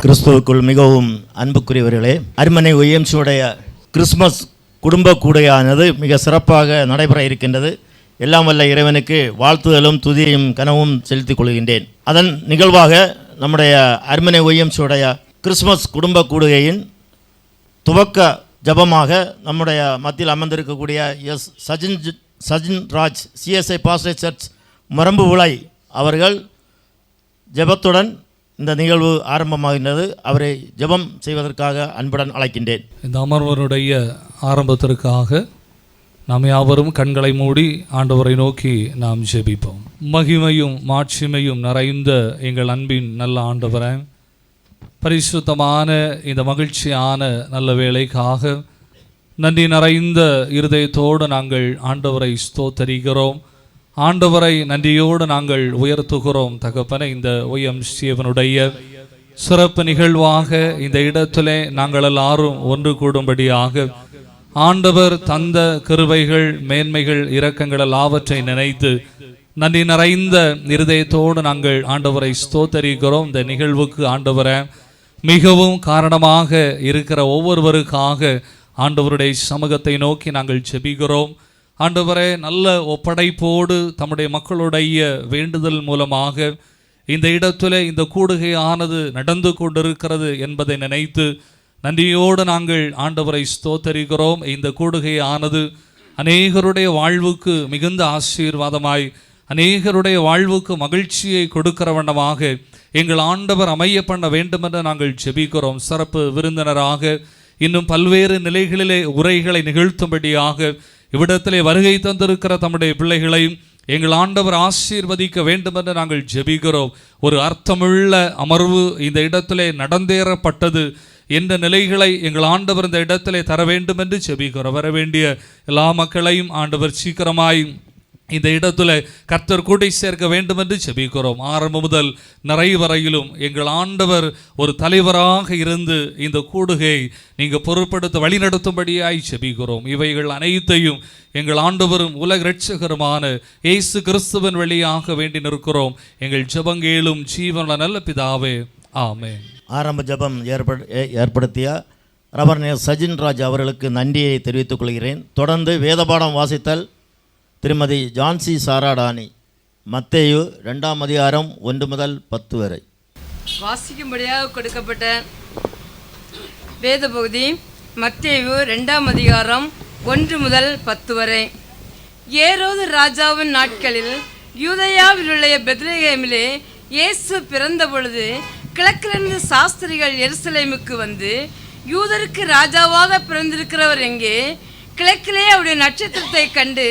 கிறிஸ்துவுக்குள் மிகவும் அன்புக்குரியவர்களே, அருமனை ஒய்எம்சியுடைய கிறிஸ்மஸ் குடும்ப கூடையானது மிக சிறப்பாக நடைபெற இருக்கின்றது. எல்லாம் வல்ல இறைவனுக்கு வாழ்த்துதலும் துதியையும் கனவும் செலுத்திக் கொள்கின்றேன். அதன் நிகழ்வாக நம்முடைய அருமனை ஒய்எம்சியுடைய கிறிஸ்மஸ் குடும்ப கூடுகையின் துவக்க ஜபமாக நம்முடைய மத்தியில் அமர்ந்திருக்கக்கூடிய S Sajin Raj CSI pastor church மரம்பு உலை அவர்கள் ஜபத்துடன் இந்த நிகழ்வு ஆரம்பமாகின்றது. அவரை ஜெபம் செய்வதற்காக அன்புடன் அழைக்கின்றேன். இந்த அமர்வனுடைய ஆரம்பத்திற்காக நாம் யாவரும் கண்களை மூடி ஆண்டவரை நோக்கி நாம் ஜெபிப்போம். மகிமையும் மாட்சிமையும் நிறைந்த எங்கள் அன்பின் நல்ல ஆண்டவரே, பரிசுத்தமான இந்த மகிழ்ச்சியான நல்ல வேளைக்காக நன்றி நிறைந்த இருதயத்தோடு நாங்கள் ஆண்டவரை ஸ்தோத்தரிக்கிறோம். ஆண்டவரை நன்றியோடு நாங்கள் உயர்த்துகிறோம். தகப்பன இந்த ஒய்எம்சியவனுடைய சிறப்பு நிகழ்வாக இந்த இடத்திலே நாங்கள் எல்லாரும் ஒன்று கூடும்படியாக ஆண்டவர் தந்த கிருபைகள், மேன்மைகள், இரக்கங்கள் எல்லாவற்றை நினைத்து நன்றி நிறைந்த இருதயத்தோடு நாங்கள் ஆண்டவரை ஸ்தோத்தரிக்கிறோம். இந்த நிகழ்வுக்கு ஆண்டவரை மிகவும் காரணமாக இருக்கிற ஒவ்வொருவருக்காக ஆண்டவருடைய சமூகத்தை நோக்கி நாங்கள் ஜெபிக்கிறோம். ஆண்டவரே, நல்ல ஒப்படைப்போடு தம்முடைய மக்களுடைய வேண்டுதல் மூலமாக இந்த இடத்துல இந்த கூடுகையானது நடந்து கொண்டிருக்கிறது என்பதை நினைத்து நன்றியோடு நாங்கள் ஆண்டவரை ஸ்தோத்தரிக்கிறோம். இந்த கூடுகையானது அநேகருடைய வாழ்வுக்கு மிகுந்த ஆசீர்வாதமாய், அநேகருடைய வாழ்வுக்கு மகிழ்ச்சியை கொடுக்கிற வண்ணமாக எங்கள் ஆண்டவர் அமைய பண்ண வேண்டுமென்று நாங்கள் ஜெபிக்கிறோம். சிறப்பு விருந்தினராக இன்னும் பல்வேறு நிலைகளிலே உரைகளை நிகழ்த்தும்படியாக இவ்விடத்திலே வருகை தந்திருக்கிற தம்முடைய பிள்ளைகளையும் எங்கள் ஆண்டவர் ஆசீர்வதிக்க வேண்டும் என்று நாங்கள் ஜெபிக்கிறோம். ஒரு அர்த்தமுள்ள அமர்வு இந்த இடத்திலே நடந்தேறப்பட்டது என்ற நிலைகளை எங்கள் ஆண்டவர் இந்த இடத்திலே தர வேண்டும் என்று ஜெபிக்கிறோம். வர வேண்டிய எல்லா மக்களையும் ஆண்டவர் சீக்கிரமாய் இந்த இடத்துல கர்த்தர் கூட்டி சேர்க்க வேண்டும் என்று ஜெபிக்கிறோம். ஆரம்பம் முதல் நிறைவு வரையிலும் எங்கள் ஆண்டவர் ஒரு தலைவராக இருந்து இந்த கூடுகை நீங்கள் பொறுப்படுத்த வழிநடத்தும்படியாய் ஜெபிக்கிறோம். இவைகள் அனைத்தையும் எங்கள் ஆண்டவரும் உலக இரட்சகருமான இயேசு கிறிஸ்துவின் வழியாக வேண்டி நிற்கிறோம். எங்கள் ஜெபங்கேளும் ஜீவனுள்ள நல்ல பிதாவே, ஆமென். ஆரம்ப ஜெபம் ஏற்படுத்திய ரபர்னர் சஜின் ராஜ் அவர்களுக்கு நன்றியை தெரிவித்துக் கொள்கிறேன். தொடர்ந்து வேதபாடம் வாசித்தல் திருமதி ஜான்சி சாராடானி, மத்தேயு 2ஆம் அதிகாரம் 1 முதல் 10 வரை வாசிக்கும்படியாக கொடுக்கப்பட்ட வேத பகுதி மத்தேயு 2ஆம் அதிகாரம் 1 முதல் 10 வரை. ஏரோது ராஜாவின் நாட்களில் யூதேயாவில் உள்ள பெத்லகேமிலே இயேசு பிறந்த பொழுது கிழக்கிலிருந்து சாஸ்திரிகள் எருசலேமுக்கு வந்து, யூதருக்கு ராஜாவாக பிறந்திருக்கிறவர் எங்கே? கிழக்கிலே அவருடைய நட்சத்திரத்தை கண்டு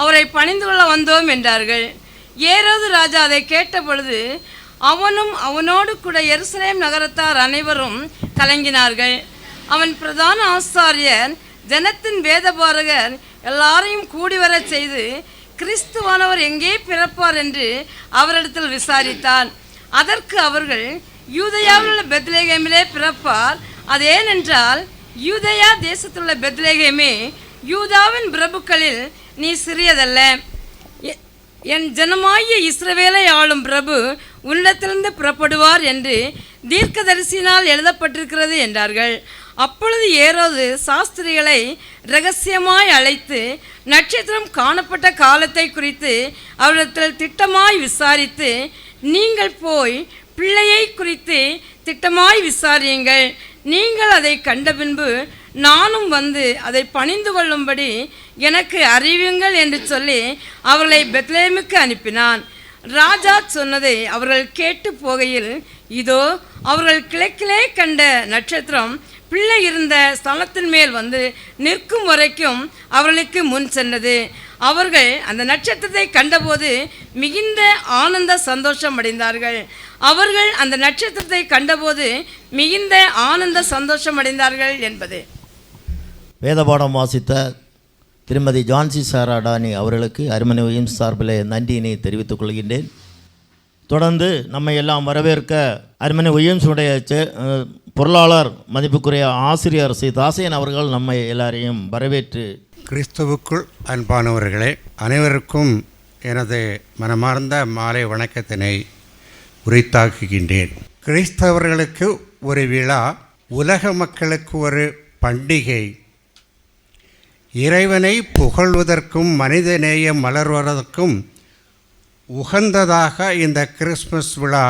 அவரை பணிந்து கொள்ள வந்தோம் என்றார்கள். ஏரோது ராஜா அதை கேட்ட பொழுது அவனும் அவனோடு கூட எருசலேம் நகரத்தார் அனைவரும் கலங்கினார்கள். அவன் பிரதான ஆசாரியர் ஜனத்தின் வேதபாரகர் எல்லாரையும் கூடி வர செய்து கிறிஸ்துவானவர் எங்கே பிறப்பார் என்று அவரிடத்தில் விசாரித்தார். அதற்கு அவர்கள், யூதேயாவில் உள்ள பெத்லகேமிலே பிறப்பார். அது ஏனென்றால் யூதேயா தேசத்துள்ள பெத்லகேமே, யூதாவின் பிரபுக்களில் நீ சிறியதல்ல. என் ஜனமாகிய இஸ்ரவேலை ஆளும் பிரபு உன்னிடத்திலிருந்து புறப்படுவார் என்று தீர்க்கதரிசியினால் எழுதப்பட்டிருக்கிறது என்றார்கள். அப்பொழுது ஏரோது சாஸ்திரிகளை இரகசியமாய் அழைத்து நட்சத்திரம் காணப்பட்ட காலத்தை குறித்து அவரிடத்தில் திட்டமாய் விசாரித்து, நீங்கள் போய் பிள்ளையை குறித்து திட்டமாய் விசாரியுங்கள். நீங்கள் அதை கண்ட பின்பு நானும் வந்து அதை பணிந்து கொள்ளும்படி எனக்கு அறிவியுங்கள் என்று சொல்லி அவர்களை பெத்லகேமுக்கு அனுப்பினான். ராஜா சொன்னதை அவர்கள் கேட்டு போகையில், இதோ அவர்கள் கிழக்கிலே கண்ட நட்சத்திரம் பிள்ளை இருந்த ஸ்தலத்தின் மேல் வந்து நிற்கும் வரைக்கும் அவர்களுக்கு முன் சென்றது. அவர்கள் அந்த நட்சத்திரத்தை கண்டபோது மிகுந்த ஆனந்த சந்தோஷம் அடைந்தார்கள். அவர்கள் அந்த நட்சத்திரத்தை கண்டபோது மிகுந்த ஆனந்த சந்தோஷம் அடைந்தார்கள் என்பது. வேதபாடம் வாசித்த திருமதி ஜான்சி சாராடானி அவர்களுக்கு அருமனை ஒய்எம்சி சார்பில் நன்றியினை தெரிவித்துக் கொள்கின்றேன். தொடர்ந்து நம்மை எல்லாம் வரவேற்க அருமனை ஒய்எம்சியுடைய பொருளாளர் மதிப்புக்குரிய ஆசிரியர் சி தாசையன் அவர்கள் நம்மை எல்லாரையும் வரவேற்று, கிறிஸ்துவுக்குள் அன்பானவர்களே, அனைவருக்கும் எனது மனமார்ந்த மாலை வணக்கத்தினை உரித்தாக்குகின்றேன். கிறிஸ்தவர்களுக்கு ஒரு விழா, உலக மக்களுக்கு ஒரு பண்டிகை. இறைவனை புகழ்வதற்கும் மனிதநேயம் மலர்வதற்கும் உகந்ததாக இந்த கிறிஸ்மஸ் விழா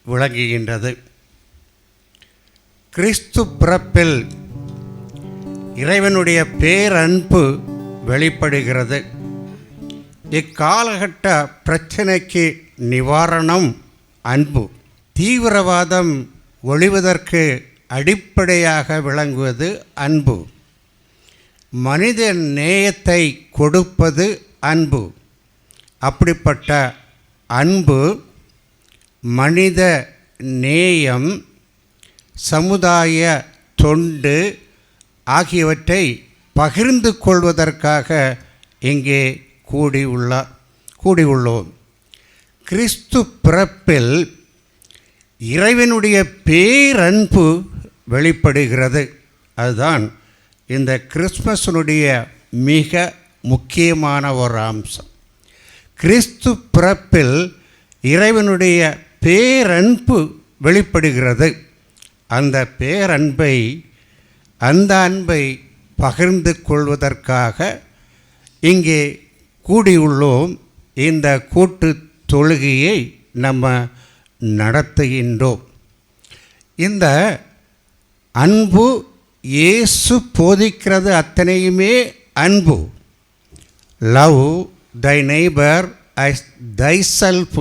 விளங்குகின்றது. கிறிஸ்து பிறப்பில் இறைவனுடைய பேரன்பு வெளிப்படுகிறது. இக்காலகட்ட பிரச்சனைக்கு நிவாரணம் அன்பு. தீவிரவாதம் ஒழிவதற்கு அடிப்படையாக விளங்குவது அன்பு. மனித நேயத்தை கொடுப்பது அன்பு. அப்படிப்பட்ட அன்பு, மனித நேயம், சமுதாய தொண்டு ஆகியவற்றை பகிர்ந்து கொள்வதற்காக இங்கே கூடியுள்ளோம். கிறிஸ்து பிறப்பில் இறைவனுடைய பேரன்பு வெளிப்படுகிறது. அதுதான் இந்த கிறிஸ்மஸினுடைய மிக முக்கியமான ஒரு அம்சம். கிறிஸ்து பிறப்பில் இறைவனுடைய பேரன்பு வெளிப்படுகிறது. அந்த பேரன்பை, அந்த அன்பை பகிர்ந்து கொள்வதற்காக இங்கே கூடியுள்ளோம். இந்த கூட்டு தொழுகையை நம்ம நடத்துகின்றோம். இந்த அன்பு இயேசு போதிக்கிறது அத்தனையுமே அன்பு. லவ் தை நெய்பர் அஸ் தை செல்ஃப்.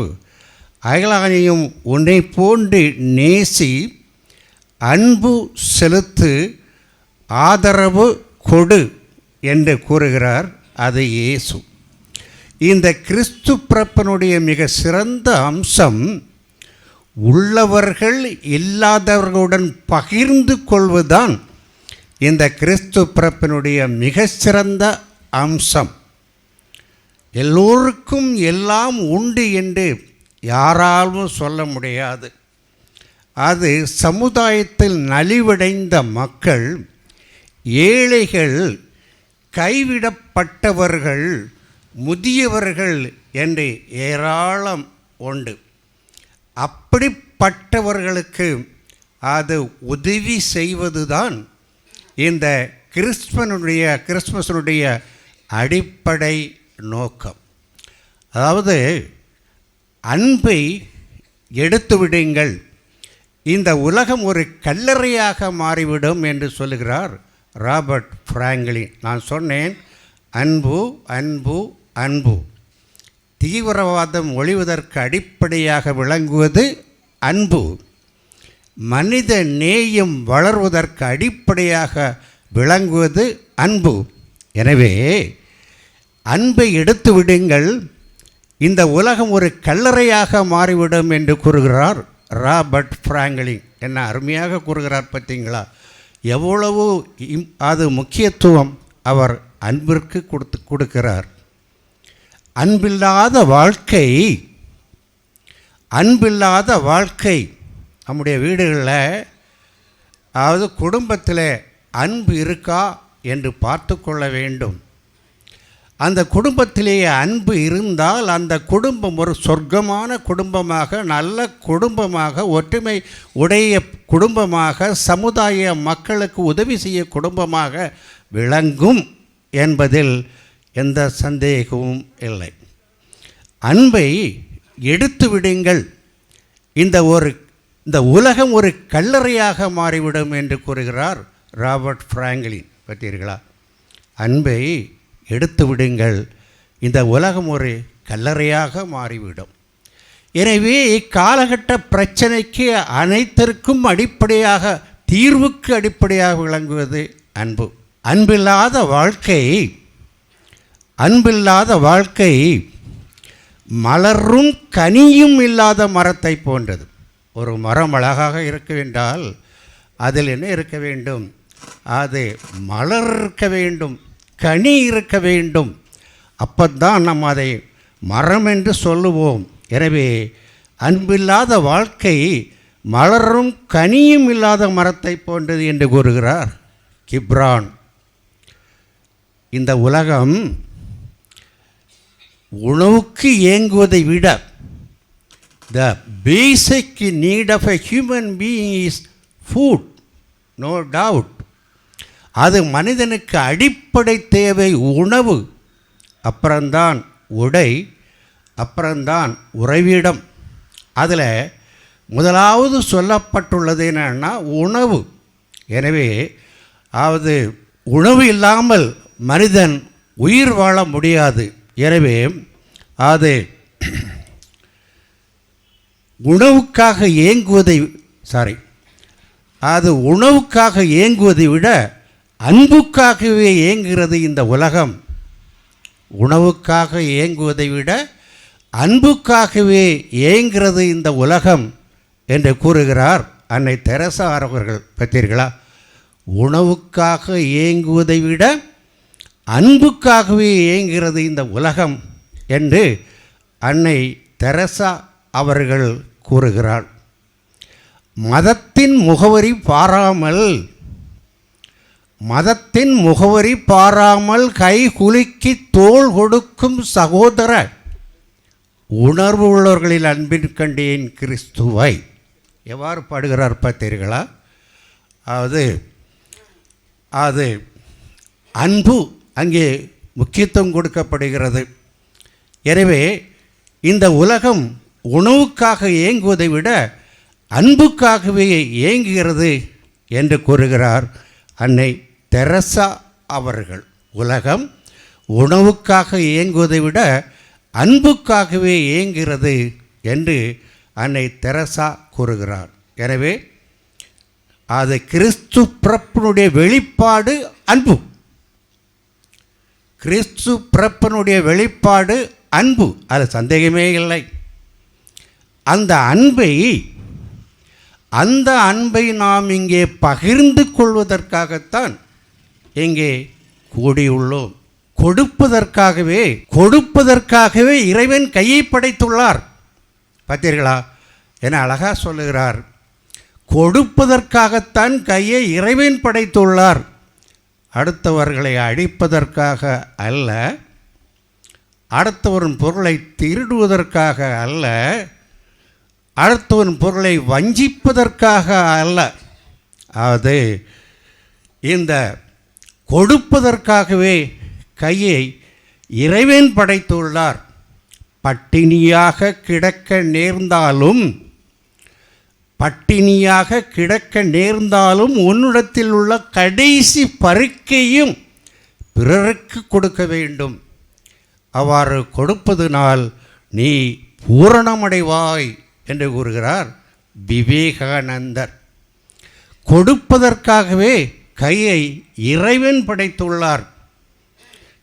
அயலானையும் உன்னை போன்று நேசி, அன்பு செலுத்து, ஆதரவு கொடு என்று கூறுகிறார். அது இயேசு. இந்த கிறிஸ்து பிறப்பினுடைய மிக சிறந்த அம்சம் உள்ளவர்கள் இல்லாதவர்களுடன் பகிர்ந்து கொள்வதுதான் இந்த கிறிஸ்து பிறப்பினுடைய மிக சிறந்த அம்சம். எல்லோருக்கும் எல்லாம் உண்டு என்று யாராலும் சொல்ல முடியாது. அது சமுதாயத்தில் நலிவடைந்த மக்கள், ஏழைகள், கைவிடப்பட்டவர்கள், முதியவர்கள் என்று ஏராளம் உண்டு. அப்படிப்பட்டவர்களுக்கு அது உதவி செய்வதுதான் இந்த கிறிஸ்மஸனுடைய அடிப்படை நோக்கம். அதாவது அன்பை எடுத்துவிடுங்கள், இந்த உலகம் ஒரு கல்லறையாக மாறிவிடும் என்று சொல்லுகிறார் ராபர்ட் பிராங்க்லின். நான் சொன்னேன், அன்பு அன்பு அன்பு. தீவிரவாதம் ஒழிவதற்கு அடிப்படையாக விளங்குவது அன்பு. மனித நேயம் வளர்வதற்கு அடிப்படையாக விளங்குவது அன்பு. எனவே அன்பை எடுத்து விடுங்கள், இந்த உலகம் ஒரு கல்லறையாக மாறிவிடும் என்று கூறுகிறார் ராபர்ட் பிராங்க்லின். என்ன அருமையாக கூறுகிறார் பார்த்தீங்களா? எவ்வளவு அது முக்கியத்துவம் அவர் அன்பிற்கு கொடுக்கிறார். அன்பில்லாத வாழ்க்கை நம்முடைய வீடுகளில், அதாவது குடும்பத்தில் அன்பு இருக்கா என்று பார்த்து கொள்ள வேண்டும். அந்த குடும்பத்திலேயே அன்பு இருந்தால் அந்த குடும்பம் ஒரு சொர்க்கமான குடும்பமாக, நல்ல குடும்பமாக, ஒற்றுமை உடைய குடும்பமாக, சமுதாய மக்களுக்கு உதவி செய்ய குடும்பமாக விளங்கும் என்பதில் எந்த சந்தேகமும் இல்லை. அன்பை எடுத்து விடுங்கள், இந்த உலகம் ஒரு கல்லறையாக மாறிவிடும் என்று கூறுகிறார் ராபர்ட் பிராங்க்லின். பார்த்தீர்களா? அன்பை எடுத்து விடுங்கள், இந்த உலகம் ஒரு கல்லறையாக மாறிவிடும். எனவே இக்காலகட்ட பிரச்சனைக்கு அனைத்திற்கும் அடிப்படையாக, தீர்வுக்கு அடிப்படையாக விளங்குவது அன்பு. அன்பில்லாத வாழ்க்கை மலரும் கனியும் இல்லாத மரத்தை போன்றது. ஒரு மரம் அழகாக இருக்க வேண்டால் அதில் என்ன இருக்க வேண்டும்? அது மலர் இருக்க வேண்டும், கனி இருக்க வேண்டும். அப்போதான் நம்ம அதை மரம் என்று சொல்லுவோம். எனவே அன்பில்லாத வாழ்க்கை மலரும் கனியும் இல்லாத மரத்தை போன்றது என்று கூறுகிறார் கிப்ரான். இந்த உலகம் உணவுக்கு ஏங்குவதை விட The basic need of a human being is food, no doubt. அது மனிதனுக்கு அடிப்படை தேவை உணவு, அப்புறம்தான் உடை, அப்புறம்தான் உறைவிடம். அதில் முதலாவது சொல்லப்பட்டுள்ளது என்னன்னா உணவு. எனவே அதாவது உணவு இல்லாமல் மனிதன் உயிர் வாழ முடியாது. எனவே அது உணவுக்காக ஏங்குவதை விட அன்புக்காகவே ஏங்குகிறது இந்த உலகம். உணவுக்காக ஏங்குவதை விட அன்புக்காகவே ஏங்குகிறது இந்த உலகம் என்று கூறுகிறார் அன்னை தெரசா அவர்கள். பார்த்தீர்களா? உணவுக்காக ஏங்குவதை விட அன்புக்காகவே ஏங்குகிறது இந்த உலகம் என்று அன்னை தெரசா அவர்கள் கூறுகிறாள். மதத்தின் முகவரி பாராமல் கை குலுக்கி தோள் கொடுக்கும் சகோதர உணர்வு உள்ளவர்களில் அன்பின் கண்டேன் கிறிஸ்துவை. எவ்வாறு பாடுகிறார் பார்த்தீர்களா? அது அன்பு அங்கே முக்கியத்துவம் கொடுக்கப்படுகிறது. எனவே இந்த உலகம் உணவுக்காக ஏங்குவதை விட அன்புக்காகவே ஏங்குகிறது என்று கூறுகிறார் அன்னை தெரசா அவர்கள். உலகம் உணவுக்காக ஏங்குவதை விட அன்புக்காகவே ஏங்குகிறது என்று அன்னை தெரசா கூறுகிறார். எனவே அது கிறிஸ்து பிறப்பினுடைய வெளிப்பாடு அன்பு. கிறிஸ்து பிறப்பினுடைய வெளிப்பாடு அன்பு, அது சந்தேகமே இல்லை. அந்த அன்பை நாம் இங்கே பகிர்ந்து கொள்வதற்காகத்தான் இங்கே கூடியுள்ளோம். கொடுப்பதற்காகவே இறைவன் கையை படைத்துள்ளார். பார்த்தீர்களா? என அழகாக சொல்லுகிறார். கொடுப்பதற்காகத்தான் கையை இறைவன் படைத்துள்ளார், அடுத்தவர்களை அடிப்பதற்காக அல்ல, அடுத்தவரின் பொருளை திருடுவதற்காக அல்ல, அடுத்தவன் பொருளை வஞ்சிப்பதற்காக அல்ல. அது இந்த கொடுப்பதற்காகவே கையை இறைவன் படைத்துள்ளார். பட்டினியாக கிடக்க நேர்ந்தாலும் உன்னிடத்தில் உள்ள கடைசி பருக்கையும் பிறருக்கு கொடுக்க வேண்டும். அவ்வாறு கொடுப்பதனால் நீ பூரணமடைவாய் என்று கூறுகிறார் விவேகானந்தர். கொடுப்பதற்காகவே கையை இறைவன் படைத்துள்ளார்.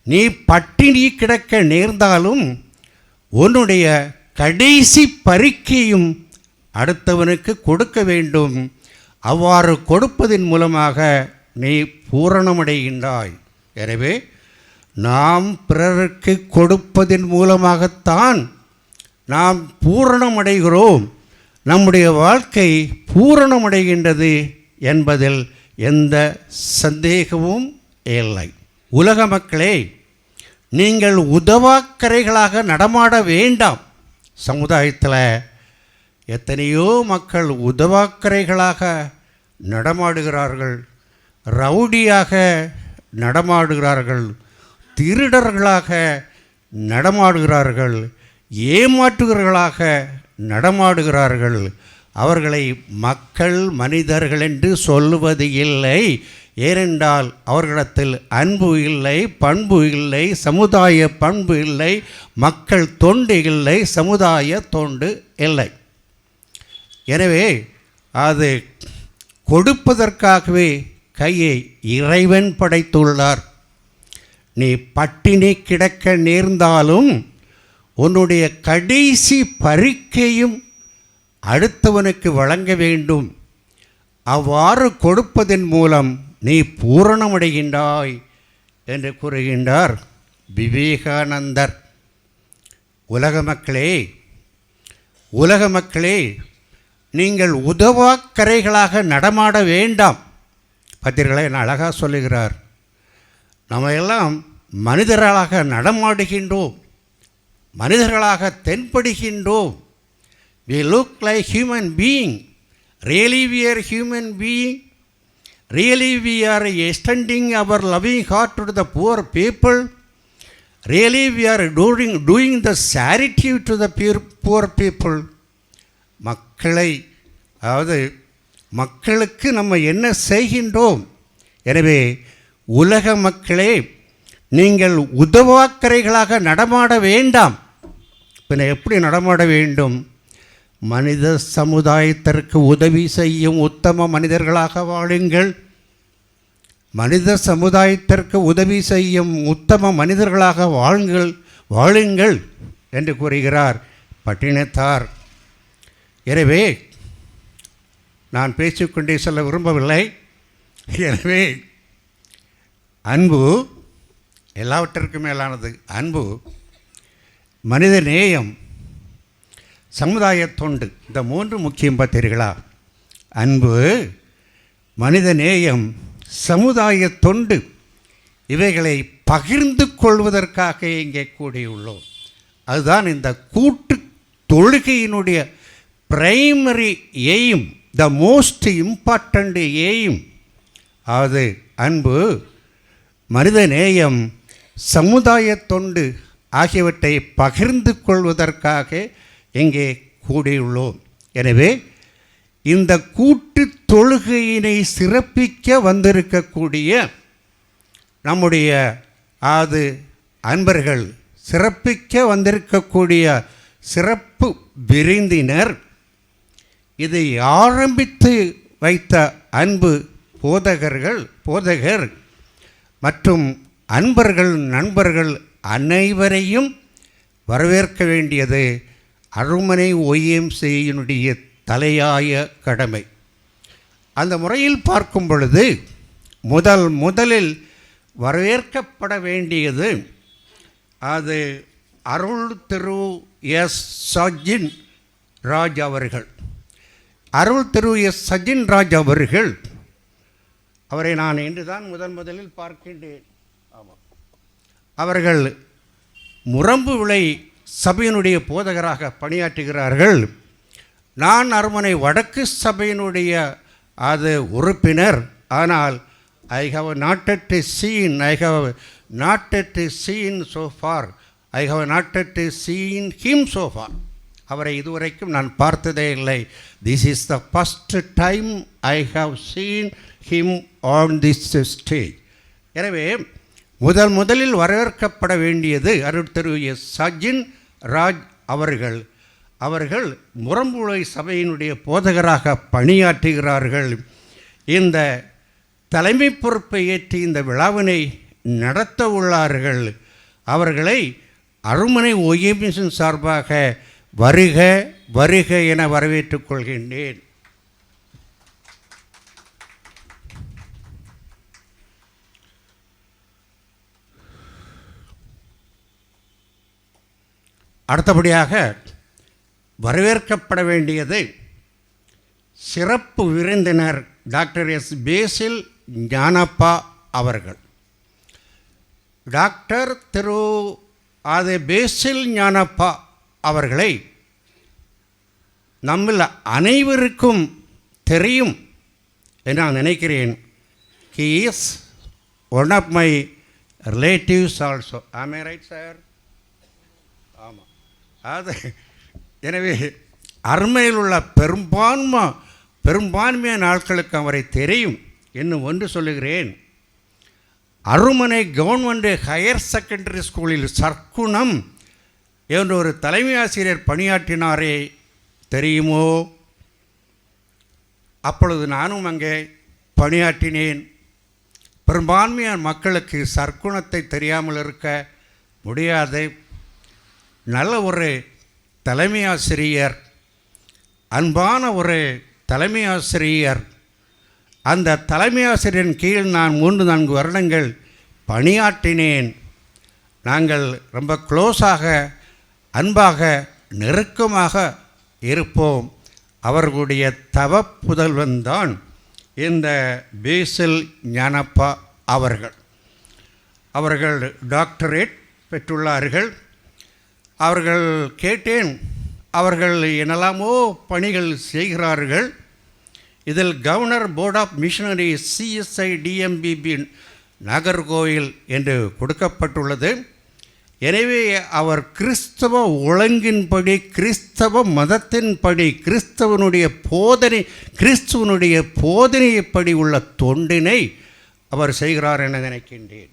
நீ பட்டினி கிடக்க நேர்ந்தாலும் உன்னுடைய கடைசி பருக்கையும் அடுத்தவனுக்கு கொடுக்க வேண்டும். அவ்வாறு கொடுப்பதின் மூலமாக நீ பூரணமடைகின்றாய். எனவே நாம் பிறருக்கு கொடுப்பதின் மூலமாகத்தான் நாம் பூரணமடைகிறோம், நம்முடைய வாழ்க்கை பூரணமடைகின்றது என்பதில் எந்த சந்தேகமும் இல்லை. உலக மக்களே, நீங்கள் உதவாக்கரைகளாக நடமாட வேண்டாம். சமுதாயத்தில் எத்தனையோ மக்கள் உதவாக்கரைகளாக நடமாடுகிறார்கள், ரவுடியாக நடமாடுகிறார்கள், திருடர்களாக நடமாடுகிறார்கள், ஏமாற்றுகிறவர்களாக நடமாடுகிறார்கள். அவர்களை மக்கள் மனிதர்கள் என்று சொல்லுவது இல்லை. ஏனென்றால் அவர்களிடத்தில் அன்பு இல்லை, பண்பு இல்லை, சமுதாய பண்பு இல்லை, மக்கள் தொண்டு இல்லை, சமுதாய தொண்டு இல்லை. எனவே அது கொடுப்பதற்காகவே கையை இறைவன் படைத்துள்ளார். நீ பட்டினி கிடக்க நேர்ந்தாலும் உன்னுடைய கடைசி பருக்கையும் அடுத்தவனுக்கு வழங்க வேண்டும். அவ்வாறு கொடுப்பதன் மூலம் நீ பூரணமடைகின்றாய் என்று கூறுகின்றார் விவேகானந்தர். உலக மக்களே, நீங்கள் உதவாக்கரைகளாக நடமாட வேண்டாம். பார்த்தீர்களா, என்ன அழகாக சொல்லுகிறார். நம்ம எல்லாம் மனிதர்களாக நடமாடுகின்றோம், மனிதர்களாக தென்படுகின்றோம். We look like human being. Really we are human being. Really we are extending our loving heart to the poor people. Really we are doing the charity to the poor people. மக்களை, அதாவது மக்களுக்கு நம்ம என்ன செய்கின்றோம்? எனவே உலக மக்களே, நீங்கள் உதவாக்கரைகளாக நடமாட வேண்டாம். பின்ன எப்படி நடமாட வேண்டும்? மனித சமுதாயத்திற்கு உதவி செய்யும் உத்தம மனிதர்களாக வாழுங்கள். மனித சமுதாயத்திற்கு உதவி செய்யும் உத்தம மனிதர்களாக வாழுங்கள் என்று கூறுகிறார் பட்டினத்தார். எனவே நான் பேசிக்கொண்டே சொல்ல விரும்பவில்லை. எனவே அன்பு எல்லாவற்றிற்கும் மேலானது. அன்பு, மனித நேயம், சமுதாய தொண்டு, இந்த மூன்று முக்கியம் பார்த்தீர்களா? அன்பு, மனித நேயம், சமுதாய தொண்டு, இவைகளை பகிர்ந்து கொள்வதற்காக இங்கே கூடியுள்ளோம். அதுதான் இந்த கூட்டு தொழுகையினுடைய primary aim, the most important aim. அது அன்பு, மனித நேயம், சமுதாய தொண்டு ஆகியவற்றை பகிர்ந்து கொள்வதற்காக இங்கே கூடியுள்ளோம். எனவே இந்த கூட்டு தொழுகையினை சிறப்பிக்க வந்திருக்கக்கூடிய நம்முடைய அன்பர்கள், சிறப்பிக்க வந்திருக்கக்கூடிய சிறப்பு விருந்தினர், இதை ஆரம்பித்து வைத்த அன்பு போதகர் மற்றும் அன்பர்கள், நண்பர்கள் அனைவரையும் வரவேற்க வேண்டியது அருமனை OMCயினுடைய தலையாய கடமை. அந்த முறையில் பார்க்கும் பொழுது முதலில் வரவேற்கப்பட வேண்டியது அது அருள் திரு எஸ் சஜின் ராஜ் அவர்கள். அருள் திரு எஸ் சஜின் ராஜ் அவர்கள், அவரை நான் இன்றுதான் முதலில் பார்க்கின்றேன். ஆமாம், அவர்கள் முரம்பு விளை சபையினுடைய போதகராக பணியாற்றுகிறார்கள். நான் அருமனை வடக்கு சபையினுடைய உறுப்பினர். ஆனால் I have not yet seen so far. I have not yet seen him so far. அவரை இதுவரைக்கும் நான் பார்த்ததே இல்லை. This is the first time I have seen him on this stage. எனவே முதலில் வரவேற்கப்பட வேண்டியது அருள் திரு எஸ் சஜின் ராஜ் அவர்கள் முரம்புளை சபையினுடைய போதகராக பணியாற்றுகிறார்கள். இந்த தலைமை பொறுப்பை ஏற்றி இந்த விழாவினை நடத்த உள்ளார்கள். அவர்களை அருமனை OMC சார்பாக வருக வருக என வரவேற்றுக் கொள்கின்றேன். அடுத்தபடியாக வரவேற்கப்பட வேண்டியது சிறப்பு விருந்தினர் டாக்டர் எஸ் பேசில் ஞானப்பா அவர்கள். டாக்டர் திரு பேசில் ஞானப்பா அவர்களை நம்மில் அனைவருக்கும் தெரியும் என்று நான் நினைக்கிறேன். He is one of my relatives also. Am I right, sir? ஆமாம். எனவே அருமையில் உள்ள பெரும்பான்மையான ஆட்களுக்கு அவரை தெரியும். இன்னும் ஒன்று சொல்லுகிறேன். அருமனை கவர்மெண்ட் ஹையர் செகண்டரி ஸ்கூலில் சர்க்குணம் என்ற ஒரு தலைமை ஆசிரியர் பணியாற்றினாரே, தெரியுமோ? அப்பொழுது நானும் அங்கே பணியாற்றினேன். பெரும்பான்மையான மக்களுக்கு சர்க்குணத்தை தெரியாமல் இருக்க முடியாது. நல்ல ஒரு தலைமை ஆசிரியர், அன்பான ஒரு தலைமை ஆசிரியர். அந்த தலைமை ஆசிரியரின் கீழ் நான் 3-4 வருடங்கள் பணியாற்றினேன். நாங்கள் ரொம்ப க்ளோஸாக, அன்பாக, நெருக்கமாக இருப்போம். அவர்களுடைய தவ புதல்வன்தான் இந்த பேசில் ஞானப்பா அவர்கள் டாக்டரேட் பெற்றுள்ளார்கள். அவர்கள் கேட்டேன், அவர்கள் என்னெல்லாமோ பணிகள் செய்கிறார்கள். இதில் governor board of missionary CSI DMBB Nagercoil என்று கொடுக்கப்பட்டுள்ளது. எனவே அவர் கிறிஸ்தவ ஒழுங்கின்படி, கிறிஸ்தவ மதத்தின்படி, கிறிஸ்துவனுடைய போதனைப்படி உள்ள தொண்டினை அவர் செய்கிறார் என நினைக்கின்றேன்.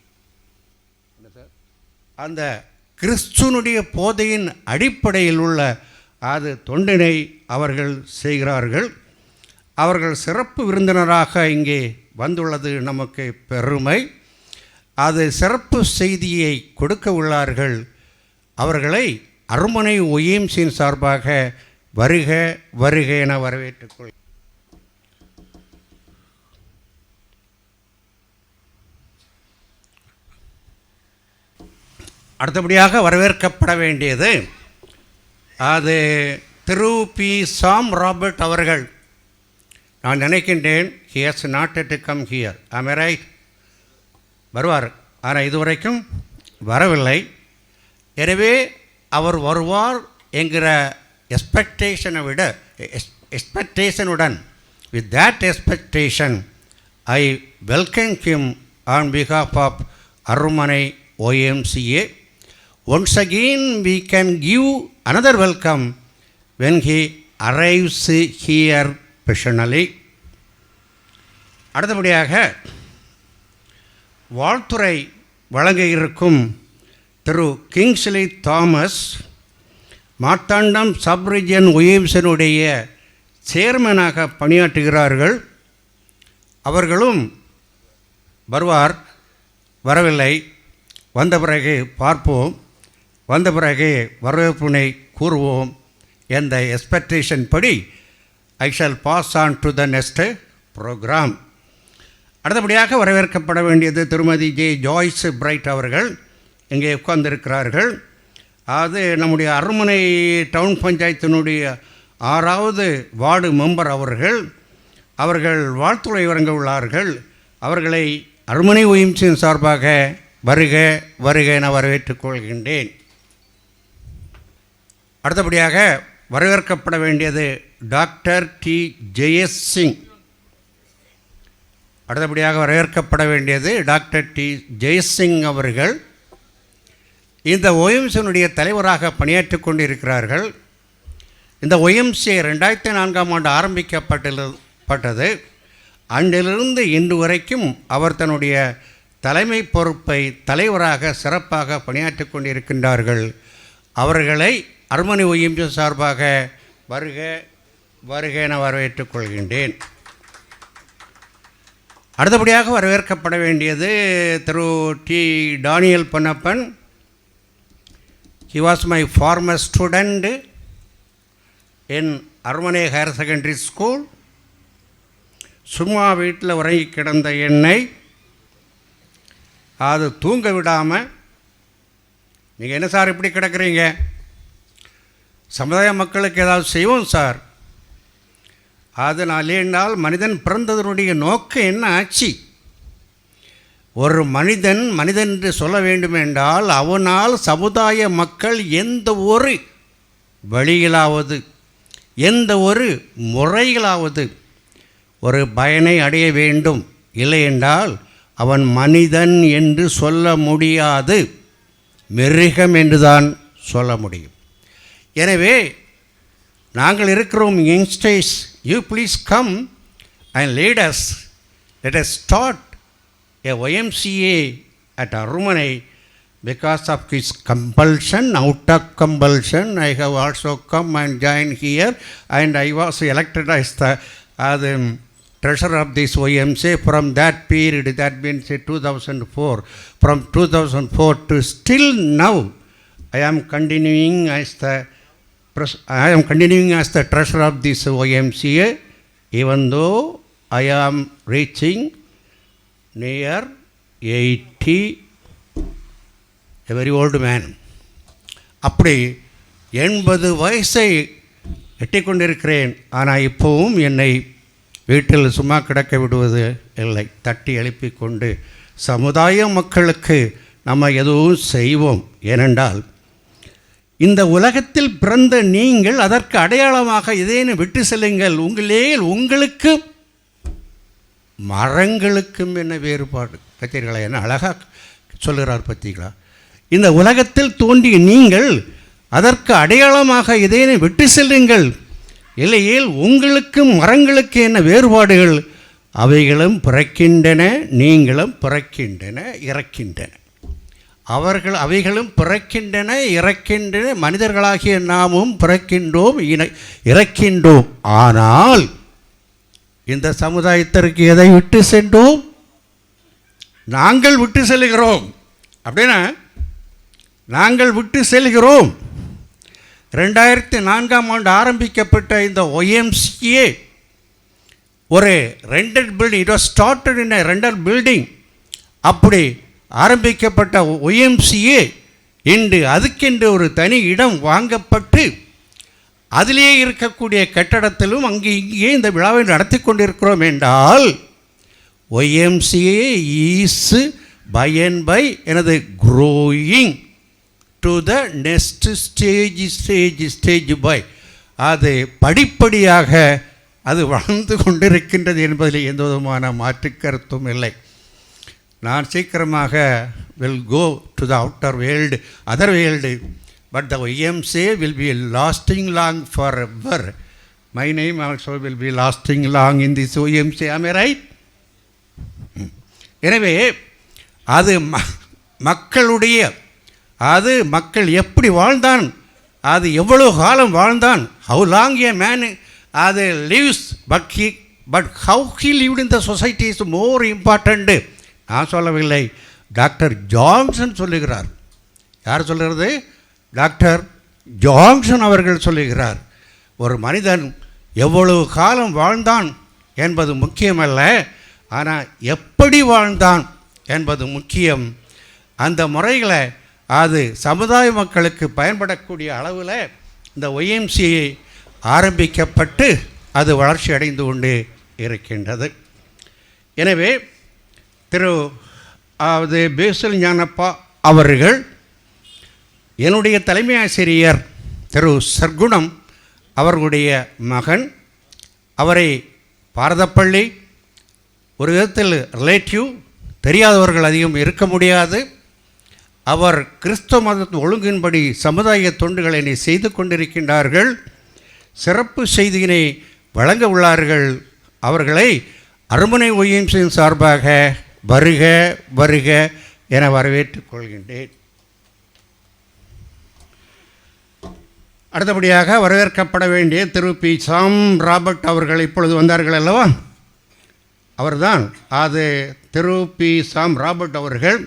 அந்த கிறிஸ்துவனுடைய போதையின் அடிப்படையில் உள்ள அது தொண்டினை அவர்கள் செய்கிறார்கள். அவர்கள் சிறப்பு விருந்தினராக இங்கே வந்துள்ளது நமக்கு பெருமை. அது சிறப்பு செய்தியை கொடுக்க உள்ளார்கள். அவர்களை அருமனை ஒய்எம்சியின் சார்பாக வருக வருக என வரவேற்றுக்கொள். அடுத்தபடியாக வரவேற்கப்பட வேண்டியது அது திரு பி. சாம் ராபர்ட் அவர்கள். நான் நினைக்கின்றேன் he has not yet come here. Am I right? வருவார், ஆனால் இதுவரைக்கும் வரவில்லை. எனவே அவர் வருவார் என்கிற எக்ஸ்பெக்டேஷனுடன் with that expectation I welcome him on behalf of Arumanai OMCA. Once again we can give another welcome when he arrives here personally. அடுத்தபடியாக வாழ்த்துறை வழங்க இருக்கும் திரு கிங்ஸ்லி தாமஸ், மார்த்தாண்டம் சப்ரீஜியன் ஒய்எம்சியினுடைய சேர்மனாக பணியாற்றுகிறார்கள். அவர்களும் வருவார், வரவில்லை. வந்த பிறகு பார்ப்போம், வந்த பிறகு வரவேற்புனை கூறுவோம். என்ற எக்ஸ்பெக்டேஷன் படி I shall pass on to the next program. அடுத்தபடியாக வரவேற்கப்பட வேண்டியது திருமதி ஜாய்ஸ் பிரைட் அவர்கள். இங்கே உட்கார்ந்திருக்கிறார்கள். அது நம்முடைய அருமனை டவுன் பஞ்சாயத்தினுடைய 6வது வார்டு மெம்பர் அவர்கள். அவர்கள் வாழ்த்துறை வழங்க உள்ளார்கள். அவர்களை அருமனை ஒய்எம்சியின் சார்பாக வருக வருக என வரவேற்றுக் கொள்கின்றேன். அடுத்தபடியாக வரவேற்கப்பட வேண்டியது டாக்டர் டி. ஜெயசிங். அடுத்தபடியாக வரவேற்கப்பட வேண்டியது டாக்டர் டி. ஜெயசிங் அவர்கள். இந்த ஒய்எம்சியினுடைய தலைவராக பணியாற்றி கொண்டிருக்கிறார்கள். இந்த ஒய்எம்சியை 2004ஆம் ஆண்டு ஆரம்பிக்கப்பட்டது. அன்றிலிருந்து இன்று வரைக்கும் அவர் தன்னுடைய தலைமை பொறுப்பை தலைவராக சிறப்பாக பணியாற்றி கொண்டிருக்கின்றார்கள். அவர்களை அருமனை ஒய்எம்சி சார்பாக வருக வருக என வரவேற்றுக் கொள்கின்றேன். அடுத்தபடியாக வரவேற்கப்பட வேண்டியது திரு D. Daniel Ponnappan. He was my former student in Arumanai higher secondary school. சும்மா வீட்டில் உறங்கி கிடந்த என்னை அது தூங்க விடாமல், நீங்கள் என்ன சார் இப்படி கிடக்கிறீங்க, சமுதாய மக்களுக்கு ஏதாவது செய்வோம் சார். அது நான் இல்லைனால் மனிதன் பிறந்ததனுடைய நோக்கம் என்ன ஆச்சு? ஒரு மனிதன் என்று சொல்ல வேண்டுமென்றால் அவனால் சமுதாய மக்கள் எந்த ஒரு வழியிலாவது எந்த ஒரு முறையிலாவது ஒரு பயனை அடைய வேண்டும். இல்லை என்றால் அவன் மனிதன் என்று சொல்ல முடியாது, மிருகம் என்றுதான் சொல்ல முடியும். எனவே நாங்கள் இருக்கிறோம் youngsters, you please come and lead us. Let us start a YMCA at Arumanai. Because of his compulsion, out of compulsion, I have also come and joined here, and I was elected as the treasurer of this YMCA from that period. That means 2004. From 2004 to still now, I am continuing as the treasurer of this YMCA, even though I am reaching near 80, a very old man. அப்படி 80 வயசை எட்டிக்கொண்டிருக்கிறேன். ஆனால் இப்போவும் என்னை வீட்டில் சும்மா கிடக்க விடுவது இல்லை. தட்டி எழுப்பி கொண்டு சமுதாய மக்களுக்கு நம்ம எதுவும் செய்வோம். ஏனென்றால் இந்த உலகத்தில் பிறந்த நீங்கள் அதற்கு அடையாளமாக இதேனும் விட்டு செல்லுங்கள். உங்களுக்கு மரங்களுக்கும் என்ன வேறுபாடு? பார்த்தீர்களா, என்ன அழகாக சொல்கிறார் பார்த்தீங்களா? இந்த உலகத்தில் தோன்றிய நீங்கள் அதற்கு அடையாளமாக இதேனும் விட்டு செல்லுங்கள். இல்லையேல் உங்களுக்கும் மரங்களுக்கு என்ன வேறுபாடுகள்? அவைகளும் பிறக்கின்றன, நீங்களும் பிறக்கின்றன, இறக்கின்றன. அவைகளும் பிறக்கின்றன, இறக்கின்றன. மனிதர்களாகிய நாமும் பிறக்கின்றோம், இறக்கின்றோம். ஆனால் இந்த சமுதாயத்திற்கு எதை விட்டு சென்றோம்? நாங்கள் விட்டு செல்கிறோம். அப்படின்னா நாங்கள் விட்டு செல்கிறோம். 2004ஆம் ஆண்டு ஆரம்பிக்கப்பட்ட இந்த ஒய்எம்சிஏ ஒரு rented building, it was started in rented building. அப்படி ஆரம்பிக்கப்பட்ட ஒய்எம்சிஏ இன்று அதுக்கென்று ஒரு தனி இடம் வாங்கப்பட்டு அதிலே இருக்கக்கூடிய கட்டடத்திலும் அங்கே இங்கே இந்த விழாவை நடத்தி கொண்டிருக்கிறோம் என்றால் YMCA is by and by எனது growing to the next stage by, அது படிப்படியாக அது வளர்ந்து கொண்டிருக்கின்றது என்பதில் எந்த விதமான மாற்று கருத்தும் இல்லை. நான் சீக்கிரமாக will go to the outer world, other world, but the YMCA will be lasting long for ever. My name also will be lasting long in this YMCA. Am I right? எனவே அது மக்களுடைய, அது மக்கள் எப்படி வாழ்ந்தான், அது எவ்வளோ காலம் வாழ்ந்தான், ஹவு லாங் ஏ மேன் அது lives, but how he lived in the society is more important. நான் சொல்லவில்லை, டாக்டர் ஜான்சன் சொல்லுகிறார். யார் சொல்கிறது? டாக்டர் ஜான்சன் அவர்கள் சொல்லுகிறார். ஒரு மனிதன் எவ்வளவு காலம் வாழ்ந்தான் என்பது முக்கியமல்ல, ஆனால் எப்படி வாழ்ந்தான் என்பது முக்கியம். அந்த முறைகளை அது சமுதாய மக்களுக்கு பயன்படக்கூடிய அளவில் இந்த ஒய்எம்சிஏ ஆரம்பிக்கப்பட்டு அது வளர்ச்சி அடைந்து கொண்டு இருக்கின்றது. எனவே பேசல் ஞானப்பா அவர்கள், என்னுடைய தலைமை ஆசிரியர் திரு சர்க்குணம் அவர்களுடைய மகன், அவரை பாரதப்பள்ளி ஒரு விதத்தில் ரிலேட்டிவ், தெரியாதவர்கள் அதிகம் இருக்க முடியாது. அவர் கிறிஸ்தவ மத ஒழுங்கின்படி சமுதாய தொண்டுகளை செய்து கொண்டிருக்கின்றார்கள். சிறப்பு செய்தியினை வழங்க உள்ளார்கள். அவர்களை அருமனை ஒய்எம்சியின் சார்பாக வருக வருக என வரவேற்றுக் கொள்கின்றேன். அடுத்தபடியாக வரவேற்கப்பட வேண்டிய திரு பி. சாம் ராபர்ட் அவர்கள் இப்பொழுது வந்தார்கள் அல்லவா? அவர்தான் அது திரு பி. சாம் ராபர்ட் அவர்கள்,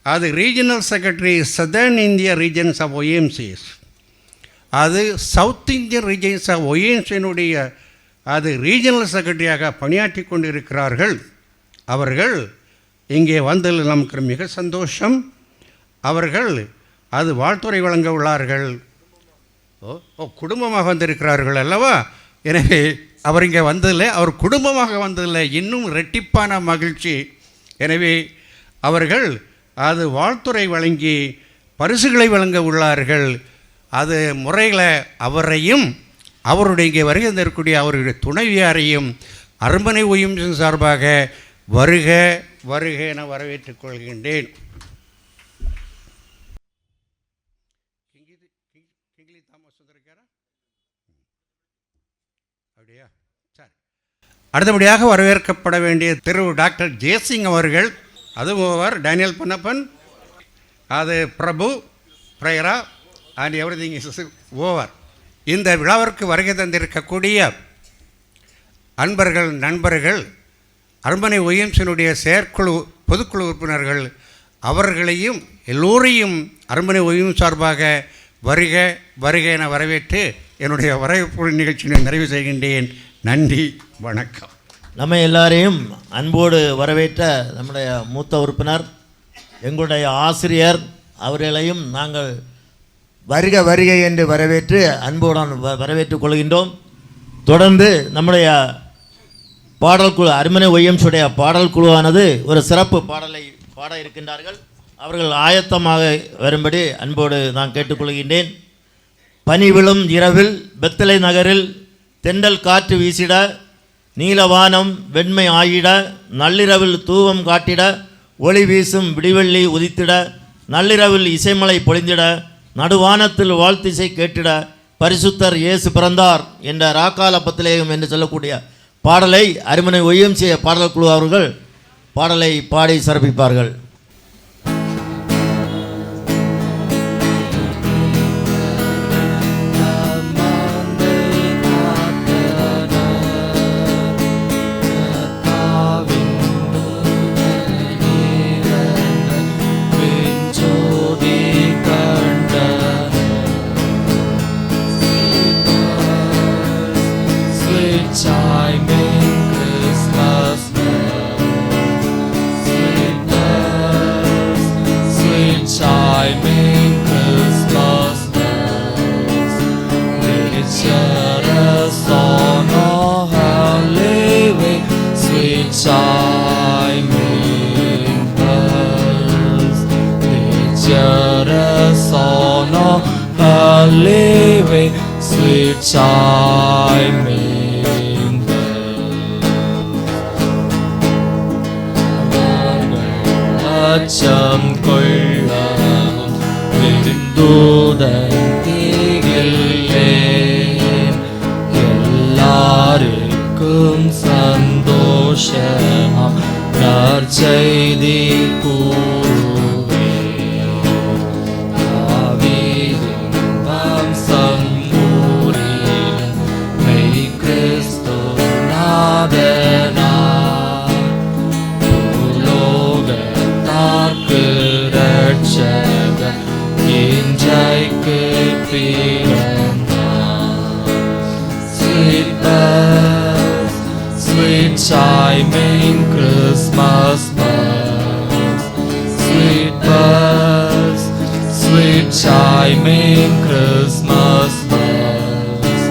அது regional secretary southern India regions of YMCAs, அது சவுத் இந்தியன் ரீஜன்ஸ் ஆஃப் ஒய்எம்சியினுடைய அது ரீஜனல் செக்ரட்டரியாக பணியாற்றி கொண்டிருக்கிறார்கள். அவர்கள் இங்கே வந்ததில் நமக்கு மிக சந்தோஷம். அவர்கள் அது வாழ்த்துறை வழங்க உள்ளார்கள். குடும்பமாக வந்திருக்கிறார்கள் அல்லவா? எனவே அவர் இங்கே வந்ததில்லை, அவர் குடும்பமாக வந்ததில்லை, இன்னும் இரட்டிப்பான மகிழ்ச்சி. எனவே அவர்கள் அது வாழ்த்துறை வழங்கி பரிசுகளை வழங்க உள்ளார்கள். அது முறைகளை அவரையும் அவருடைய இங்கே வருகை தரக்கூடிய அவருடைய துணைவியாரையும் அரண்மனை ஒய்எம்சியின் சார்பாக வருக வருக என வரவேற்றுக் கொள்கின்றேன். அப்படியா? சரி. அடுத்தபடியாக வரவேற்கப்பட வேண்டிய திரு டாக்டர் ஜெயசிங் அவர்கள், அதுவும் ஓவர் டேனியல் பொன்னப்பன், அது Prabhu Perera and everything is over. இந்த விழாவிற்கு வருகை தந்திருக்கக்கூடிய அன்பர்கள், நண்பர்கள், அரண்மனை ஒய்எம்சியினுடைய செயற்குழு பொதுக்குழு உறுப்பினர்கள், அவர்களையும் எல்லோரையும் அரண்மனை ஒய்எம் சார்பாக வருக வருக என வரவேற்று என்னுடைய வரவேற்பு நிகழ்ச்சியை நிறைவு செய்கின்றேன். நன்றி, வணக்கம். நம்ம எல்லாரையும் அன்போடு வரவேற்ற நம்முடைய மூத்த உறுப்பினர், எங்களுடைய ஆசிரியர் அவர்களையும் நாங்கள் வருக வருகை என்று வரவேற்று அன்புடன் வரவேற்றுக் கொள்கின்றோம். தொடர்ந்து நம்முடைய பாடல் குழு, அரண்மனை ஒய்எம்சியுடைய பாடல் குழுவானது ஒரு சிறப்பு பாடலை பாட இருக்கின்றார்கள். அவர்கள் ஆயத்தமாக வரும்படி அன்போடு நான் கேட்டுக்கொள்கின்றேன். பனி விழும் இரவில் பெத்தலை நகரில் தென்றல் காற்று வீசிட, நீலவானம் வெண்மை ஆயிட, நள்ளிரவில் தூவம் காட்டிட, ஒளி வீசும் விடிவெள்ளி உதித்திட, நள்ளிரவில் இசைமலை பொழிந்திட, நடுவானத்தில் வாழ்த்திசை கேட்டிட, பரிசுத்தர் இயேசு பிறந்தார் என்ற ராக்கால பத்திலேயும் என்று சொல்லக்கூடிய பாடலை அருமனை ஒய்எம்சி பாடல் குழு அவர்கள் பாடலை பாடி சிறப்பிப்பார்கள். Living sweet chiming அச்சம் கொள்ளாம் விருந்துடன் திகழ்லேன், எல்லாருக்கும் சந்தோஷமாம் நற்செய்தி chiming Christmas bells, sweet bells, sweet chiming Christmas bells,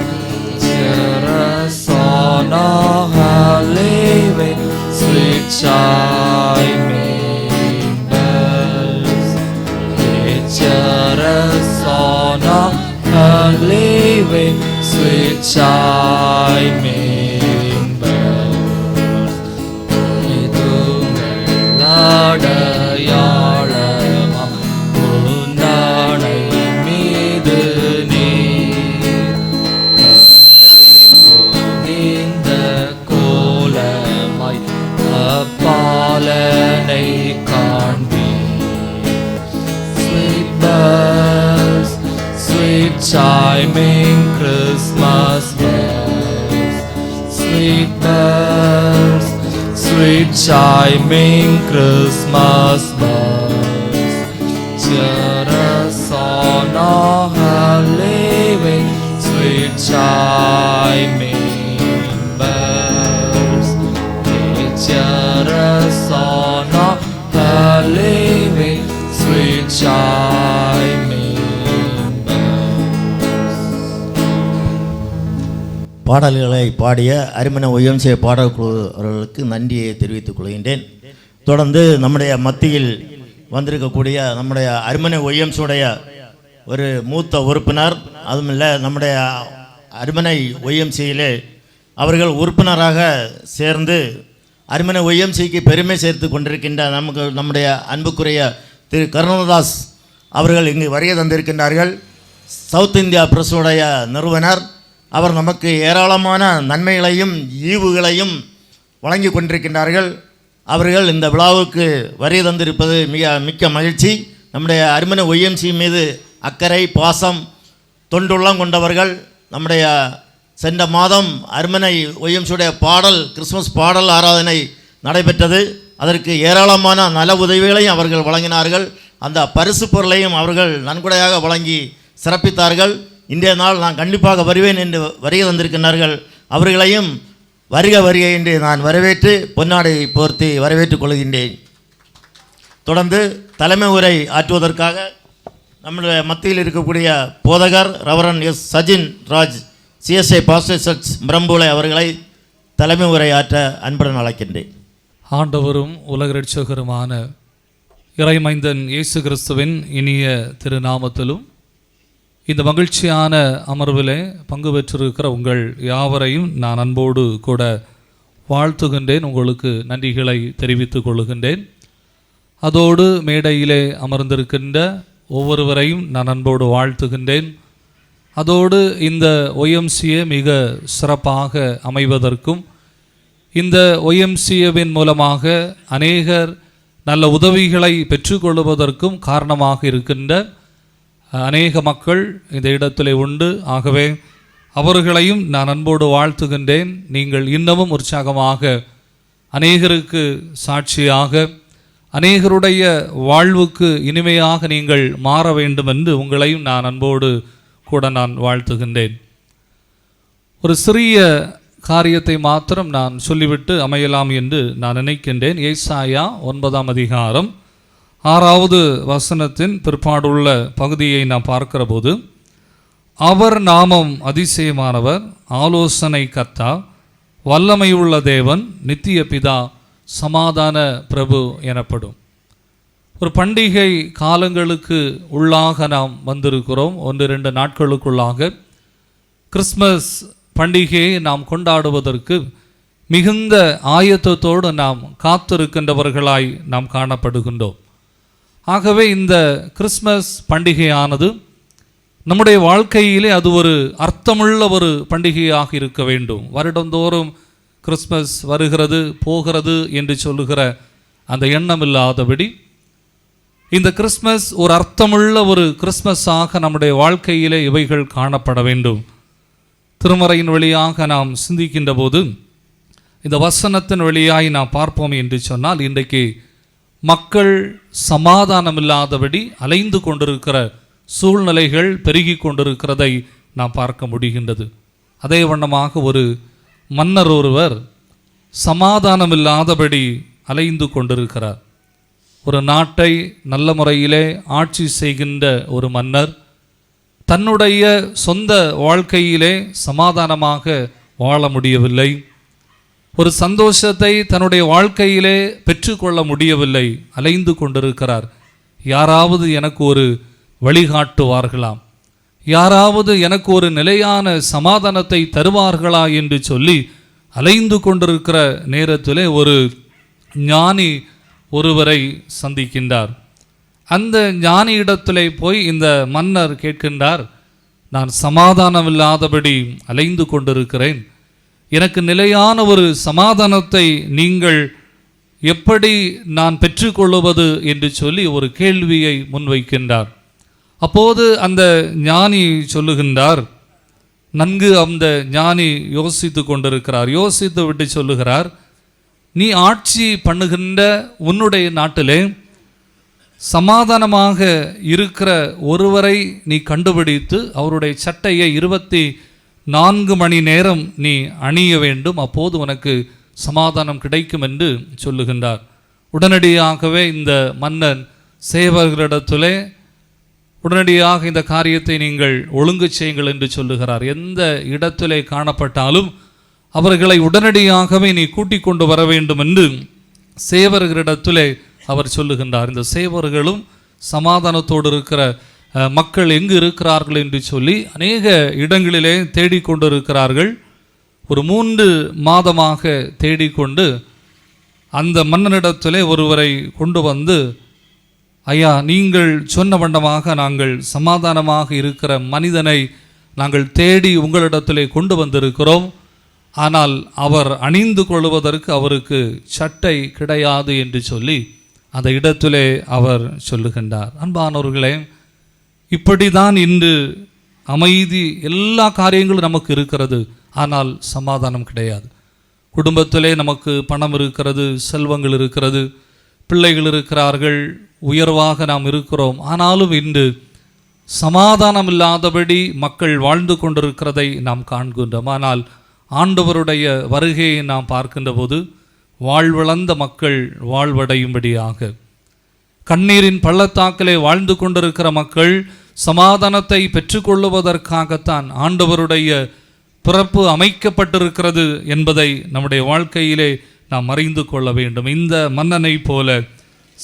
cheer us on our living, sweet chiming bells, cheer us on our living, sweet chiming. அடையாளமாம் உந்தானை மீது நீர் இந்த கோலமாய் அப்பாலனை காண்பீர். Sweet bells, sweet chiming Christmas bells, sweet bells, sweet chiming Christmas bells, cheer us on our living, sweet chiming bells, cheer us on our living, sweet chiming bells. பாடல்களை பாடிய Arumanai YMC பாடல் குழு அவர்களுக்கு நன்றியை தெரிவித்துக் கொள்கின்றேன். தொடர்ந்து நம்முடைய மத்தியில் வந்திருக்கக்கூடிய நம்முடைய அருமனை ஒய்எம்சியுடைய ஒரு மூத்த உறுப்பினர், அதுமில்ல நம்முடைய அருமனை ஒய்எம்சியிலே அவர்கள் உறுப்பினராக சேர்ந்து அருமனை ஒய்எம்சிக்கு பெருமை சேர்த்து கொண்டிருக்கின்ற நம்முடைய அன்புக்குரிய திரு கருணதாஸ் அவர்கள் இங்கு வருகை தந்திருக்கின்றார்கள். சவுத் இந்தியா பிரஸுடைய நிறுவனர். அவர் நமக்கு ஏராளமான நன்மைகளையும் ஈவுகளையும் வழங்கி கொண்டிருக்கின்றார்கள். அவர்கள் இந்த விழாவுக்கு வருகை தந்திருப்பது மிக்க மகிழ்ச்சி. நம்முடைய அருமனை ஒய்எம்சி மீது அக்கறை பாசம் தொண்டுள்ளம் கொண்டவர்கள். நம்முடைய சென்ற மாதம் அருமனை ஒய்எம்சியுடைய கிறிஸ்மஸ் பாடல் ஆராதனை நடைபெற்றது. அதற்கு ஏராளமான நல உதவிகளையும் அவர்கள் வழங்கினார்கள். அந்த பரிசு பொருளையும் அவர்கள் நன்கொடையாக வழங்கி சிறப்பித்தார்கள். இன்றைய நாள் நான் கண்டிப்பாக வருவேன் என்று வருகை தந்திருக்கின்றார்கள். அவர்களையும் வருக என்று நான் வரவேற்று பொன்னாடை போர்த்தி வரவேற்றுக் கொள்கின்றேன். தொடர்ந்து தலைமை உரை ஆற்றுவதற்காக நம்முடைய மத்தியில் இருக்கக்கூடிய போதகர் reverend S Sajin Raj CSI pastor church பிரம்பூலை அவர்களை தலைமை உரை ஆற்ற அன்புடன் அழைக்கின்றேன். ஆண்டவரும் உலக இரட்சகருமான இறைமைந்தன் இயேசு கிறிஸ்துவின் இனிய திருநாமத்திலும் இந்த மகிழ்ச்சியான அமர்விலே பங்கு பெற்றிருக்கிற உங்கள் யாவரையும் நான் அன்போடு கூட வாழ்த்துகின்றேன். உங்களுக்கு நன்றிகளை தெரிவித்துக் கொள்கின்றேன். அதோடு மேடையிலே அமர்ந்திருக்கின்ற ஒவ்வொருவரையும் நான் அன்போடு வாழ்த்துகின்றேன். அதோடு இந்த ஒய்எம்சிஏ மிக சிறப்பாக அமைவதற்கும் இந்த ஒய்எம்சிஏவின் மூலமாக அநேகர் நல்ல உதவிகளை பெற்றுக்கொள்வதற்கும் காரணமாக இருக்கின்ற அநேக மக்கள் இந்த இடத்திலே உண்டு. ஆகவே அவர்களையும் நான் அன்போடு வாழ்த்துகின்றேன். நீங்கள் இன்னமும் உற்சாகமாக அநேகருக்கு சாட்சியாக அநேகருடைய வாழ்வுக்கு இனிமையாக நீங்கள் மாற வேண்டும் என்று உங்களையும் நான் அன்போடு கூட நான் வாழ்த்துகின்றேன். ஒரு சிறிய காரியத்தை மாத்திரம் நான் சொல்லிவிட்டு அமையலாம் என்று நான் நினைக்கின்றேன். ஏசாயா 9ஆம் அதிகாரம் 6வது வசனத்தின் பிற்பாடுள்ள பகுதியை நாம் பார்க்கிற போது, அவர் நாமம் அதிசயமானவர், ஆலோசனை கர்த்தா, வல்லமையுள்ள தேவன், நித்திய பிதா, சமாதான பிரபு எனப்படும். ஒரு பண்டிகை காலங்களுக்கு உள்ளாக நாம் வந்திருக்கிறோம். 1-2 நாட்களுக்குள்ளாக கிறிஸ்மஸ் பண்டிகையை நாம் கொண்டாடுவதற்கு மிகுந்த ஆயத்தத்தோடு நாம் காத்திருக்கின்றவர்களாய் நாம் காணப்படுகின்றோம். ஆகவே இந்த கிறிஸ்மஸ் பண்டிகையானது நம்முடைய வாழ்க்கையிலே அது ஒரு அர்த்தமுள்ள ஒரு பண்டிகையாக இருக்க வேண்டும். வருடந்தோறும் கிறிஸ்மஸ் வருகிறது போகிறது என்று சொல்லுகிற அந்த எண்ணம் இல்லாதபடி இந்த கிறிஸ்மஸ் ஒரு அர்த்தமுள்ள ஒரு கிறிஸ்மஸாக நம்முடைய வாழ்க்கையிலே இவைகள் காணப்பட வேண்டும். திருமறையின் வழியாக நாம் சிந்திக்கின்ற போது இந்த வசனத்தின் வழியாய் நாம் பார்ப்போம் என்று சொன்னால், இன்றைக்கு மக்கள் சமாதானம் இல்லாதபடி அலைந்து கொண்டிருக்கிற சூழ்நிலைகள் பெருகி கொண்டிருக்கிறதை நாம் பார்க்க முடிகின்றது. அதே வண்ணமாக ஒரு மன்னர் ஒருவர் சமாதானம் இல்லாதபடி அலைந்து கொண்டிருக்கிறார். ஒரு நாட்டை நல்ல முறையிலே ஆட்சி செய்கின்ற ஒரு மன்னர் தன்னுடைய சொந்த வாழ்க்கையிலே சமாதானமாக வாழ முடியவில்லை. ஒரு சந்தோஷத்தை தன்னுடைய வாழ்க்கையிலே பெற்றுக்கொள்ள முடியவில்லை. அலைந்து கொண்டிருக்கிறார். யாராவது எனக்கு ஒரு வழிகாட்டுவார்களாம், யாராவது எனக்கு ஒரு நிலையான சமாதானத்தை தருவார்களா என்று சொல்லி அலைந்து கொண்டிருக்கிற நேரத்திலே ஒரு ஞானி ஒருவரை சந்திக்கின்றார். அந்த ஞானியிடத்திலே போய் இந்த மன்னர் கேட்கின்றார், நான் சமாதானம் இல்லாதபடி அலைந்து கொண்டிருக்கிறேன், எனக்கு நிலையான ஒரு சமாதானத்தை நீங்கள் எப்படி நான் பெற்றுக்கொள்வது என்று சொல்லி ஒரு கேள்வியை முன்வைக்கின்றார். அப்போது அந்த ஞானி சொல்லுகின்றார், நன்கு அந்த ஞானி யோசித்து கொண்டிருக்கிறார். யோசித்து விட்டு சொல்லுகிறார், நீ ஆட்சி பண்ணுகின்ற உன்னுடைய நாட்டிலே சமாதானமாக இருக்கிற ஒருவரை நீ கண்டுபிடித்து அவருடைய சட்டையை 24 மணி நேரம் நீ அணிய வேண்டும், அப்போது உனக்கு சமாதானம் கிடைக்கும் என்று சொல்லுகின்றார். உடனடியாகவே இந்த மன்னன் சேவகரிடத்திலே உடனடியாக இந்த காரியத்தை நீங்கள் ஒழுங்கு செய்யுங்கள் என்று சொல்லுகிறார். எந்த இடத்திலே காணப்பட்டாலும் அவர்களை உடனடியாகவே நீ கூட்டிக் கொண்டு வர வேண்டும் என்று சேவர்களிடத்திலே அவர் சொல்லுகின்றார். இந்த சேவர்களும் சமாதானத்தோடு இருக்கிற மக்கள் எங்கு இருக்கிறார்கள் என்று சொல்லி அநேக இடங்களிலே தேடிக்கொண்டு இருக்கிறார்கள். ஒரு 3 மாதமாக தேடிக்கொண்டு அந்த மன்னனிடத்திலே ஒருவரை கொண்டு வந்து, ஐயா, நீங்கள் சொன்ன வண்ணமாக நாங்கள் சமாதானமாக இருக்கிற மனிதனை நாங்கள் தேடி உங்களிடத்திலே கொண்டு வந்திருக்கிறோம், ஆனால் அவர் அணிந்து கொள்வதற்கு அவருக்கு சட்டை கிடையாது என்று சொல்லி அந்த இடத்திலே அவர் சொல்லுகின்றார். அன்பானவர்களே, இப்படி தான் இன்று அமைதி எல்லா காரியங்களும் நமக்கு இருக்கிறது, ஆனால் சமாதானம் கிடையாது. குடும்பத்திலே நமக்கு பணம் இருக்கிறது, செல்வங்கள் இருக்கிறது, பிள்ளைகள் இருக்கிறார்கள், உயர்வாக நாம் இருக்கிறோம், ஆனாலும் இன்று சமாதானம் இல்லாதபடி மக்கள் வாழ்ந்து கொண்டிருக்கிறதை நாம் காண்கின்றோம். ஆனால் ஆண்டவருடைய வருகையை நாம் பார்க்கின்ற போது வாழ்விழந்த மக்கள் வாழ்வடையும்படியாக, கண்ணீரின் பள்ளத்தாக்கிலே வாழ்ந்து கொண்டிருக்கிற மக்கள் சமாதானத்தை பெற்றுக்கொள்ளுவதற்காகத்தான் ஆண்டவருடைய பிறப்பு அமைக்கப்பட்டிருக்கிறது என்பதை நம்முடைய வாழ்க்கையிலே நாம் அறிந்து கொள்ள வேண்டும். இந்த மன்னனை போல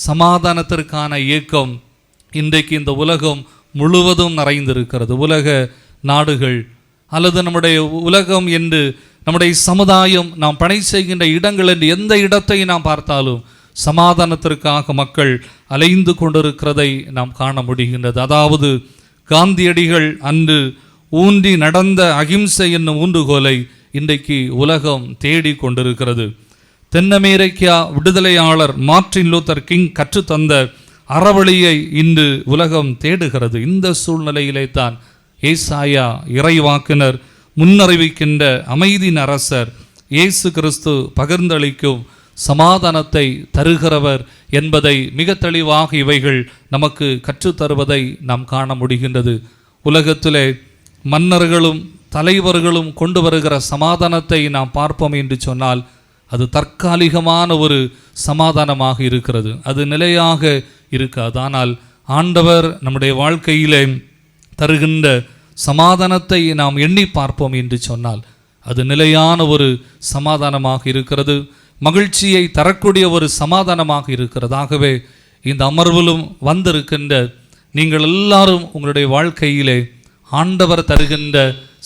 சமாதானத்திற்கான இயக்கம் இன்றைக்கு இந்த உலகம் முழுவதும் நிறைந்திருக்கிறது. உலக நாடுகள் அல்லது நம்முடைய உலகம் என்று நம்முடைய சமுதாயம் நாம் பணி செய்கின்ற இடங்கள் என்று எந்த இடத்தை நாம் பார்த்தாலும் சமாதானத்திற்காக மக்கள் அலைந்து கொண்டிருக்கிறதை நாம் காண முடிகின்றது. அதாவது காந்தியடிகள் அன்று ஊன்றி நடந்த அகிம்சை என்னும் ஊன்றுகோலை இன்றைக்கு உலகம் தேடி கொண்டிருக்கிறது. தென் அமெரிக்கா விடுதலையாளர் மார்ட்டின் லூத்தர் கிங் கற்றுத்தந்த அறவழியை இன்று உலகம் தேடுகிறது. இந்த சூழ்நிலையிலே தான் ஏசாயா இறைவாக்கினர் முன்னறிவிக்கின்ற அமைதியின் அரசர் இயேசு கிறிஸ்து பகிர்ந்தளிக்கும் சமாதானத்தை தருகிறவர் என்பதை மிக தெளிவாக இவைகள் நமக்கு கற்றுத்தருவதை நாம் காண முடிகின்றது. உலகத்திலே மன்னர்களும் தலைவர்களும் கொண்டு வருகிற சமாதானத்தை நாம் பார்ப்போம் என்று சொன்னால் அது தற்காலிகமான ஒரு சமாதானமாக இருக்கிறது, அது நிலையாக இருக்காது. ஆனால் ஆண்டவர் நம்முடைய வாழ்க்கையிலே தருகின்ற சமாதானத்தை நாம் எண்ணி பார்ப்போம் என்று சொன்னால் அது நிலையான ஒரு சமாதானமாக இருக்கிறது, மகிழ்ச்சியை தரக்கூடிய ஒரு சமாதானமாக இருக்கிறது. ஆகவே இந்த அமர்விலும் வந்திருக்கின்ற நீங்கள் எல்லாரும் உங்களுடைய வாழ்க்கையிலே ஆண்டவர் தருகின்ற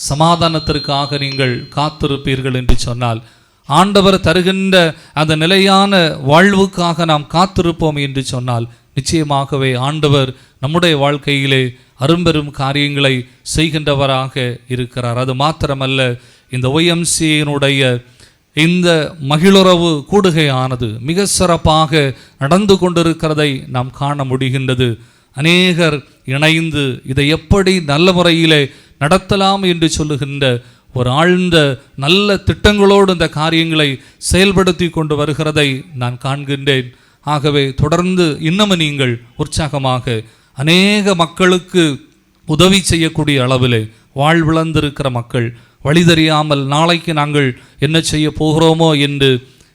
சமாதானத்திற்காக நீங்கள் காத்திருப்பீர்கள் என்று சொன்னால், ஆண்டவர் தருகின்ற அந்த நிலையான வாழ்வுக்காக நாம் காத்திருப்போம் என்று சொன்னால் நிச்சயமாகவே ஆண்டவர் நம்முடைய வாழ்க்கையிலே அரும்பெரும் காரியங்களை செய்கின்றவராக இருக்கிறார். அது மாத்திரமல்ல, இந்த OMCA இந்த மகிழுறவு கூடுகையானது மிக சிறப்பாக நடந்து கொண்டிருக்கிறதை நாம் காண முடிகின்றது. அநேகர் இணைந்து இதை எப்படி நல்ல முறையிலே நடத்தலாம் என்று சொல்லுகின்ற ஒரு ஆழ்ந்த நல்ல திட்டங்களோடு இந்த காரியங்களை செயல்படுத்தி கொண்டு வருகிறதை நான் காண்கின்றேன். ஆகவே தொடர்ந்து இன்னமும் நீங்கள் உற்சாகமாக அநேக மக்களுக்கு உதவி செய்யக்கூடிய அளவிலே வாழ்விழந்திருக்கிற மக்கள் வழி தெரியாமல் நாளைக்கு நாங்கள் என்ன செய்ய போகிறோமோ என்று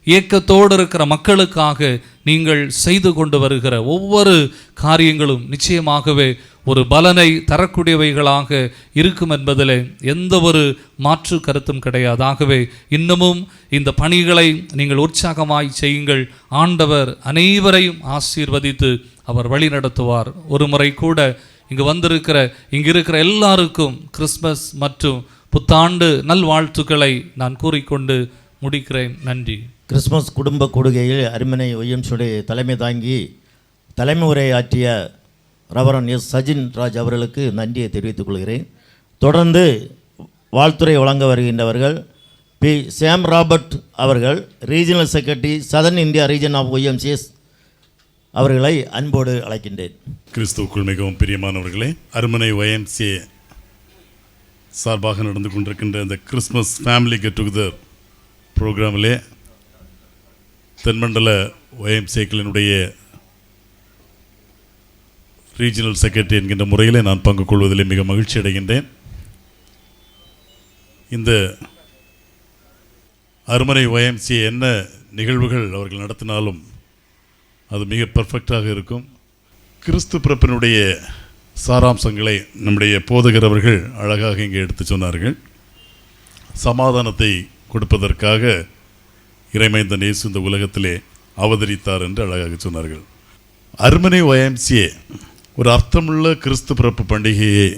ஏக்கத்தோடு இருக்கிற மக்களுக்காக நீங்கள் செய்து கொண்டு வருகிற ஒவ்வொரு காரியங்களும் நிச்சயமாகவே ஒரு பலனை தரக்கூடியவைகளாக இருக்கும் என்பதில் எந்த ஒரு மாற்று கருத்தும் கிடையாது. ஆகவே இன்னமும் இந்த பணிகளை நீங்கள் உற்சாகமாய் செய்யுங்கள். ஆண்டவர் அனைவரையும் ஆசீர்வதித்து அவர் வழி நடத்துவார். ஒரு முறை கூட இங்கு இருக்கிற எல்லாருக்கும் கிறிஸ்மஸ் மற்றும் புத்தாண்டு நல்வாழ்த்துக்களை நான் கூறிக்கொண்டு முடிக்கிறேன். நன்றி. கிறிஸ்மஸ் குடும்ப கூடுகையில் அருமனை OMCA தலைமை தாங்கி தலைமை உரை ஆற்றிய ரெவரண்ட் எஸ் சஜின் ராஜ் அவர்களுக்கு நன்றியை தெரிவித்துக் கொள்கிறேன். தொடர்ந்து வாழ்த்துறை வழங்க வருகின்றவர்கள் பி சாம் ராபர்ட் அவர்கள், regional secretary southern India region of OMCS அவர்களை அன்போடு அழைக்கின்றேன். கிறிஸ்துவுக்குள் மிகவும் பிரியமானவர்களே, அருமனை OMCA சார்பாக நடந்து கொண்டிருக்கின்ற இந்த கிறிஸ்மஸ் ஃபேமிலி கெட் டுகெதர் ப்ரோக்ராமிலே தென்மண்டல OMCA-க்களினுடைய ரீஜனல் செக்ரட்டரி என்கின்ற முறையில் நான் பங்கு கொள்வதிலே மிக மகிழ்ச்சி அடைகின்றேன். இந்த அருமனை OMCA என்ன நிகழ்வுகள் அவர்கள் நடத்தினாலும் அது மிக பர்ஃபெக்டாக இருக்கும். கிறிஸ்து பிறப்பினுடைய சாராம்சங்களை நம்முடைய போதகர் அவர்கள் அழகாக இங்கே எடுத்து சொன்னார்கள். சமாதானத்தை கொடுப்பதற்காக இறைமைந்தன் இயேசு இந்த உலகத்திலே அவதரித்தார் என்று அழகாக சொன்னார்கள். அருமனை OMCA ஒரு அர்த்தமுள்ள கிறிஸ்து பிறப்பு பண்டிகையை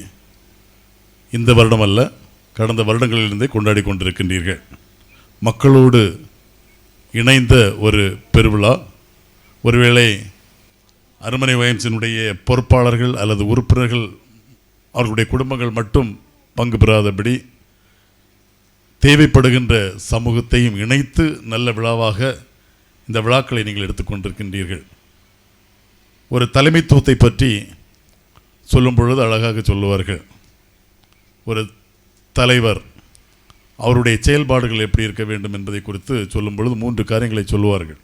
இந்த வருடம் அல்ல, கடந்த வருடங்களிலிருந்தே கொண்டாடி கொண்டிருக்கின்றீர்கள். மக்களோடு இணைந்த ஒரு பெருவிழா. ஒருவேளை அருமனை OMCA-னுடைய பொறுப்பாளர்கள் அல்லது உறுப்பினர்கள் அவர்களுடைய குடும்பங்கள் மட்டும் பங்கு பெறாதபடி தேவைப்படுகின்ற சமூகத்தையும் இணைத்து நல்ல விழாவாக இந்த விழாக்களை நீங்கள் எடுத்துக்கொண்டிருக்கின்றீர்கள். ஒரு தலைமைத்துவத்தை பற்றி சொல்லும் பொழுது அழகாக சொல்லுவார்கள். ஒரு தலைவர் அவருடைய செயல்பாடுகள் எப்படி இருக்க வேண்டும் என்பதை குறித்து சொல்லும் பொழுது 3 காரியங்களை சொல்லுவார்கள்.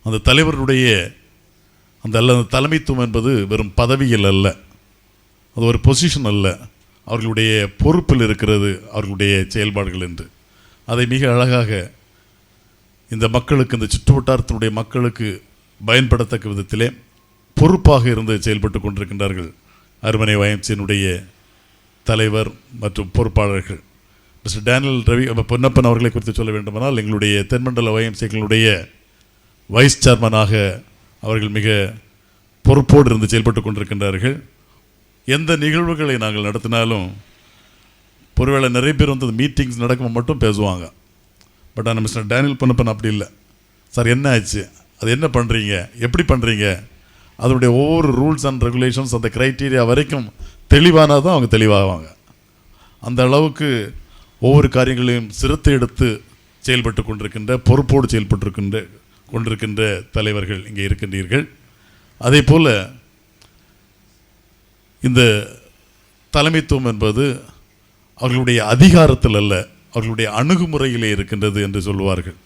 அந்த தலைவருடைய அந்த தலைமைத்துவம் என்பது வெறும் பதவியில் அல்ல, அது ஒரு பொசிஷன் அல்ல, அவர்களுடைய பொறுப்பில் இருக்கிறது அவர்களுடைய செயல்பாடுகள் என்று. அதை மிக அழகாக இந்த மக்களுக்கு, இந்த சுற்றுவட்டாரத்தினுடைய மக்களுக்கு பயன்படத்தக்க விதத்திலே பொறுப்பாக இருந்து செயல்பட்டு கொண்டிருக்கின்றார்கள் அருமனை OMCA-னுடைய தலைவர் மற்றும் பொறுப்பாளர்கள். மிஸ்டர் டேனியல் ரவி பொன்னப்பன் அவர்களை குறித்து சொல்ல வேண்டுமானால் எங்களுடைய தென்மண்டல OMCA-களுடைய வைஸ் சேர்மனாக அவர்கள் மிக பொறுப்போடு இருந்து செயல்பட்டு கொண்டிருக்கின்றார்கள். எந்த நிகழ்வுகளை நாங்கள் நடத்தினாலும் ஒருவேளை நிறைய பேர் வந்து மீட்டிங்ஸ் நடக்கும் மட்டும் பேசுவாங்க. பட் ஆனால் மிஸ்டர் டேனியல் பொன்னப்பன் அப்படி இல்லை. சார் என்ன ஆச்சு, அது என்ன பண்ணுறீங்க, எப்படி பண்ணுறீங்க, அதனுடைய ஒவ்வொரு ரூல்ஸ் அண்ட் ரெகுலேஷன்ஸ் அந்த க்ரைட்டீரியா வரைக்கும் தெளிவானால் தான் அவங்க தெளிவாகுவாங்க. அந்த அளவுக்கு ஒவ்வொரு காரியங்களையும் சிரத்தை எடுத்து செயல்பட்டு கொண்டிருக்கின்ற, பொறுப்போடு செயல்பட்டு கொண்டிருக்கின்ற தலைவர்கள் இங்கே இருக்கின்றீர்கள். அதே போல் இந்த தலைமைத்துவம் என்பது அவர்களுடைய அதிகாரத்தில் அல்ல, அவர்களுடைய அணுகுமுறையிலே இருக்கின்றது என்று சொல்லுவார்கள்.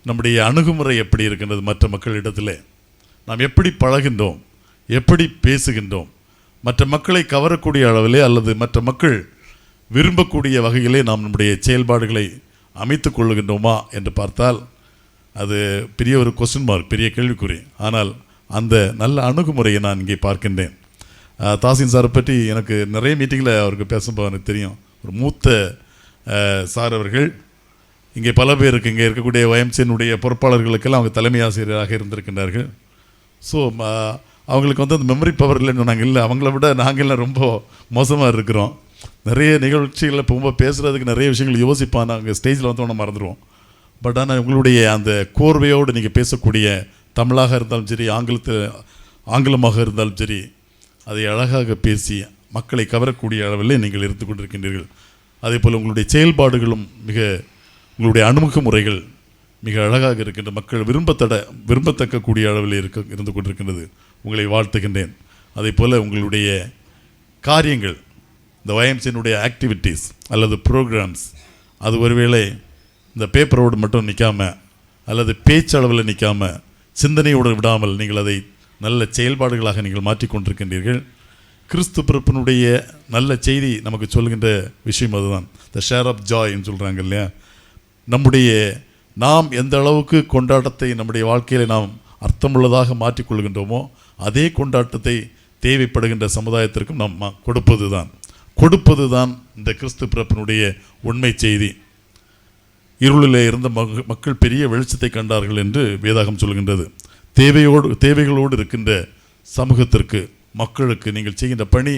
நம்முடைய அணுகுமுறை எப்படி இருக்கின்றது, மற்ற மக்களிடத்தில் நாம் எப்படி பழகின்றோம், எப்படி பேசுகின்றோம், மற்ற மக்களை கவரக்கூடிய அளவிலே அல்லது மற்ற மக்கள் விரும்பக்கூடிய வகையிலே நாம் நம்முடைய செயல்பாடுகளை அமைத்து கொள்ளுகின்றோமா என்று பார்த்தால் அது பெரிய ஒரு கொஸ்டின் மார்க், பெரிய கேள்விக்குறி. ஆனால் அந்த நல்ல அணுகுமுறையை நான் இங்கே பார்க்கின்றேன். தாசின் சாரை பற்றி எனக்கு நிறைய மீட்டிங்கில் அவருக்கு பேசும்போது எனக்கு தெரியும். ஒரு மூத்த சார் அவர்கள் இங்கே பல பேருக்கு இங்கே இருக்கக்கூடிய YMCA பொறுப்பாளர்களுக்கெல்லாம் அவங்க தலைமை ஆசிரியராக இருந்திருக்கின்றார்கள். ஸோ அவங்களுக்கு வந்து அந்த மெமரி பவர் இல்லைன்னு நாங்கள் இல்லை, அவங்கள விட நாங்கள்லாம் ரொம்ப மோசமாக இருக்கிறோம். நிறைய நிகழ்ச்சிகளில் போகும்போது பேசுகிறதுக்கு நிறைய விஷயங்கள் யோசிப்பான், நாங்கள் ஸ்டேஜில் வந்து ஒன்று மறந்துடுவோம். பட் ஆனால் உங்களுடைய அந்த கோர்வையோடு நீங்கள் பேசக்கூடிய தமிழாக இருந்தாலும் சரி, ஆங்கிலமாக இருந்தாலும் சரி, அதை அழகாக பேசி மக்களை கவரக்கூடிய அளவில் நீங்கள் இருந்து கொண்டிருக்கின்றீர்கள். அதே போல் உங்களுடைய செயல்பாடுகளும் உங்களுடைய அணுமுக முறைகள் மிக அழகாக இருக்கின்ற, மக்கள் விரும்பத்தக்க கூடிய அளவில் இருந்து கொண்டிருக்கின்றது. உங்களை வாழ்த்துகின்றேன். அதே போல் உங்களுடைய காரியங்கள், இந்த YMCA ஆக்டிவிட்டீஸ் அல்லது ப்ரோக்ராம்ஸ், அது ஒருவேளை இந்த பேப்பரோடு மட்டும் நிற்காமல் அல்லது பேச்சளவில் நிற்காமல் சிந்தனையோடு விடாமல் நீங்கள் அதை நல்ல செயல்பாடுகளாக நீங்கள் மாற்றிக்கொண்டிருக்கின்றீர்கள். கிறிஸ்து பிறப்பினுடைய நல்ல செய்தி நமக்கு சொல்கின்ற விஷயம் அதுதான். த ஷேர் ஆஃப் ஜாய்ன்னு சொல்கிறாங்க இல்லையா. நாம் எந்த அளவுக்கு கொண்டாட்டத்தை நம்முடைய வாழ்க்கையில் நாம் அர்த்தமுள்ளதாக மாற்றிக்கொள்கின்றோமோ அதே கொண்டாட்டத்தை தேவைப்படுகின்ற சமுதாயத்திற்கும் நாம் கொடுப்பது தான் இந்த கிறிஸ்து பிறப்பினுடைய உண்மை செய்தி. இருளிலே இருந்த மக்கள் பெரிய வெளிச்சத்தை கண்டார்கள் என்று வேதாகம் சொல்கின்றது. தேவைகளோடு இருக்கின்ற சமூகத்திற்கு, மக்களுக்கு நீங்கள் செய்கின்ற பணி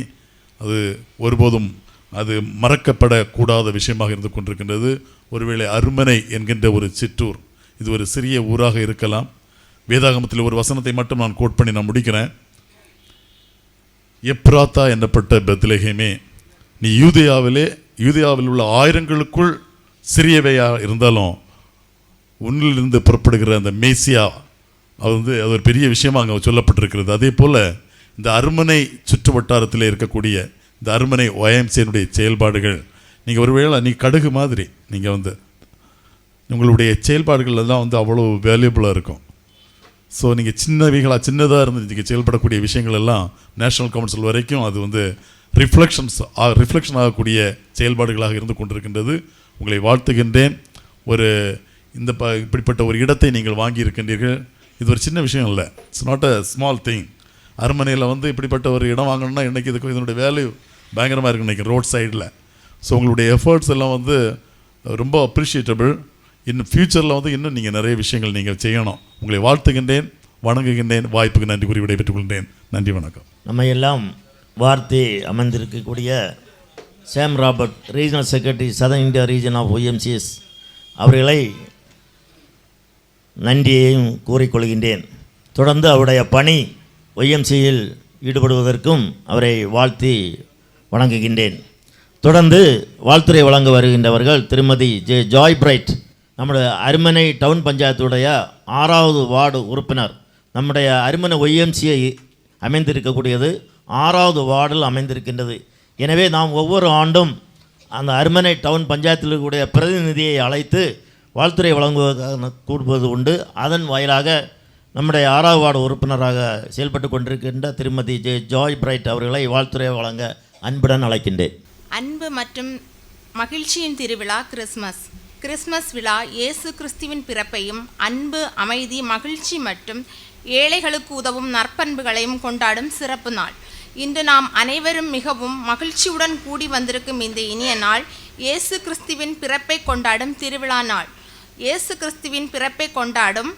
அது ஒருபோதும் அது மறக்கப்படக்கூடாத விஷயமாக இருந்து கொண்டிருக்கின்றது. ஒருவேளை அருமனை என்கின்ற ஒரு சிற்றூர், இது ஒரு சிறிய ஊராக இருக்கலாம். வேதாகமத்தில் ஒரு வசனத்தை மட்டும் நான் கோட் பண்ணி நான் முடிக்கிறேன். எப்ராத்தா என்னப்பட்ட பெத்லெகேமே, நீ யூதேயாவில் உள்ள ஆயிரங்களுக்குள் சிறியவையாக இருந்தாலும் உன்னிலிருந்து புறப்படுகிற அந்த மேசியா அது ஒரு பெரிய விஷயமாக அங்கே சொல்லப்பட்டிருக்கிறது. அதே போல் இந்த அருமனை சுற்று வட்டாரத்தில் இருக்கக்கூடிய இந்த அருமனை YMCA செயல்பாடுகள், நீங்கள் ஒருவேளை நீங்கள் கடுகு மாதிரி நீங்கள் உங்களுடைய செயல்பாடுகள் எல்லாம் அவ்வளோ வேல்யூபிளாக இருக்கும். ஸோ நீங்கள் சின்னதாக இருந்து நீங்கள் செயல்படக்கூடிய விஷயங்கள் எல்லாம் நேஷனல் கவுன்சில் வரைக்கும் அது ரிஃப்ளெக்ஷன் ஆகக்கூடிய செயல்பாடுகளாக இருந்து கொண்டிருக்கின்றது. உங்களை வாழ்த்துகின்றேன். இப்படிப்பட்ட ஒரு இடத்தை நீங்கள் வாங்கியிருக்கின்றீர்கள். இது ஒரு சின்ன விஷயம் இல்லை, it's not a small thing. அரண்மனையில் இப்படிப்பட்ட ஒரு இடம் வாங்கணும்னா இன்றைக்கி இதனுடைய வேல்யூ பயங்கரமாக இருக்குது இன்றைக்கி ரோட் சைடில். ஸோ உங்களுடைய எஃபர்ட்ஸ் எல்லாம் ரொம்ப அப்ரிஷியேட்டபிள். இன்னும் ஃப்யூச்சரில் இன்னும் நீங்கள் நிறைய விஷயங்கள் நீங்கள் செய்யணும். உங்களை வாழ்த்துகின்றேன், வணங்குகின்றேன். வாய்ப்புக்கு நன்றி கூறி விடைபெற்றுக் கொள்கிறேன். நன்றி, வணக்கம். நம்ம எல்லாம் வார்த்தை அமர்ந்திருக்கக்கூடிய Sam Robert, regional secretary, southern India region of YMCA அவர்களை நன்றியையும் கூறிக்கொள்கின்றேன். தொடர்ந்து அவருடைய பணி YMCAயில் ஈடுபடுவதற்கும் அவரை வாழ்த்தி வணங்குகின்றேன். தொடர்ந்து வாழ்த்துரை வழங்க வருகின்றவர்கள் திருமதி ஜாய் பிரைட், நம்முடைய அருமனை டவுன் பஞ்சாயத்துடைய 6வது வார்டு உறுப்பினர். நம்முடைய அருமனை YMCA அமைந்திருக்கக்கூடியது 6வது வார்டில் அமைந்திருக்கின்றது. எனவே நாம் ஒவ்வொரு ஆண்டும் அந்த அருமனை டவுன் பஞ்சாயத்தில் இருக்கக்கூடிய பிரதிநிதியை அழைத்து வாழ்த்துறை வழங்குவதற்காக கூடுவது உண்டு. அதன் வாயிலாக நம்முடைய 6வது வார்டு உறுப்பினராக செயல்பட்டு கொண்டிருக்கின்ற திருமதி ஜாய் பிரைட் அவர்களை வாழ்த்துறை வழங்க அன்புடன் அழைக்கின்றேன். அன்பு மற்றும் மகிழ்ச்சியின் திருவிழா கிறிஸ்மஸ் விழா இயேசு கிறிஸ்துவின் பிறப்பையும் அன்பு, அமைதி, மகிழ்ச்சி மற்றும் ஏழைகளுக்கு உதவும் நற்பண்புகளையும் கொண்டாடும் சிறப்பு நாள். இன்று நாம் அனைவரும் மிகவும் மகிழ்ச்சியுடன் கூடி வந்திருக்கும் இந்த இனிய நாள் இயேசு கிறிஸ்துவின் பிறப்பை கொண்டாடும் திருவிழா நாள். இயேசு கிறிஸ்துவின் பிறப்பை கொண்டாடும்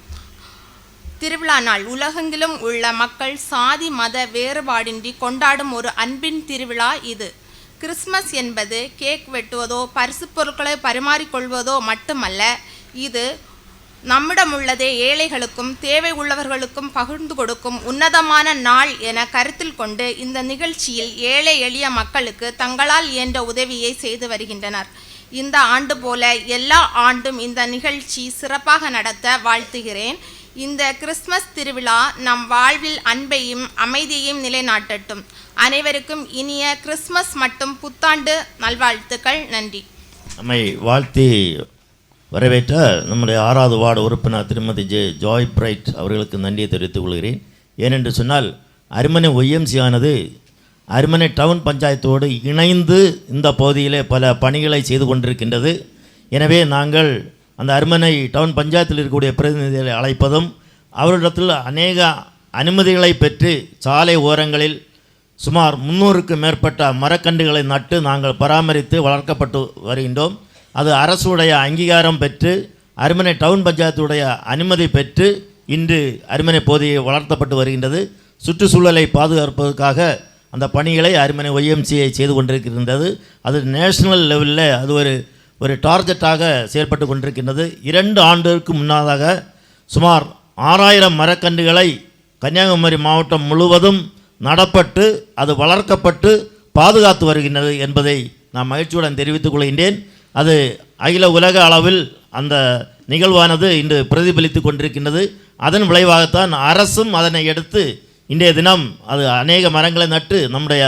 திருவிழா நாள் உலகெங்கிலும் உள்ள மக்கள் சாதி மத வேறுபாடின்றி கொண்டாடும் ஒரு அன்பின் திருவிழா இது. கிறிஸ்மஸ் என்பது கேக் வெட்டுவதோ பரிசு பொருட்களை பரிமாறிக்கொள்வதோ மட்டுமல்ல, இது நம்மிடமுள்ளதை ஏழைகளுக்கும் தேவை உள்ளவர்களுக்கும் பகிர்ந்து கொடுக்கும் உன்னதமான நாள் என கருத்தில் கொண்டு இந்த நிகழ்ச்சியில் ஏழை எளிய மக்களுக்கு தங்களால் இயன்ற உதவியை செய்து வருகின்றனர். இந்த ஆண்டு போல எல்லா ஆண்டும் இந்த நிகழ்ச்சி சிறப்பாக நடத்த வாழ்த்துகிறேன். இந்த கிறிஸ்மஸ் திருவிழா நம் வாழ்வில் அன்பையும் அமைதியையும் நிலைநாட்டட்டும். அனைவருக்கும் இனிய கிறிஸ்மஸ் மற்றும் புத்தாண்டு நல்வாழ்த்துக்கள். நன்றி. நம்மை வாழ்த்தி வரவேற்ற நம்முடைய 6வது வார்டு உறுப்பினர் திருமதி ஜாய் பிரைட் அவர்களுக்கு நன்றியை தெரிவித்துக் கொள்கிறேன். ஏனென்று சொன்னால் அருமனை ஒய்எம்சி ஆனது அருமனை டவுன் பஞ்சாயத்தோடு இணைந்து இந்த பகுதியிலே பல பணிகளை செய்து கொண்டிருக்கின்றது. எனவே நாங்கள் அந்த அருமனை டவுன் பஞ்சாயத்தில் இருக்கக்கூடிய பிரதிநிதிகளை அழைப்பதும் அவரிடத்தில் அநேக அனுமதிகளை பெற்று சாலை ஓரங்களில் சுமார் 300க்கும் மேற்பட்ட மரக்கன்றுகளை நட்டு நாங்கள் பராமரித்து வளர்க்கப்பட்டு வருகின்றோம். அது அரசுடைய அங்கீகாரம் பெற்று அருமனை டவுன் பஞ்சாயத்துடைய அனுமதி பெற்று இன்று அருமனை பகுதியை வளர்த்தப்பட்டு வருகின்றது. சுற்றுச்சூழலை பாதுகாப்பதற்காக அந்த பணிகளை அருமனை ஒய்எம்சிஐ செய்து கொண்டிருக்கின்றது. அது நேஷனல் லெவலில் அது ஒரு டார்கெட்டாக செயல்பட்டு கொண்டிருக்கின்றது. 2 ஆண்டுகளுக்கு முன்னதாக சுமார் 6000 மரக்கன்றுகளை கன்னியாகுமரி மாவட்டம் முழுவதும் நடப்பட்டு அது வளர்க்கப்பட்டு பாதுகாத்து வருகின்றது என்பதை நான் மகிழ்ச்சியுடன் தெரிவித்துக் கொள்கின்றேன். அது அகில உலக அளவில் அந்த நிகழ்வானது இன்று பிரதிபலித்து கொண்டிருக்கின்றது. அதன் விளைவாகத்தான் அரசும் அதனை எடுத்து இன்றைய தினம் அது அநேக மரங்களை நட்டு நம்முடைய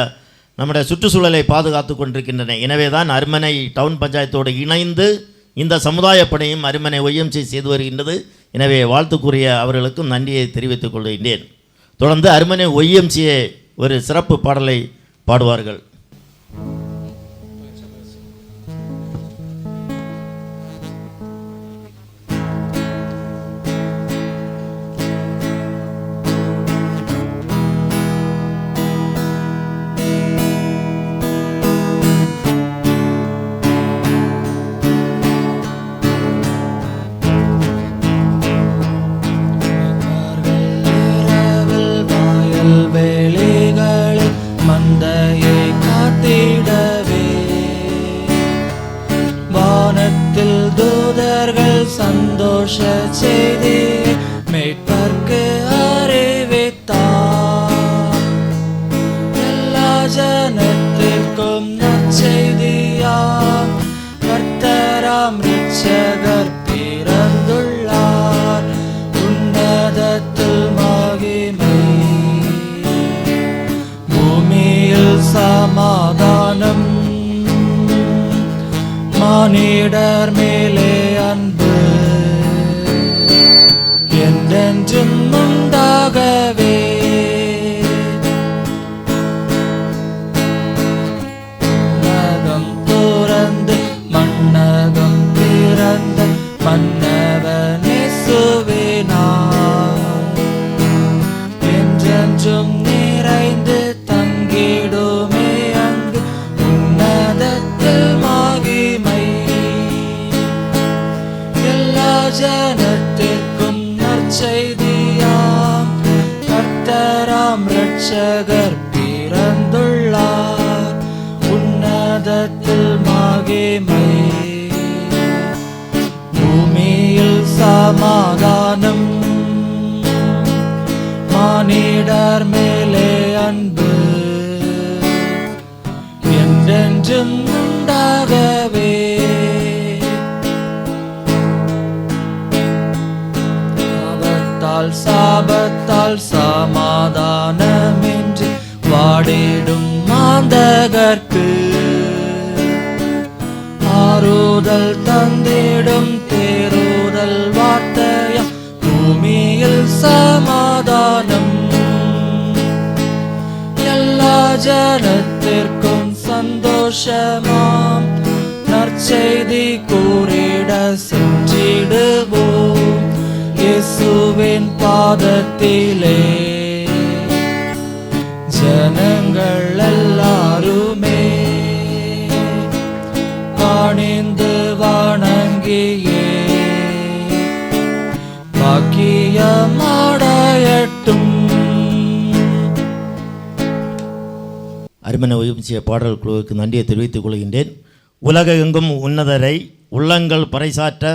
சுற்றுச்சூழலை பாதுகாத்து கொண்டிருக்கின்றன. எனவே தான் அருமனை டவுன் பஞ்சாயத்தோடு இணைந்து இந்த சமுதாய பணியும் அருமனை ஒய்எம்சி செய்து வருகின்றது. எனவே வாழ்த்துக்குரிய அவர்களுக்கும் நன்றியை தெரிவித்துக் கொள்கின்றேன். தொடர்ந்து அருமனை ஒய்எம்சியை ஒரு சிறப்பு பாடலை பாடுவார்கள். சந்தோஷ செய்தி மீட்பர்க்கு அறிவித்தார். எல்லா ஜனத்திற்கும் நற்செய்தியாம் கர்த்தராம் இரட்சகர் பிறந்துள்ளார். உன்னதத்தில் மகிமை, பூமியில் சமாதானம், மானிடர் மேலே அன்பு என்றென்றும் உண்டாகவே. மன்னகம் துறந்து மன்னகம் பிறந்த மன்னவனே சுவினார் என்றென்றும் நிறைந்து தங்கிடுமே அங்கு உன்னதத்தில் மகிமை. எல்லா ஜனத்திற்கும் நற்செய்தியாம் கர்த்தராம் இரட்சகர் பிறந்துள்ளார். உன்னதத்தில் மகிமை, பூமியில் சமாதானம், மானிடர் மேலே அன்பு என்றென்றும் உண்டாகவே. சாபத்தால் சமாதானமின்றி வாடிடும் மாந்தகர்க்கு ஆறுதல் தந்திடும் தேறுதல் வார்த்தையா பூமியில் சமாதானம். எல்லா ஜனத்திற்கும் சந்தோஷமாம் நற்செய்தி கூறிட சென்றிடுவோம் இயேசுவின் பாதத்திலே. ஜனங்கள் எல்லாருமே பணிந்து வணங்கியே பாக்கியமாட பெறட்டும். அருமனை உயர்ச்சிய பாடல் குழுவுக்கு நன்றியை தெரிவித்துக் கொள்கின்றேன். உலகெங்கும் உன்னதரை உள்ளங்கள் பறைசாற்ற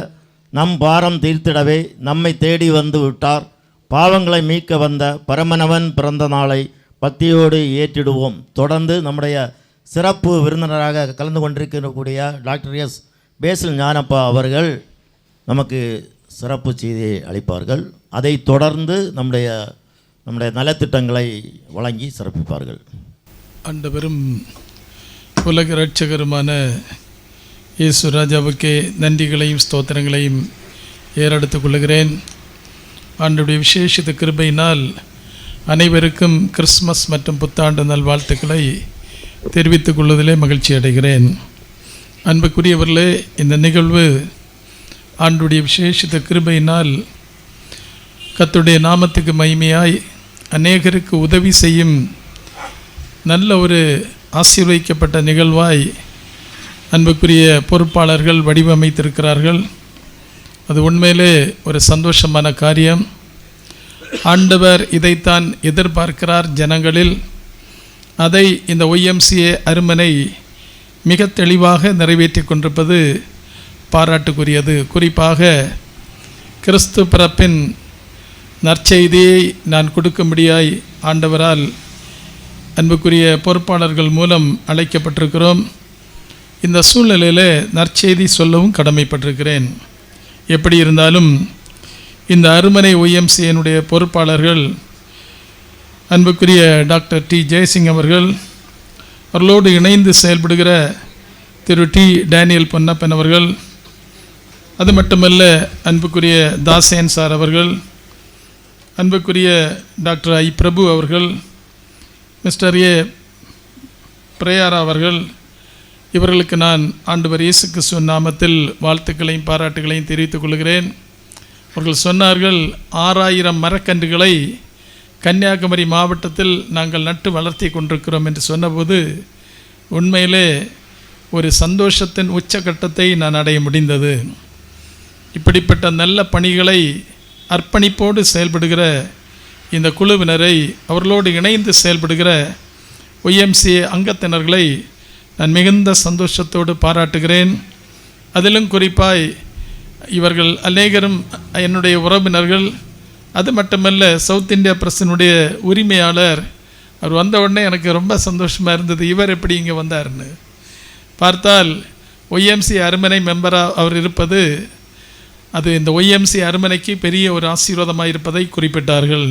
நம் பாரம் தீர்த்திடவே நம்மை தேடி வந்து விட்டார். பாவங்களை மீட்க வந்த பரமனவன் பிறந்த நாளை பக்தியோடு ஏற்றிடுவோம். தொடர்ந்து நம்முடைய சிறப்பு விருந்தினராக கலந்து கொண்டிருக்கக்கூடிய டாக்டர் எஸ் பேசில் ஞானப்பா அவர்கள் நமக்கு சிறப்பு செய்தியை அளிப்பார்கள். அதை தொடர்ந்து நம்முடைய நலத்திட்டங்களை வழங்கி சிறப்பிப்பார்கள். ஆண்டவரும் உலக இரட்சகருமான இயேசு ராஜாவுக்கே நன்றிகளையும் ஸ்தோத்திரங்களையும் ஏறெடுத்துக் கொள்கிறேன். ஆண்டுடைய விசேஷித்த கிருபையினால் அனைவருக்கும் கிறிஸ்மஸ் மற்றும் புத்தாண்டு நல்வாழ்த்துக்களை தெரிவித்துக் கொள்வதிலே மகிழ்ச்சி அடைகிறேன். அன்புக்குரியவர்களே, இந்த நிகழ்வு ஆண்டுடைய விசேஷித்த கிருபையினால் கர்த்தருடைய நாமத்துக்கு மகிமையாய் அநேகருக்கு உதவி செய்யும் நல்ல ஒரு ஆசீர்வதிக்கப்பட்ட நிகழ்வாய் அன்புக்குரிய பொறுப்பாளர்கள் வடிவமைத்திருக்கிறார்கள். அது உண்மையிலே ஒரு சந்தோஷமான காரியம். ஆண்டவர் இதைத்தான் எதிர்பார்க்கிறார் ஜனங்களில். அதை இந்த ஒய்எம்சிஏ அருமனை மிக தெளிவாக நிறைவேற்றி கொண்டிருப்பது பாராட்டுக்குரியது. குறிப்பாக கிறிஸ்து பிறப்பின் நற்செய்தியை நான் கொடுக்கும்படியாய் ஆண்டவரால் அன்புக்குரிய பொறுப்பாளர்கள் மூலம் அழைக்கப்பட்டிருக்கிறோம். இந்த சூழ்நிலையில் நற்செய்தி சொல்லவும் கடமைப்பட்டிருக்கிறேன். எப்படி இருந்தாலும் இந்த அருமனை ஒய்எம்சிஏனுடைய பொறுப்பாளர்கள் அன்புக்குரிய டாக்டர் டி ஜெயசிங் அவர்கள், அவர்களோடு இணைந்து செயல்படுகிற திரு டி டேனியல் பொன்னப்பன் அவர்கள், அது மட்டுமல்ல அன்புக்குரிய தாசேன் சார் அவர்கள், அன்புக்குரிய டாக்டர் ஐ பிரபு அவர்கள், மிஸ்டர் ஏ பிரேயாரா அவர்கள், இவர்களுக்கு நான் ஆண்டவர் இயேசு கிறிஸ்துவின் நாமத்தில் வாழ்த்துக்களையும் பாராட்டுகளையும் தெரிவித்துக் கொள்கிறேன். அவர்கள் சொன்னார்கள், 6000 மரக்கன்றுகளை கன்னியாகுமரி மாவட்டத்தில் நாங்கள் நட்டு வளர்த்தி கொண்டிருக்கிறோம் என்று சொன்னபோது உண்மையிலே ஒரு சந்தோஷத்தின் உச்சக்கட்டத்தை நான் அடைய முடிந்தது. இப்படிப்பட்ட நல்ல பணிகளை அர்ப்பணிப்போடு செயல்படுகிற இந்த குழுவினரை, அவர்களோடு இணைந்து செயல்படுகிற ஒய்எம்சிஏ அங்கத்தினர்களை நான் மிகுந்த சந்தோஷத்தோடு பாராட்டுகிறேன். அதிலும் குறிப்பாய் இவர்கள் அநேகரும் என்னுடைய உறவினர்கள். அது மட்டுமல்ல, சவுத் இந்தியா பிரஸினுடைய உரிமையாளர் அவர் வந்த உடனே எனக்கு ரொம்ப சந்தோஷமாக இருந்தது. இவர் எப்படி இங்கே வந்தார்னு பார்த்தால் ஒய்எம்சி அருமனை மெம்பராக அவர் இருப்பது, அது இந்த ஒய்எம்சி அருமனைக்கு பெரிய ஒரு ஆசீர்வாதமாக இருப்பதை குறிப்பிட்டார்கள்.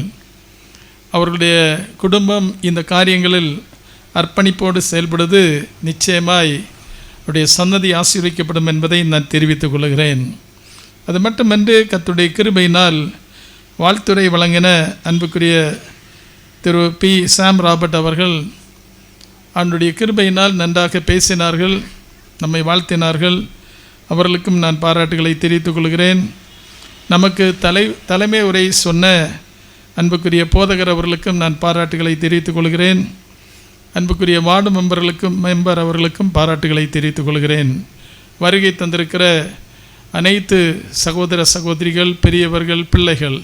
அவர்களுடைய குடும்பம் இந்த காரியங்களில் அர்ப்பணிப்போடு செயல்படுவது நிச்சயமாய் அவருடைய சன்னதி ஆசீர்வதிக்கப்படும் என்பதை நான் தெரிவித்துக் கொள்கிறேன். அது மட்டுமன்று கர்த்தருடைய கிருபையினால் வாழ்த்துரை வழங்கின அன்புக்குரிய திரு பி சாம் ராபர்ட் அவர்கள் அவருடைய கிருபையினால் நன்றாக பேசினார்கள், நம்மை வாழ்த்தினார்கள். அவர்களுக்கும் நான் பாராட்டுகளை தெரிவித்துக் கொள்கிறேன். நமக்கு தலைமை உரை சொன்ன அன்புக்குரிய போதகர் அவர்களுக்கும் நான் பாராட்டுகளை தெரிவித்துக் கொள்கிறேன். அன்புக்குரிய வார்டு மெம்பர் அவர்களுக்கும் பாராட்டுகளை தெரிவித்துக் கொள்கிறேன். வருகை தந்திருக்கிற அனைத்து சகோதர சகோதரிகள், பெரியவர்கள், பிள்ளைகள்,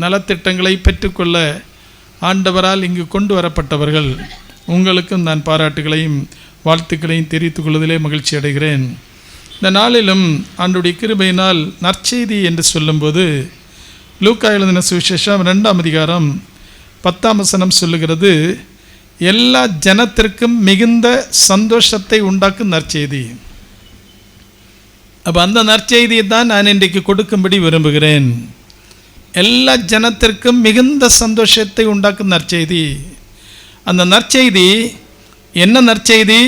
நலத்திட்டங்களை பெற்றுக்கொள்ள ஆண்டவரால் இங்கு கொண்டு வரப்பட்டவர்கள், உங்களுக்கும் நான் பாராட்டுகளையும் வாழ்த்துக்களையும் தெரிவித்துக் கொள்வதிலே மகிழ்ச்சி அடைகிறேன். இந்த நாளிலும் ஆண்டுடைய கிருபையினால் நற்செய்தி என்று சொல்லும்போது லூக்கா எழுதின சுவிசேஷம் 2ஆம் அதிகாரம் 10ஆம் வசனம் சொல்லுகிறது, எல்லா ஜனத்திற்கும் மிகுந்த சந்தோஷத்தை உண்டாக்கும் நற்செய்தி. அப்போ அந்த நற்செய்தியை தான் நான் இன்றைக்கு கொடுக்கும்படி விரும்புகிறேன். எல்லா ஜனத்திற்கும் மிகுந்த சந்தோஷத்தை உண்டாக்கும் நற்செய்தி. அந்த நற்செய்தி என்ன நற்செய்தி?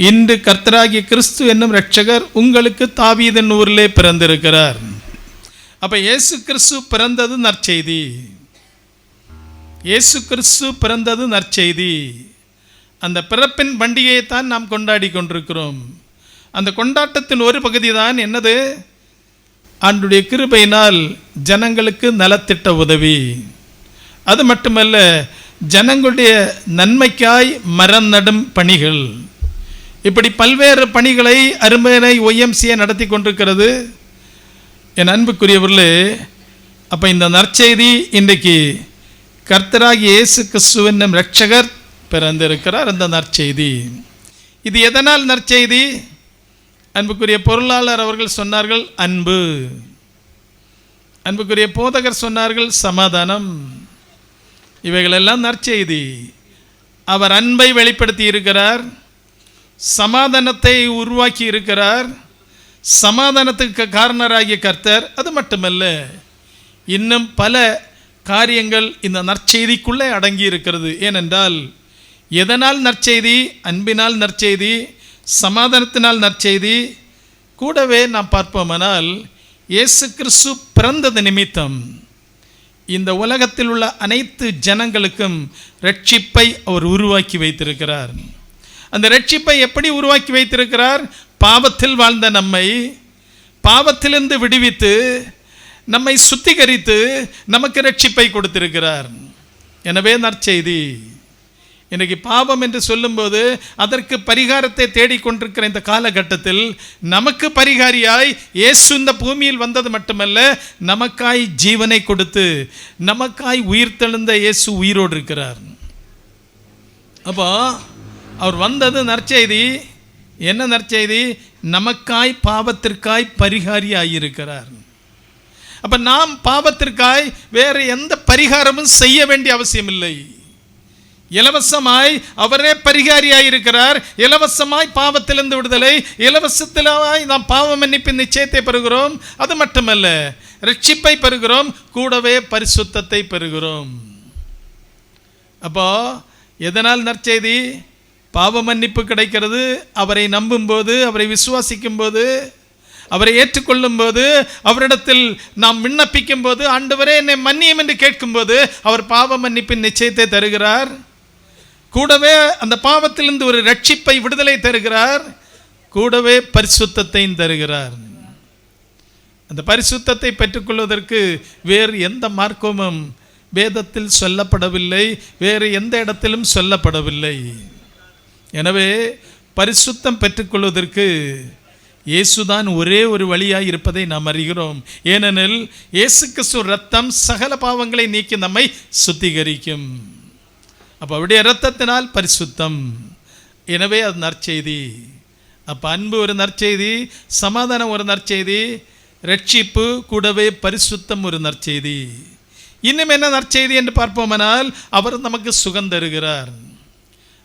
இன்று கர்த்தராகிய கிறிஸ்து என்னும் இரட்சகர் உங்களுக்கு தாவீதின் ஊரிலே பிறந்திருக்கிறார். அப்போ இயேசு கிறிஸ்து பிறந்தது நற்செய்தி. இயேசு கிறிஸ்து பிறந்தது நற்செய்தி. அந்த பிறப்பின் பண்டிகையை தான் நாம் கொண்டாடி கொண்டிருக்கிறோம். அந்த கொண்டாட்டத்தின் ஒரு பகுதி தான் என்னது? ஆண்டுடைய கிருபையினால் ஜனங்களுக்கு நலத்திட்ட உதவி. அது மட்டுமல்ல, ஜனங்களுடைய நன்மைக்காய் மரம் நடும் பணிகள். இப்படி பல்வேறு பணிகளை அருமனை ஒய்எம்சிஏ நடத்தி கொண்டிருக்கிறது. என் அன்புக்குரியவர்களே, அப்போ இந்த நற்செய்தி இன்றைக்கு கர்த்தராகிய இயேசு கிறிஸ்து என்னும் இரட்சகர் பிறந்திருக்கிறார். அந்த நற்செய்தி இது எதனால் நற்செய்தி? அன்புக்குரிய பொருளாளர் அவர்கள் சொன்னார்கள் அன்பு. அன்புக்குரிய போதகர் சொன்னார்கள் சமாதானம். இவைகளெல்லாம் நற்செய்தி. அவர் அன்பை வெளிப்படுத்தி இருக்கிறார், சமாதானத்தை உருவாக்கி இருக்கிறார், சமாதானத்துக்கு காரணராகிய கர்த்தர். அது மட்டுமல்ல, இன்னும் பல காரியங்கள் இந்த நற்செய்திக்குள்ளே அடங்கி இருக்கிறது. ஏனென்றால் எதனால் நற்செய்தி? அன்பினால் நற்செய்தி, சமாதானத்தினால் நற்செய்தி. கூடவே நாம் பார்ப்போமானால் இயேசு கிறிஸ்து பிறந்தது நிமித்தம் இந்த உலகத்தில் உள்ள அனைத்து ஜனங்களுக்கும் ரட்சிப்பை அவர் உருவாக்கி வைத்திருக்கிறார். அந்த ரட்சிப்பை எப்படி உருவாக்கி வைத்திருக்கிறார்? பாவத்தில் வாழ்ந்த நம்மை பாவத்திலிருந்து விடுவித்து நம்மை சுத்திகரித்து நமக்கு ரட்சிப்பை கொடுத்திருக்கிறார். எனவே நற்செய்தி. இன்றைக்கு பாவம் என்று சொல்லும்போது அதற்கு பரிகாரத்தை தேடிக்கொண்டிருக்கிற இந்த காலகட்டத்தில் நமக்கு பரிகாரியாய் இயேசு இந்த பூமியில் வந்தது மட்டுமல்ல, நமக்காய் ஜீவனை கொடுத்து நமக்காய் உயிர்த்தெழுந்த இயேசு உயிரோடு இருக்கிறார். அப்போ அவர் வந்தது நற்செய்தி. என்ன நற்செய்தி? நமக்காய் பாவத்திற்காய் பரிகாரியாய் இருக்கிறார். அப்போ நாம் பாவத்திற்காய் வேறு எந்த பரிகாரமும் செய்ய வேண்டிய அவசியம் இல்லை. இலவசமாய் அவரே பரிகாரியாய் இருக்கிறார். இலவசமாய் பாவத்திலிருந்து விடுதலை, இலவசத்திலாய் நாம் பாவ மன்னிப்பின் நிச்சயத்தை பெறுகிறோம். அது மட்டுமல்ல, ரட்சிப்பை பெறுகிறோம், கூடவே பரிசுத்தத்தை பெறுகிறோம். அப்போ எதனால் நற்செய்தி? பாவ மன்னிப்பு கிடைக்கிறது. அவரை நம்பும்போது, அவரை விசுவாசிக்கும் போது, அவரை ஏற்றுக்கொள்ளும் போது, அவரிடத்தில் நாம் விண்ணப்பிக்கும் போது, ஆண்டவரே என்னை மன்னியும் என்று கேட்கும்போது அவர் பாவ மன்னிப்பின் நிச்சயத்தை தருகிறார். கூடவே அந்த பாவத்திலிருந்து ஒரு ரட்சிப்பை, விடுதலை தருகிறார். கூடவே பரிசுத்தத்தையும் தருகிறார். அந்த பரிசுத்தத்தை பெற்றுக்கொள்வதற்கு வேறு எந்த மார்க்கமும் வேதத்தில் சொல்லப்படவில்லை, வேறு எந்த இடத்திலும் சொல்லப்படவில்லை. எனவே பரிசுத்தம் பெற்றுக்கொள்வதற்கு இயேசுதான் ஒரே ஒரு வழியாய் இருப்பதை நாம் அறிகிறோம். ஏனெனில் இயேசு கிறிஸ்து ரத்தம் சகல பாவங்களை நீக்கி நம்மை சுத்திகரிக்கும். அப்போ அவருடைய இரத்தத்தினால் பரிசுத்தம். எனவே அது நற்செய்தி. அப்போ அன்பு ஒரு நற்செய்தி, சமாதானம் ஒரு நற்செய்தி, ரட்சிப்பு கூடவே பரிசுத்தம் ஒரு நற்செய்தி. இன்னும் என்ன நற்செய்தி என்று பார்ப்போமானால் அவர் நமக்கு சுகம் தருகிறார்.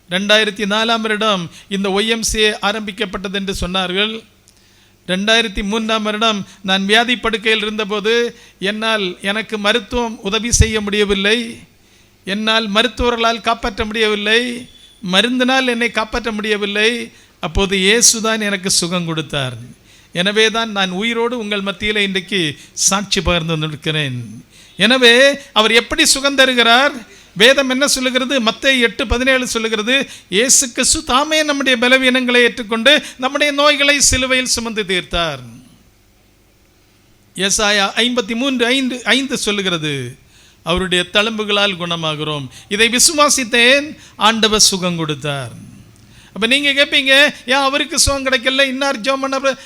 2004 வருடம் இந்த YMCA ஆரம்பிக்கப்பட்டது என்று சொன்னார்கள். 2003 வருடம் நான் வியாதி படுக்கையில் இருந்தபோது எனக்கு மருத்துவம் உதவி செய்ய முடியவில்லை, என்னால் மருத்துவர்களால் காப்பாற்ற முடியவில்லை, மருந்தினால் என்னை காப்பாற்ற முடியவில்லை. அப்போது இயேசுதான் எனக்கு சுகம் கொடுத்தார். எனவே தான் நான் உயிரோடு உங்கள் மத்தியில் இன்றைக்கு சாட்சி பகிர்ந்து நிற்கிறேன். எனவே அவர் எப்படி சுகம் தருகிறார்? வேதம் என்ன சொல்லுகிறது? மத்தேயு 8:17 சொல்லுகிறது, இயேசு கிறிஸ்து தாமே நம்முடைய பலவீனங்களை ஏற்றுக்கொண்டு நம்முடைய நோய்களை சிலுவையில் சுமந்து தீர்த்தார். ஏசாயா 53:5 சொல்லுகிறது, அவருடைய தழும்புகளால் குணமாகிறோம். இதை விசுவாசித்தேன், ஆண்டவர் சுகம் கொடுத்தார். அப்போ நீங்கள் கேட்பீங்க, ஏன் அவருக்கு சுகம் கிடைக்கல, இன்னார் ஜெபம் பண்ண?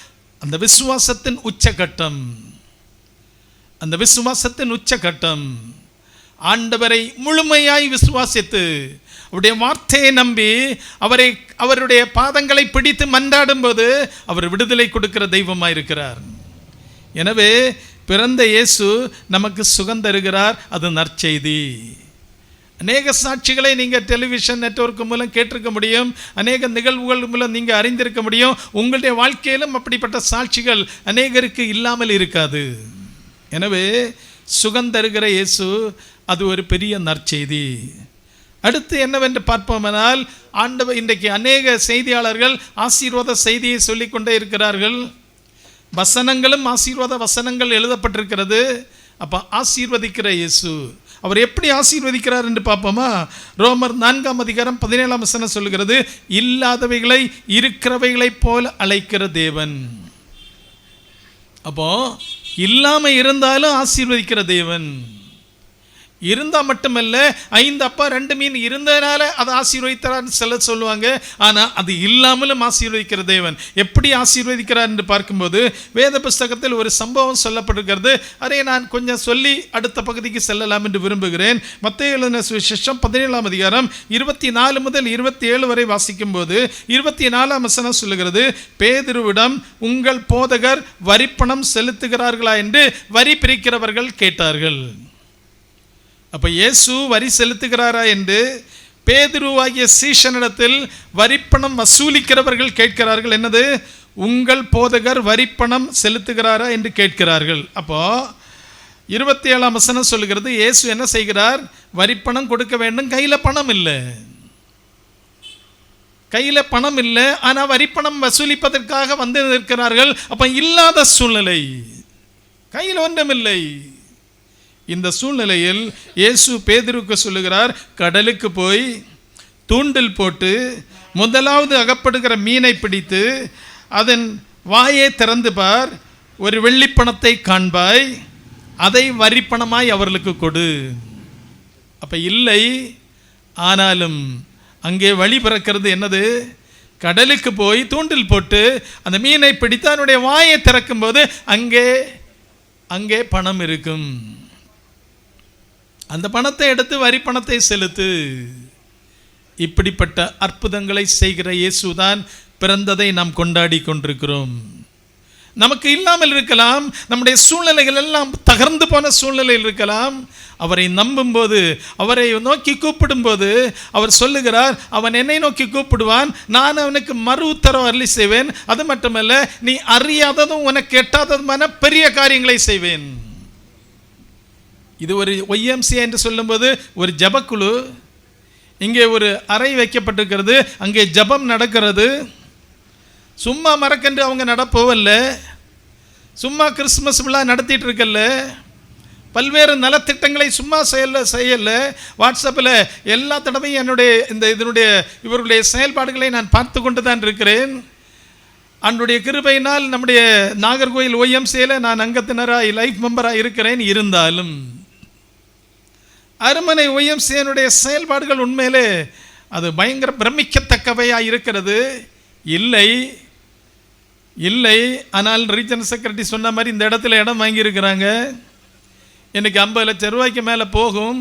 அந்த விசுவாசத்தின் உச்சகட்டம், அந்த விசுவாசத்தின் உச்சகட்டம். ஆண்டவரை முழுமையாய் விசுவாசித்து அவருடைய வார்த்தையை நம்பி அவருடைய பாதங்களை பிடித்து மன்றாடும் போது அவர் விடுதலை கொடுக்கிற தெய்வமாக இருக்கிறார். எனவே பிறந்த இயேசு நமக்கு சுகம் தருகிறார். அது நற்செய்தி. அநேக சாட்சிகளை நீங்கள் டெலிவிஷன் நெட்வொர்க் மூலம் கேட்டிருக்க முடியும், அநேக நிகழ்வுகள் மூலம் நீங்கள் அறிந்திருக்க முடியும். உங்களுடைய வாழ்க்கையிலும் அப்படிப்பட்ட சாட்சிகள் அநேகருக்கு இல்லாமல் இருக்காது. எனவே சுகம் தருகிற இயேசு அது ஒரு பெரிய நற்செய்தி. அடுத்து என்னவென்று பார்ப்போமானால், ஆண்டவர் இன்றைக்கு அநேக செய்தியாளர்கள் ஆசீர்வாத செய்தியை சொல்லிக்கொண்டே இருக்கிறார்கள். வசனங்களும் ஆசீர்வாத வசனங்கள் எழுதப்பட்டிருக்கிறது. அப்போ ஆசீர்வதிக்கிற இயேசு அவர் எப்படி ஆசீர்வதிக்கிறார் என்று பார்ப்போமா? ரோமர் 4:17 சொல்லுகிறது, இல்லாதவைகளை இருக்கிறவைகளைப் போல அழைக்கிற தேவன். அப்போ இல்லாமல் இருந்தாலும் ஆசீர்வதிக்கிற தேவன். இருந்தால் மட்டுமல்ல, 5 அப்பா 2 மீன் இருந்ததுனால அதை ஆசீர்வதித்தார்னு சிலர் சொல்லுவாங்க. ஆனால் அது இல்லாமலும் ஆசீர்வதிக்கிற தேவன். எப்படி ஆசீர்வதிக்கிறார் என்று பார்க்கும்போது வேத புஸ்தகத்தில் ஒரு சம்பவம் சொல்லப்பட்டிருக்கிறது. அதை நான் கொஞ்சம் சொல்லி அடுத்த பகுதிக்கு செல்லலாம் என்று விரும்புகிறேன். மத்தேயு எழுதின சுவிசேஷம் 17ஆம் அதிகாரம் 24 முதல் 27 வரை வாசிக்கும்போது 24ஆம் வசனம் சொல்லுகிறது, பேதுருவிடம் உங்கள் போதகர் வரிப்பணம் செலுத்துகிறார்களா என்று வரி பிரிக்கிறவர்கள் கேட்டார்கள். அப்ப இயேசு வரி செலுத்துகிறாரா என்று பேதுருவாகிய சீஷனிடத்தில் வரிப்பணம் வசூலிக்கிறவர்கள் கேட்கிறார்கள். என்னது? உங்கள் போதகர் வரிப்பணம் செலுத்துகிறாரா என்று கேட்கிறார்கள். அப்போ 27ஆம் வசனம் சொல்லுகிறது, இயேசு என்ன செய்கிறார்? வரிப்பணம் கொடுக்க வேண்டும், கையில் பணம் இல்லை. கையில் பணம் இல்லை, ஆனால் வரிப்பணம் வசூலிப்பதற்காக வந்து நிற்கிறார்கள். அப்போ இல்லாத சூழ்நிலை, கையில் ஒன்றுமில்லை. இந்த சூழ்நிலையில் இயேசு பேதுருக்கு சொல்லுகிறார், கடலுக்கு போய் தூண்டில் போட்டு முதலாவது அகப்படுகிற மீனை பிடித்து அதன் வாயை திறந்து பார், ஒரு வெள்ளிப்பணத்தை காண்பாய், அதை வரிப்பணமாய் அவர்களுக்கு கொடு. அப்போ இல்லை, ஆனாலும் அங்கே வழி பிறக்கிறது. என்னது? கடலுக்கு போய் தூண்டில் போட்டு அந்த மீனை பிடித்து அதனுடைய வாயை திறக்கும்போது அங்கே பணம் இருக்கும். அந்த பணத்தை எடுத்து வரி பணத்தை செலுத்து. இப்படிப்பட்ட அற்புதங்களை செய்கிற இயேசுதான் பிறந்ததை நாம் கொண்டாடி கொண்டிருக்கிறோம். நமக்கு இல்லாமல் இருக்கலாம், நம்முடைய சூழ்நிலைகள் எல்லாம் தகர்ந்து போன சூழ்நிலையில் இருக்கலாம். அவரை நம்பும்போது, அவரை நோக்கி கூப்பிடும்போது அவர் சொல்லுகிறார், அவன் என்னை நோக்கி கூப்பிடுவான், நான் அவனுக்கு மறு உத்தரவு அருளி செய்வேன். அது மட்டுமல்ல, நீ அறியாததும் உனக்கு எட்டாததுமான பெரிய காரியங்களை செய்வேன். இது ஒரு ஒய்எம்சி என்று சொல்லும்போது ஒரு ஜபக்குழு. இங்கே ஒரு அறை வைக்கப்பட்டிருக்கிறது, அங்கே ஜபம் நடக்கிறது. சும்மா மறக்கன்று அவங்க நடப்போவல்ல, சும்மா கிறிஸ்மஸ் விழா நடத்திட்டு இருக்கல்ல, பல்வேறு நலத்திட்டங்களை சும்மா செய்யல. வாட்ஸ்அப்பில் எல்லா தடவையும் இவருடைய செயல்பாடுகளை நான் பார்த்து கொண்டு தான் இருக்கிறேன். அன்றைய கிருபையினால் நம்முடைய நாகர்கோயில் ஒய்எம்சியில் நான் அங்கத்தினராக லைஃப் மெம்பராக இருக்கிறேன். இருந்தாலும் அருமனை ஒய்எம்சியினுடைய செயல்பாடுகள் உண்மையிலே அது பயங்கர பிரமிக்கத்தக்கவையாக இருக்கிறது. இல்லை, ஆனால் ரீஜனல் செக்ரட்டரி சொன்ன மாதிரி இந்த இடத்துல இடம் வாங்கியிருக்கிறாங்க. எனக்கு 50 லட்சம் ரூபாய்க்கு மேலே போகும்,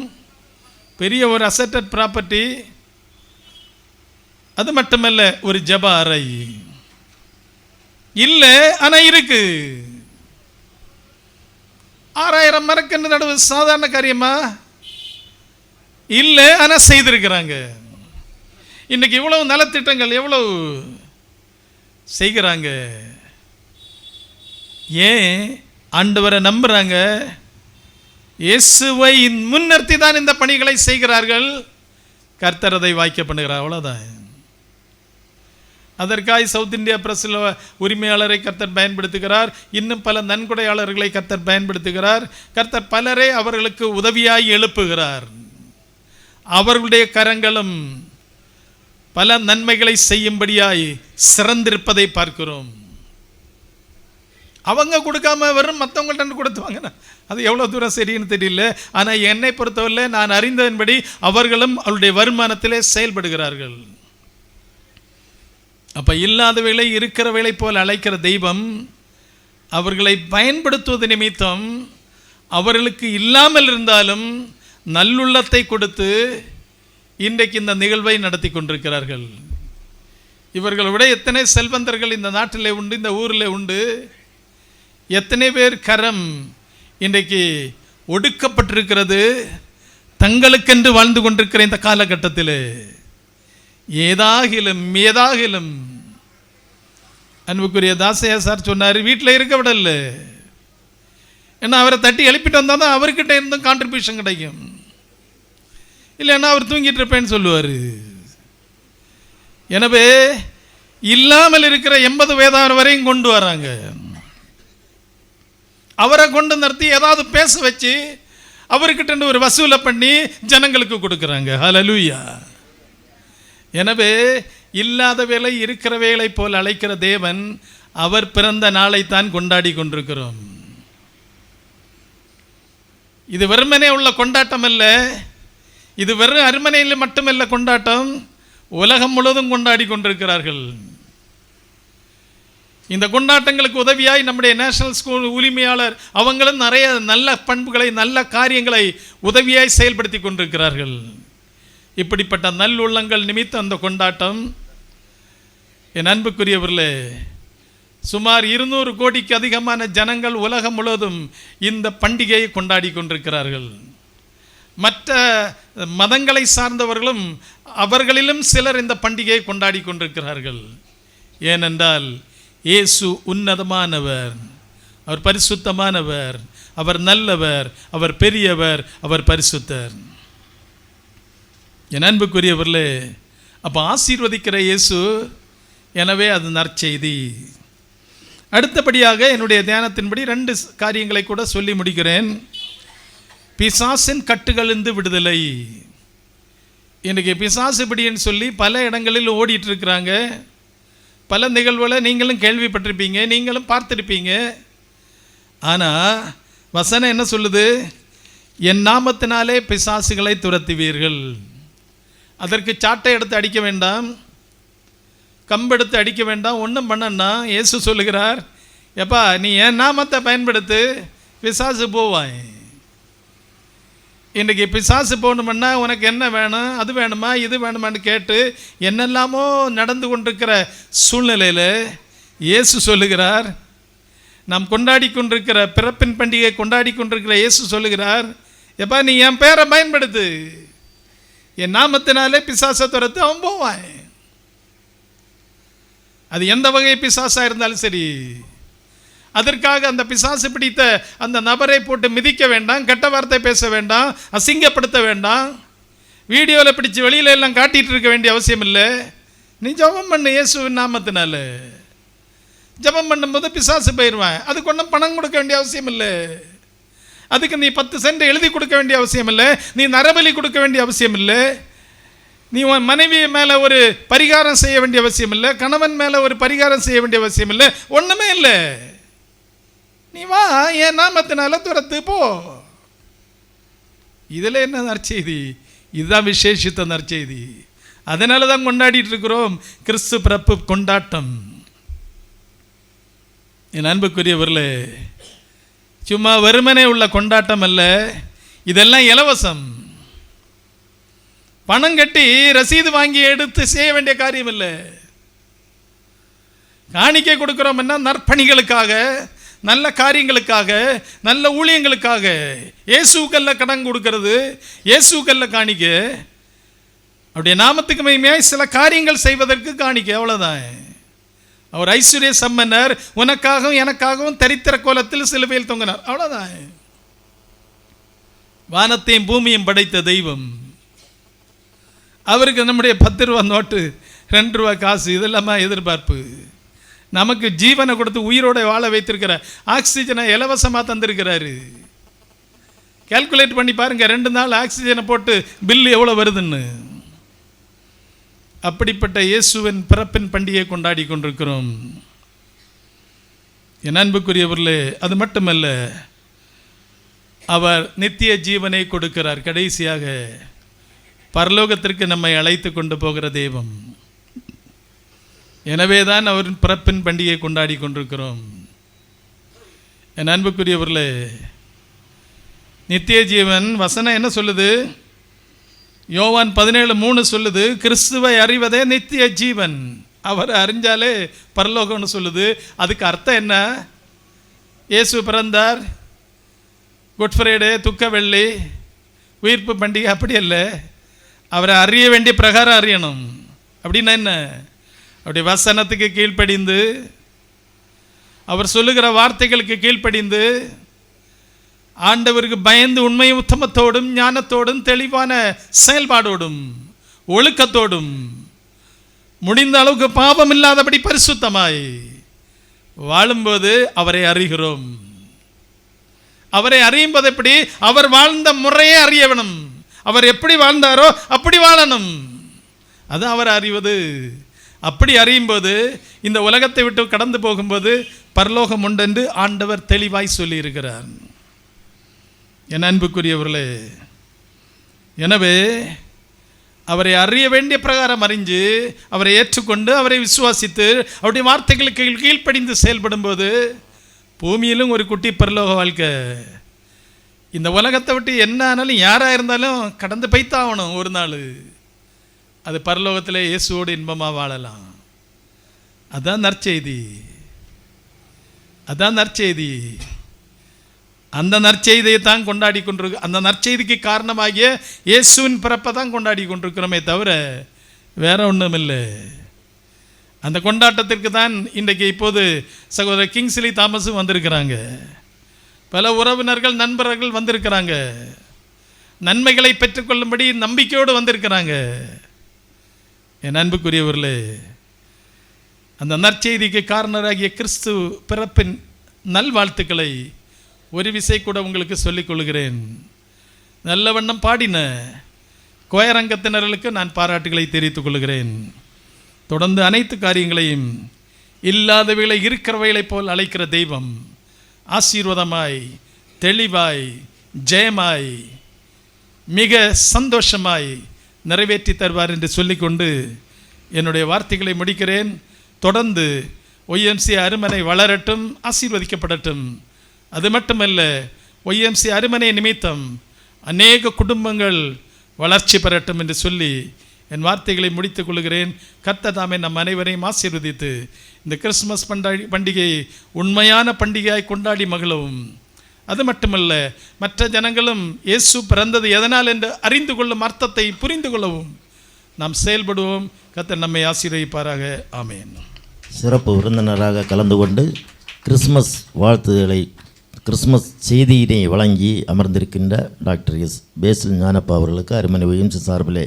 பெரிய ஒரு அசெட்டட் ப்ராப்பர்ட்டி. அது மட்டுமல்ல, ஒரு ஜப அறை இல்லை, ஆனால் இருக்கு. 6000 மரக்கன்று நடுவு சாதாரண காரியமா? இல்லை, ஆனால் செய்திருக்கிறாங்க. இன்னைக்கு இவ்வளவு நலத்திட்டங்கள் எவ்வளவு செய்கிறாங்க. ஏன்? ஆண்டவரை நம்புறாங்க. இயேசுவை முன்னிறுத்தி தான் இந்த பணிகளை செய்கிறார்கள். கர்த்தர் அதை வாய்க்க பண்ணுகிறார், அவ்வளோதான். அதற்காக சவுத் இந்தியா பிரஸில் உரிமையாளரை கர்த்தர் பயன்படுத்துகிறார். இன்னும் பல நன்கொடையாளர்களை கர்த்தர் பயன்படுத்துகிறார். கர்த்தர் பலரை அவர்களுக்கு உதவியாய் எழுப்புகிறார். அவர்களுடைய கரங்களும் பல நன்மைகளை செய்யும்படியாய் சிறந்திருப்பதை பார்க்கிறோம். அவங்க கொடுக்காம வெறும் மற்றவங்கள்ட்ட கொடுத்துவாங்க. அது எவ்வளோ தூரம் சரின்னு தெரியல. ஆனால் என்னை பொறுத்தவரை நான் அறிந்ததன்படி அவர்களும் அவருடைய வருமானத்திலே செயல்படுகிறார்கள். அப்போ இல்லாதவைகளை இருக்கிறவைகளை போல் அழைக்கிற தெய்வம் அவர்களை பயன்படுத்துவது நிமித்தம் அவர்களுக்கு இல்லாமல் இருந்தாலும் நல்லுள்ளத்தை கொடுத்து இன்றைக்கு இந்த நிகழ்வை நடத்தி கொண்டிருக்கிறார்கள். இவர்களை விட எத்தனை செல்வந்தர்கள் இந்த நாட்டில் உண்டு, இந்த ஊரில் உண்டு. எத்தனை பேர் கரம் இன்றைக்கு ஒடுக்கப்பட்டிருக்கிறது. தங்களுக்கென்று வாழ்ந்து கொண்டிருக்கிற இந்த காலகட்டத்தில் ஏதாகிலும் அன்புக்குரிய தாசையா சார் சொன்னார், வீட்டில் இருக்க விடல. ஏன்னா அவரை தட்டி எழுப்பிட்டு வந்தால் தான் அவர்கிட்ட இருந்தும் கான்ட்ரிபியூஷன் கிடைக்கும். இல்லைன்னா அவர் தூங்கிட்டு இருப்பேன்னு சொல்லுவார். எனவே இல்லாமல் இருக்கிற 80 வயதான வரையும் கொண்டு வராங்க. அவரை கொண்டு நிறுத்தி ஏதாவது பேச வச்சு அவர்கிட்ட ஒரு வசூலை பண்ணி ஜனங்களுக்கு கொடுக்குறாங்க. ஹல்லேலூயா. எனவே இல்லாத வேலை இருக்கிற வேலை போல் அழைக்கிற தேவன், அவர் பிறந்த நாளை தான் கொண்டாடி கொண்டிருக்கிறோம். இது வெறுமனே உள்ள கொண்டாட்டம் அல்ல, இது வெறும் அருமனையில் மட்டுமல்ல கொண்டாட்டம், உலகம் முழுவதும் கொண்டாடி கொண்டிருக்கிறார்கள். இந்த கொண்டாட்டங்களுக்கு உதவியாய் நம்முடைய நேஷனல் ஸ்கூல் உரிமையாளர் அவங்களும் நிறைய நல்ல பண்புகளை, நல்ல காரியங்களை உதவியாய் செயல்படுத்தி கொண்டிருக்கிறார்கள். இப்படிப்பட்ட நல்லுள்ளங்கள் நிமித்த அந்த கொண்டாட்டம். என் அன்புக்குரியவர்களே, சுமார் 200 கோடிக்கு அதிகமான ஜனங்கள் உலகம் முழுவதும் இந்த பண்டிகையை கொண்டாடி கொண்டிருக்கிறார்கள். மற்ற மதங்களை சார்ந்தவர்களும் அவர்களிலும் சிலர் இந்த பண்டிகையை கொண்டாடி கொண்டிருக்கிறார்கள். ஏனென்றால் இயேசு உன்னதமானவர், அவர் பரிசுத்தமானவர், அவர் நல்லவர், அவர் பெரியவர், அவர் பரிசுத்தர். என் அன்புக்குரியவர்களே, அப்போ ஆசீர்வதிக்கிற இயேசு, எனவே அது நற்செய்தி. அடுத்தபடியாக என்னுடைய தியானத்தின்படி 2 காரியங்களை கூட சொல்லி முடிக்கிறேன். பிசாசின் கட்டுகளிலிருந்து விடுதலை. இன்றைக்கி பிசாசு பிடின்னு சொல்லி பல இடங்களில் ஓடிட்டு இருக்கிறாங்க. பல நிகழ்வுகளை நீங்களும் கேள்விப்பட்டிருப்பீங்க, நீங்களும் பார்த்துருப்பீங்க. ஆனால் வசனம் என்ன சொல்லுது? என் நாமத்தினாலே பிசாசுகளை துரத்துவீர்கள். அதற்கு சாட்டை எடுத்து அடிக்க வேண்டாம், கம்பெடுத்து அடிக்க வேண்டாம், ஒன்றும் பண்ணனா. இயேசு சொல்லுகிறார், எப்பா நீ என் நாமத்தை பயன்படுத்து, பிசாசு போவாய். இன்றைக்கி பிசாசு போகணுமென்னா உனக்கு என்ன வேணும், அது வேணுமா, இது வேணுமான்னு கேட்டு என்னெல்லாமோ நடந்து கொண்டிருக்கிற சூழ்நிலையில் இயேசு சொல்லுகிறார், நாம் கொண்டாடி கொண்டிருக்கிற பிறப்பின் பண்டிகை கொண்டாடி கொண்டிருக்கிற இயேசு சொல்லுகிறார், எப்பா நீ என் பேரை பயன்படுத்து, என் நாமத்தினாலே பிசாசை துரத்து, அவன் போவான். அது எந்த வகை பிசாசாக இருந்தாலும் சரி. அதற்காக அந்த பிசாசு பிடித்த அந்த நபரை போட்டு மிதிக்க வேண்டாம், கெட்ட வார்த்தை பேச வேண்டாம், அசிங்கப்படுத்த வேண்டாம், வீடியோவில் பிடிச்சி வெளியில எல்லாம் காட்டிகிட்டு இருக்க வேண்டிய அவசியம் இல்லை. நீ ஜெபம் பண்ணு இயேசுவின் நாமத்தினால. ஜெபம் பண்ணும்போது பிசாசு போயிடுவேன். அதுக்கு ஒன்றும் பணம் கொடுக்க வேண்டிய அவசியம் இல்லை. அதுக்கு நீ 10 சென்ட் எழுதி கொடுக்க வேண்டிய அவசியம் இல்லை. நீ நரபலி கொடுக்க வேண்டிய அவசியம் இல்லை. நீ உன் மனைவி மேலே ஒரு பரிகாரம் செய்ய வேண்டிய அவசியம் இல்லை. கணவன் மேலே ஒரு பரிகாரம் செய்ய வேண்டிய அவசியம் இல்லை. ஒன்றுமே இல்லை. நீ வா, என் நாமத்தினால துரத்து போ. இதில் என்ன நற்செய்தி? இதுதான் விசேஷித்த நற்செய்தி. அதனால தான் கொண்டாடிட்டு இருக்கிறோம் கிறிஸ்து பிறப்பு கொண்டாட்டம். என் அன்புக்குரியவர்களே, சும்மா வெறுமனே உள்ள கொண்டாட்டம் அல்ல, இதெல்லாம் இலவசம். பணம் கட்டி ரசீது வாங்கி எடுத்து செய்ய வேண்டிய காரியம் இல்லை. காணிக்கை கொடுக்கிறோம்னா நற்பணிகளுக்காக, நல்ல காரியங்களுக்காக, நல்ல ஊழியங்களுக்காக. இயேசுக்கல்ல கடன் கொடுக்கிறது, இயேசுக்கல்ல காணிக்க, அவருடைய நாமத்துக்கு மகிமையாய் சில காரியங்கள் செய்வதற்கு காணிக்க, அவ்வளோதான். அவர் ஐஸ்வர்ய சம்பன்னர், உனக்காகவும் எனக்காகவும் தரித்திர கோலத்தில் சிலுவையில் தொங்கினார், அவ்வளோதான். வானத்தையும் பூமியும் படைத்த தெய்வம். அவருக்கு நம்முடைய 10 ரூபா நோட்டு, 2 ரூபா காசு இதெல்லாமா எதிர்பார்ப்பு? நமக்கு ஜீவனை கொடுத்து உயிரோட வாழ வைத்திருக்கிற ஆக்சிஜனை இலவசமாக தந்திருக்கிறாரு. கால்குலேட் பண்ணி பாருங்க, 2 நாள் ஆக்சிஜனை போட்டு பில்லு எவ்வளோ வருதுன்னு. அப்படிப்பட்ட இயேசுவின் பிறப்பின் பண்டிகையை கொண்டாடி கொண்டிருக்கிறோம். என் அன்புக்குரியவர்களே, அது மட்டுமல்ல, அவர் நித்திய ஜீவனை கொடுக்கிறார். கடைசியாக பரலோகத்திற்கு நம்மை அழைத்து கொண்டு போகிற தெய்வம். எனவே தான் அவர் பிறப்பின் பண்டிகையை கொண்டாடி கொண்டிருக்கிறோம். என் அன்புக்குரியவர்களே, நித்திய ஜீவன் வசனம் என்ன சொல்லுது? யோவான் 17:3 சொல்லுது, கிறிஸ்துவை அறிவதே நித்திய ஜீவன். அவர் அறிஞ்சாலே பரலோகம்னு சொல்லுது. அதுக்கு அர்த்தம் என்ன? இயேசு பிறந்தார், குட் ஃப்ரைடே, துக்க வெள்ளி, உயிர்ப்பு பண்டிகை, அப்படி அல்ல. அவரை அறிய வேண்டிய பிரகாரம் அறியணும். அப்படின்னா என்ன? அவருடைய வசனத்துக்கு கீழ்ப்படிந்து, அவர் சொல்லுகிற வார்த்தைகளுக்கு கீழ்ப்படிந்து, ஆண்டவருக்கு பயந்து உண்மை உத்தமத்தோடும் ஞானத்தோடும் தெளிவான செயல்பாடோடும் ஒழுக்கத்தோடும் முடிந்த அளவுக்கு பாவம் இல்லாதபடி பரிசுத்தமாய் வாழும்போது அவரை அறிகிறோம். அவரை அறியும்போது எப்படி? அவர் வாழ்ந்த முறையே அறிய வேணும். அவர் எப்படி வாழ்ந்தாரோ அப்படி வாழணும். அது அவர் அறிவது. அப்படி அறியும்போது இந்த உலகத்தை விட்டு கடந்து போகும்போது பரலோகம் உண்டென்று ஆண்டவர் தெளிவாய் சொல்லி இருக்கிறார். என் அன்புக்குரியவர்களே, எனவே அவரை அறிய வேண்டிய பிரகாரம் அறிஞ்சு அவரை ஏற்றுக்கொண்டு அவரை விசுவாசித்து அவருடைய வார்த்தைகளுக்கு கீழ்ப்படிந்து செயல்படும்போது பூமியிலும் ஒரு குட்டி பரலோக வாழ்க்கை. இந்த உலகத்தை விட்டு என்ன ஆனாலும் யாராக இருந்தாலும் கடந்து போய்த்தாகணும் ஒரு நாள். அது பரலோகத்தில் இயேசுவோடு இன்பமாக வாழலாம். அதான் நற்செய்தி, அதான் நற்செய்தி. அந்த நற்செய்தியை தான் கொண்டாடி கொண்டிருக்க, அந்த நற்செய்திக்கு காரணமாகிய இயேசுவின் பிறப்பை தான் கொண்டாடி கொண்டிருக்கிறோமே தவிர வேற ஒன்றும் இல்லை. அந்த கொண்டாட்டத்திற்கு தான் இன்றைக்கு இப்போது சகோதரர் கிங்ஸ்லி தாமஸும் வந்திருக்கிறாங்க. பல உறவினர்கள் நண்பர்கள் வந்திருக்கிறாங்க. நன்மைகளை பெற்றுக்கொள்ளும்படி நம்பிக்கையோடு வந்திருக்கிறாங்க. என் அன்புக்குரியவர்களே, அந்த நற்செய்திக்கு காரணராகிய கிறிஸ்து பிறப்பின் நல்வாழ்த்துக்களை ஒரு விசை கூட உங்களுக்கு சொல்லிக் கொள்கிறேன். நல்ல வண்ணம் பாடின கோயரங்கத்தினர்களுக்கு நான் பாராட்டுகளை தெரிவித்துக் கொள்கிறேன். தொடர்ந்து அனைத்து காரியங்களையும் இல்லாதவைகளை இருக்கிறவைகளைப் போல் அழைக்கிற தெய்வம் ஆசீர்வாதமாய், தெளிவாய், ஜெயமாய், மிக சந்தோஷமாய் நிறைவேற்றி தருவார் என்று சொல்லிக்கொண்டு என்னுடைய வார்த்தைகளை முடிக்கிறேன். தொடர்ந்து ஒய்எம்சி அருமனை வளரட்டும், ஆசீர்வதிக்கப்படட்டும். அது மட்டுமல்ல, ஒய்எம்சி அருமனை நிமித்தம் அநேக குடும்பங்கள் வளர்ச்சி பெறட்டும் என்று சொல்லி என் வார்த்தைகளை முடித்துக் கொள்கிறேன். கர்த்தர் தாமே நம் அனைவரையும் ஆசீர்வதித்து இந்த கிறிஸ்துமஸ் பண்டிகையை உண்மையான பண்டிகையாய் கொண்டாடி மகிழவும், அது மட்டுமல்ல மற்ற ஜனங்களும் இயேசு பிறந்தது எதனால் என்று அறிந்து கொள்ளும் அர்த்தத்தை புரிந்து கொள்ளவும் நாம் செயல்படுவோம். கர்த்தர் நம்மை ஆசீர்வதிப்பாராக. ஆமென். சிறப்பு விருந்தினராக கலந்து கொண்டு கிறிஸ்மஸ் வாழ்த்துதலை, கிறிஸ்மஸ் செய்தியினை வழங்கி அமர்ந்திருக்கின்ற டாக்டர் எஸ் பேசில் ஞானப்பா அவர்களுக்கு அருமனை ஒய்எம்சி சார்பிலே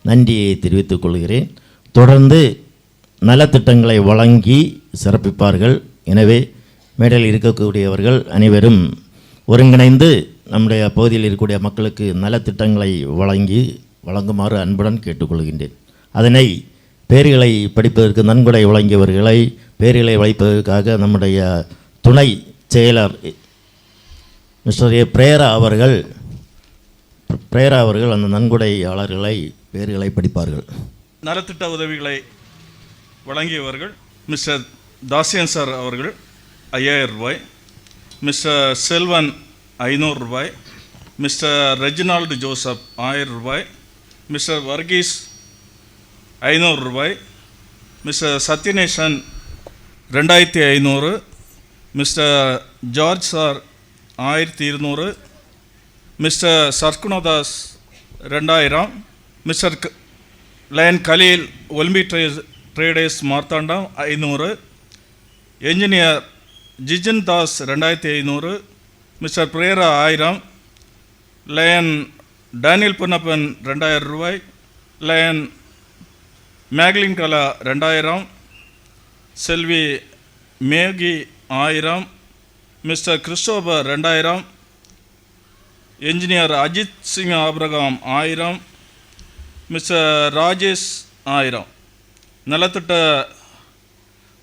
நன்றியை தெரிவித்துக் கொள்கிறேன். தொடர்ந்து நலத்திட்டங்களை வழங்கி சிறப்பிப்பார்கள். எனவே மேடையில் இருக்கக்கூடியவர்கள் அனைவரும் ஒருங்கிணைந்து நம்முடைய பகுதியில் இருக்கக்கூடிய மக்களுக்கு நலத்திட்டங்களை வழங்குமாறு அன்புடன் கேட்டுக்கொள்கின்றேன். அதனை பேர்களை படிப்பதற்கு நன்கொடை வழங்கியவர்களை பேர்களை வைப்பதற்காக நம்முடைய துணை செயலர் மிஸ்டர் ஏ பிரேரா அவர்கள் அந்த நன்கொடையாளர்களை பேர்களை படிப்பார்கள். நலத்திட்ட உதவிகளை வழங்கியவர்கள் மிஸ்டர் தாசியன் சார் அவர்கள் 5000 ரூபாய், மிஸ்டர் செல்வன் 500 ரூபாய், மிஸ்டர் ரெஜினால்டு ஜோசப் 1000 ரூபாய், மிஸ்டர் வர்கீஸ் 500 ரூபாய், Mr Sathyanesan 2500, Mr George sir 1200, Mr Sargunadas 2000, Mr Lion Khaleel Olympic traders Marthandam 500, engineer Jijan Das 2500, Mr Perera 1000, Lion Daniel Ponnappan 2000 ரூபாய், லயன் மேக்லின் கலா 2000, செல்வி Maggie 1000, Mr Christopher 2000, engineer Ajith Singh Abraham 1000, Mr Rajesh 1000. நலத்திட்ட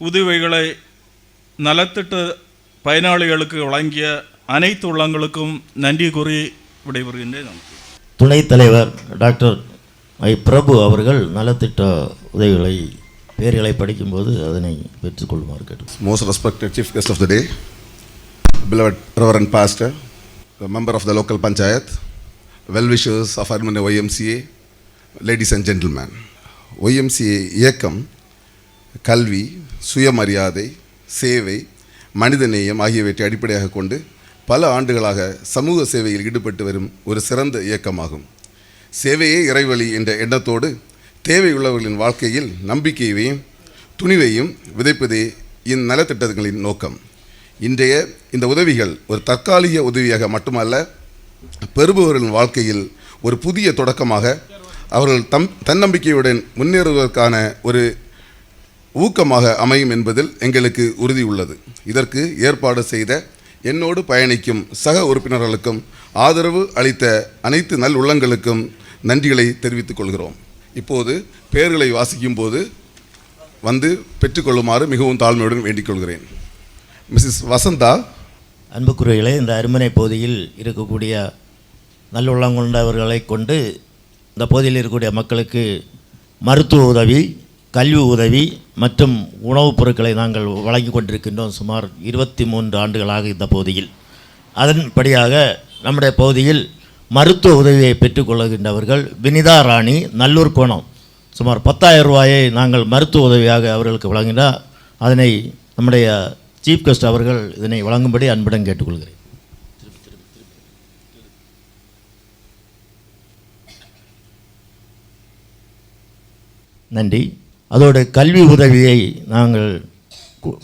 உதவிகளை நலத்திட்ட பயனாளிகளுக்கு வழங்கிய அனைத்து உள்ளங்களுக்கும் நன்றி கூறி விடைபெறுகின்றேன். துணைத் தலைவர் டாக்டர் ஐ பிரபு அவர்கள் நலத்திட்ட உதவிகளை பேர்களை படிக்கும்போது அதனை பெற்றுக்கொள்ளுமாறு கேட்டு. Most respected chief guest of the day, beloved Reverend Pastor, the member of the local Panchayat, well-wishers of Armane YMCA, ladies and gentlemen. YMCA இயக்கம் கல்வி, சுயமரியாதை, சேவை, மனிதநேயம் ஆகியவற்றை அடிப்படையாக கொண்டு பல ஆண்டுகளாக சமூக சேவையில் ஈடுபட்டு வரும் ஒரு சிறந்த இயக்கமாகும். சேவையே இறைவழி என்ற எண்ணத்தோடு தேவையுள்ளவர்களின் வாழ்க்கையில் நம்பிக்கையையும் துணிவையும் விதைப்பதே இந்நலத்திட்டங்களின் நோக்கம். இன்றைய இந்த உதவிகள் ஒரு தற்காலிக உதவியாக மட்டுமல்ல, பெறுபவர்களின் வாழ்க்கையில் ஒரு புதிய தொடக்கமாக அவர்கள் தன்னம்பிக்கையுடன் முன்னேறுவதற்கான ஒரு ஊக்கமாக அமையும் என்பதில் எங்களுக்கு உறுதி உள்ளது. இதற்கு ஏற்பாடு செய்த என்னோடு பயணிக்கும் சக உறுப்பினர்களுக்கும் ஆதரவு அளித்த அனைத்து நல் உள்ளங்களுக்கும் நன்றிகளை தெரிவித்துக் கொள்கிறோம். இப்போது பெயர்களை வாசிக்கும் போது வந்து பெற்றுக்கொள்ளுமாறு மிகவும் தாழ்மையுடன் வேண்டிக் கொள்கிறேன். மிஸ்ஸஸ் வசந்தா. அன்புக்குரியவர்களே, இந்த அருமனை பகுதியில் இருக்கக்கூடிய நல்லுள்ளம் கொண்டவர்களை கொண்டு இந்த பகுதியில் இருக்கக்கூடிய மக்களுக்கு மருத்துவ உதவி, கல்வி உதவி மற்றும் உணவுப் பொருட்களை நாங்கள் வழங்கி கொண்டிருக்கின்றோம் சுமார் 23 ஆண்டுகளாக இந்த பகுதியில். அதன்படியாக நம்முடைய பகுதியில் மருத்துவ உதவியை பெற்றுக்கொள்கின்றவர்கள் வினிதா ராணி, நல்லூர் கோணம், சுமார் 10,000 ரூபாயை நாங்கள் மருத்துவ உதவியாக அவர்களுக்கு வழங்கினார். அதனை நம்முடைய சீஃப் கெஸ்ட் அவர்கள் இதனை வழங்கும்படி அன்புடன் கேட்டுக்கொள்கிறேன். நன்றி. அதோடு கல்வி உதவியை நாங்கள்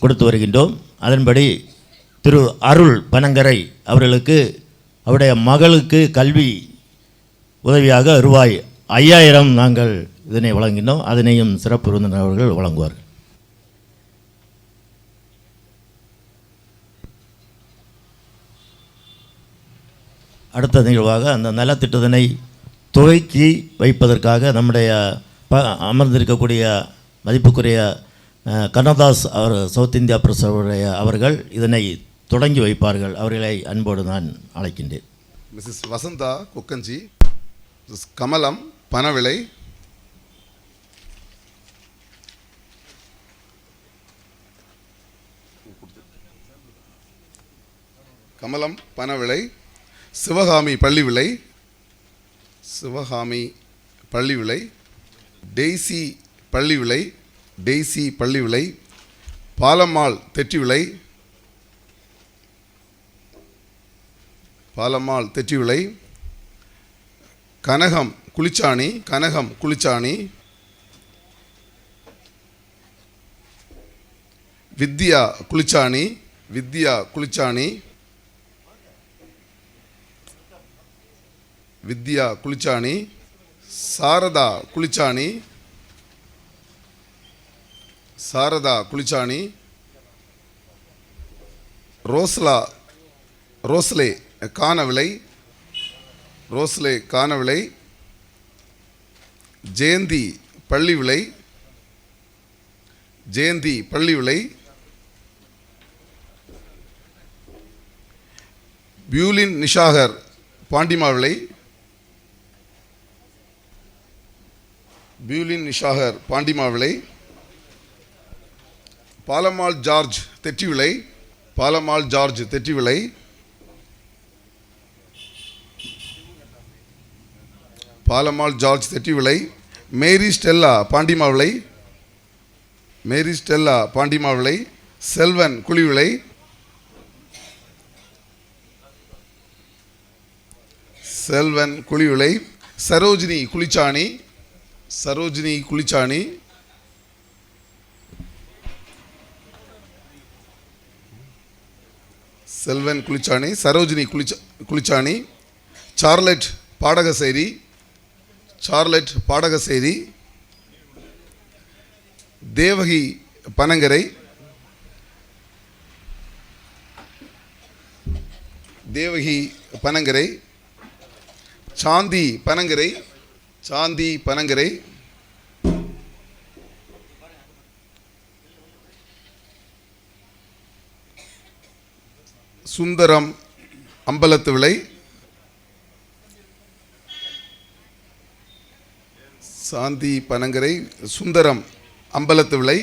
கொடுத்து வருகின்றோம். அதன்படி திரு அருள் பனங்கரை அவர்களுக்கு அவருடைய மகளுக்கு கல்வி உதவியாக ரூபாய் 5,000 நாங்கள் இதனை வழங்கினோம். அதனையும் சிறப்பு விருந்தினர் அவர்கள் வழங்குவார்கள். அடுத்த நிகழ்வாக அந்த நலத்திட்டத்தினை துவக்கி வைப்பதற்காக நம்முடைய அமர்ந்திருக்கக்கூடிய மதிப்புக்குரிய கண்ணதாஸ் அவர் சவுத் இந்தியா பிரஸ் அவர்கள் இதனை தொடங்கி வைப்பார்கள். அவர்களை அன்போடு நான் அழைக்கின்றேன். மிஸ்ஸஸ் வசந்தா குக்கஞ்சி, மிஸ்ஸஸ் கமலம் பனவிளை, கமலம் பனவிளை, சிவகாமி பள்ளிவிளை, சிவகாமி பள்ளிவிளை, டெய்சி பள்ளிவிளை, டெய்சி பள்ளிவிளை, பாலம்மாள் தெற்றிவிளை, பாலம்மாள் தெற்றிவிளை, கனகம் குளிச்சாணி, கனகம் குளிச்சாணி, வித்யா குளிச்சாணி, வித்யா குளிச்சாணி, வித்யா குளிச்சாணி, Saradha குளிச்சாணி, Saradha குளிச்சாணி, ரோஸ்லே கானவிளை, ரோஸ்லே கானவிளை, Jayanthi Pallivilai, Jayanthi Pallivilai, பியூலின் நிஷாகர் பாண்டிமாவிளை, பியூலின் நிஷாகர் பாண்டிமாவிளை, Balammal George தெற்றிவிளை, Palammal George தெற்றிவிளை, Palammal George Thettivilai, Mary Stella Pandimavilai, Mary Stella Pandimavilai, Selvan Kuzhivilai, Selvan Kuzhivilai, Sarojini Kulichani, Sarojini Kulichani, Selvan Kulichani, Sarojini Kulichani, Charlotte Padagasery, Charlotte Padagasery, Devaki Panangarai, Devaki Panangarai, Shanthi Panangarai, Shanthi Panangarai, Sundaram Ambalathuvilai, Shanthi Panangarai, Sundaram அம்பலத்து விளை,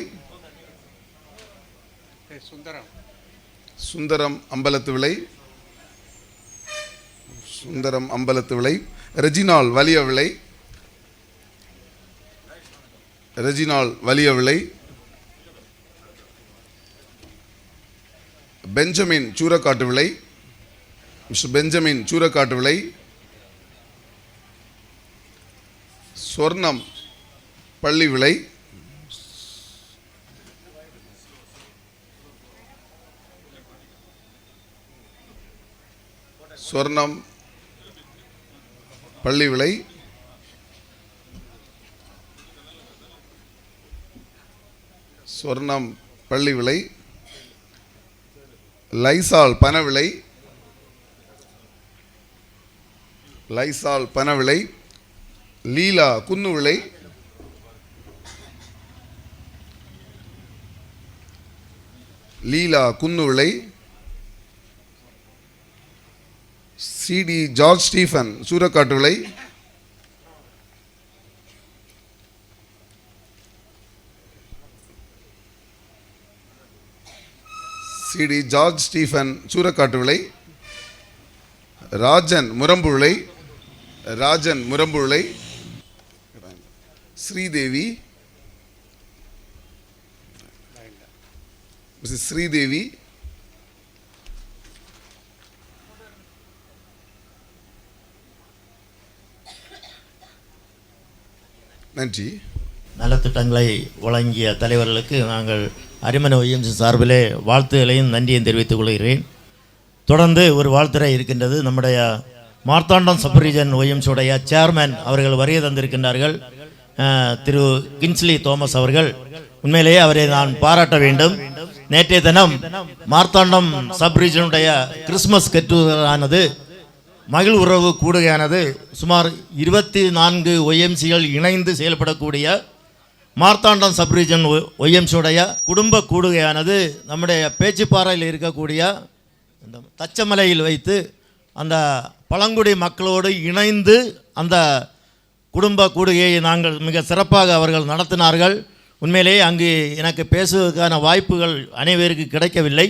சுந்தரம் அம்பலத்து விளை, சுந்தரம் அம்பலத்து விளை, ரெஜினால் வலிய விளை, ரெஜினால் வலிய விளை, பெஞ்சமின் சூரக்காட்டு விளை, மிஸ்டர் பெஞ்சமின் சூரக்காட்டு விளை, சொர்ணம் பள்ளி விளை, சொர்ணம் பள்ளி விளை, சொர்ணம் பள்ளி விளை, லைசால் பனவிளை, லைசால் Panavilai, Leela Kunnuvilai, Leela Kunnuvilai, CD George Stephen Soorakattuvilai, CD George Stephen Soorakattuvilai, Rajan Murambuvilai, Sridevi, Mrs. Sridevi, நன்றி. நலத்திட்டங்களை வழங்கிய தலைவர்களுக்கு நாங்கள் அரிமனை ஒய்எம்சி சார்பிலே வாழ்த்துகளையும் நன்றியும் தெரிவித்துக் கொள்கிறேன். தொடர்ந்து ஒரு வாழ்த்துறை இருக்கின்றது. நம்முடைய மார்த்தாண்டம் சப் ரீஜன் ஒய்எம்சியுடைய சேர்மன் அவர்கள் வருகை தந்திருக்கின்றார்கள். திரு கின்ஸ்லி தோமஸ் அவர்கள். உண்மையிலேயே அவரை நான் பாராட்ட வேண்டும். நேற்றைய தினம் மார்த்தாண்டம் சப் ரீஜனுடைய கிறிஸ்மஸ் கெட்டுதலானது மகிழ் உறவு கூடுகையானது சுமார் 24 ஒய்எம்சிகள் இணைந்து செயல்படக்கூடிய மார்த்தாண்டம் சப் ரீஜன் ஒய்எம்சியுடைய குடும்ப கூடுகையானது நம்முடைய பேச்சுப்பாறையில் இருக்கக்கூடிய இந்த தச்சமலையில் வைத்து அந்த பழங்குடி மக்களோடு இணைந்து அந்த குடும்ப கூடுகையை நாங்கள் மிக சிறப்பாக அவர்கள் நடத்தினார்கள். உண்மையிலேயே அங்கு எனக்கு பேசுவதற்கான வாய்ப்புகள் அனைவருக்கு கிடைக்கவில்லை.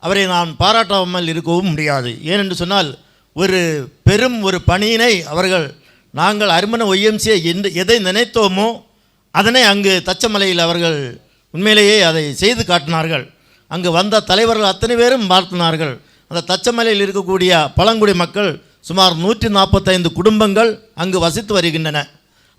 அவரை நான் பாராட்டாமல் இருக்கவும் முடியாது. ஏனென்று சொன்னால் ஒரு பெரும் ஒரு பணியினை அவர்கள் நாங்கள் அரிமனை ஒய்எம்சியை எதை நினைத்தோமோ அதனை அங்கு தச்சமலையில் அவர்கள் உண்மையிலேயே அதை செய்து காட்டினார்கள். அங்கு வந்த தலைவர்கள் அத்தனை பேரும் வாழ்த்தினார்கள். அந்த தச்சமலையில் இருக்கக்கூடிய பழங்குடி மக்கள் சுமார் 145 குடும்பங்கள் அங்கு வசித்து வருகின்றன.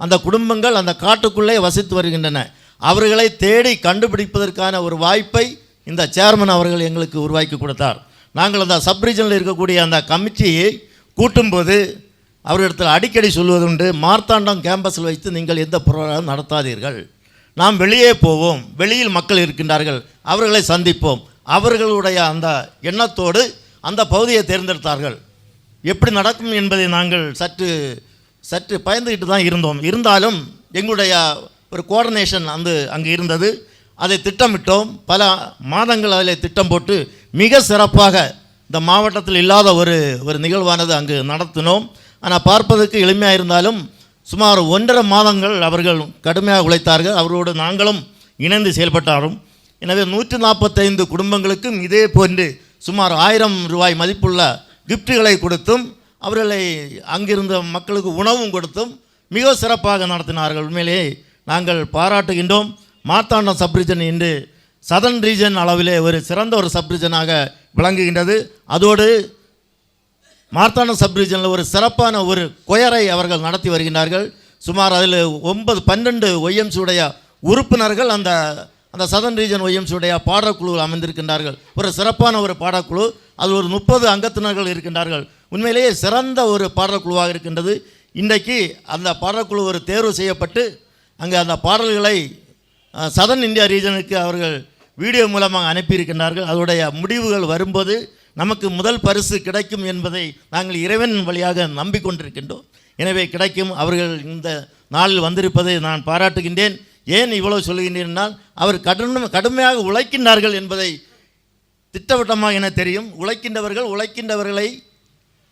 அந்த குடும்பங்கள் அந்த காட்டுக்குள்ளே வசித்து வருகின்றன. அவர்களை தேடி கண்டுபிடிப்பதற்கான ஒரு வாய்ப்பை இந்த சேர்மன் அவர்கள் எங்களுக்கு உருவாக்கி கொடுத்தார். நாங்கள் அந்த சப் ரீஜனில் இருக்கக்கூடிய அந்த கமிட்டியை கூட்டும்போது அவர்களிடத்தில் அடிக்கடி சொல்வதுண்டு, மார்த்தாண்டம் கேம்பஸில் வைத்து நீங்கள் எந்த ப்ரோக்ராம் நடத்தாதீர்கள். நாம் வெளியே போவோம், வெளியில் மக்கள் இருக்கின்றார்கள், அவர்களை சந்திப்போம். அவர்களுடைய அந்த எண்ணத்தோடு அந்த பகுதியை தேர்ந்தெடுத்தார்கள். எப்படி நடக்கும் என்பதை நாங்கள் சற்று பயந்துக்கிட்டு தான் இருந்தோம். இருந்தாலும் எங்களுடைய ஒரு கோஆர்டினேஷன் அங்கு இருந்தது. அதை திட்டமிட்டோம். பல மாதங்கள் அதில் திட்டம் போட்டு மிக சிறப்பாக இந்த மாவட்டத்தில் இல்லாத ஒரு நிகழ்வானது அங்கு நடத்தினோம். ஆனால் பார்ப்பதற்கு எளிமையாக இருந்தாலும் சுமார் 1.5 மாதங்கள் அவர்கள் கடுமையாக உழைத்தார்கள். அவரோடு நாங்களும் இணைந்து செயல்பட்டாரும். எனவே 145 குடும்பங்களுக்கும் இதே போன்று சுமார் 1000 ரூபாய் மதிப்புள்ள கிஃப்ட்டுகளை கொடுத்தும் அவர்களை அங்கிருந்த மக்களுக்கு உணவும் கொடுத்தும் மிக சிறப்பாக நடத்தினார்கள். உண்மையிலேயே நாங்கள் பாராட்டுகின்றோம். மார்த்தாண்டம் சப் ரீஜன் இன்று சதர்ன் ரீஜன் அளவிலே ஒரு சிறந்த ஒரு சப் ரீஜனாக விளங்குகின்றது. அதோடு மார்த்தாண்டம் சப் ரீஜனில் ஒரு சிறப்பான ஒரு கொயரை அவர்கள் நடத்தி வருகின்றார்கள். சுமார் அதில் 12 ஒய்எம்சியுடைய உறுப்பினர்கள் அந்த சதர்ன் ரீஜன் ஒய்எம்சியுடைய பாடக்குழுவில் அமைந்திருக்கின்றார்கள். ஒரு சிறப்பான ஒரு பாடக்குழு. அது ஒரு 30 அங்கத்தினர்கள் இருக்கின்றார்கள். உண்மையிலேயே சிறந்த ஒரு பாடக்குழுவாக இருக்கின்றது. இன்றைக்கு அந்த பாடக்குழு ஒரு தேர்வு செய்யப்பட்டு அங்கே அந்த பாடல்களை சதர்ன் இந்தியா ரீஜனுக்கு அவர்கள் வீடியோ மூலமாக அனுப்பியிருக்கின்றார்கள். அதோடைய முடிவுகள் வரும்போது நமக்கு முதல் பரிசு கிடைக்கும் என்பதை நாங்கள் இறைவன் வழியாக நம்பிக்கொண்டிருக்கின்றோம். எனவே கிடைக்கும். அவர்கள் இந்த நாளில் வந்திருப்பதை நான் பாராட்டுகின்றேன். ஏன் இவ்வளவு சொல்லுகின்றேன்னால் அவர் கடுமையாக உழைக்கின்றார்கள் என்பதை திட்டவட்டமாக என தெரியும். உழைக்கின்றவர்களை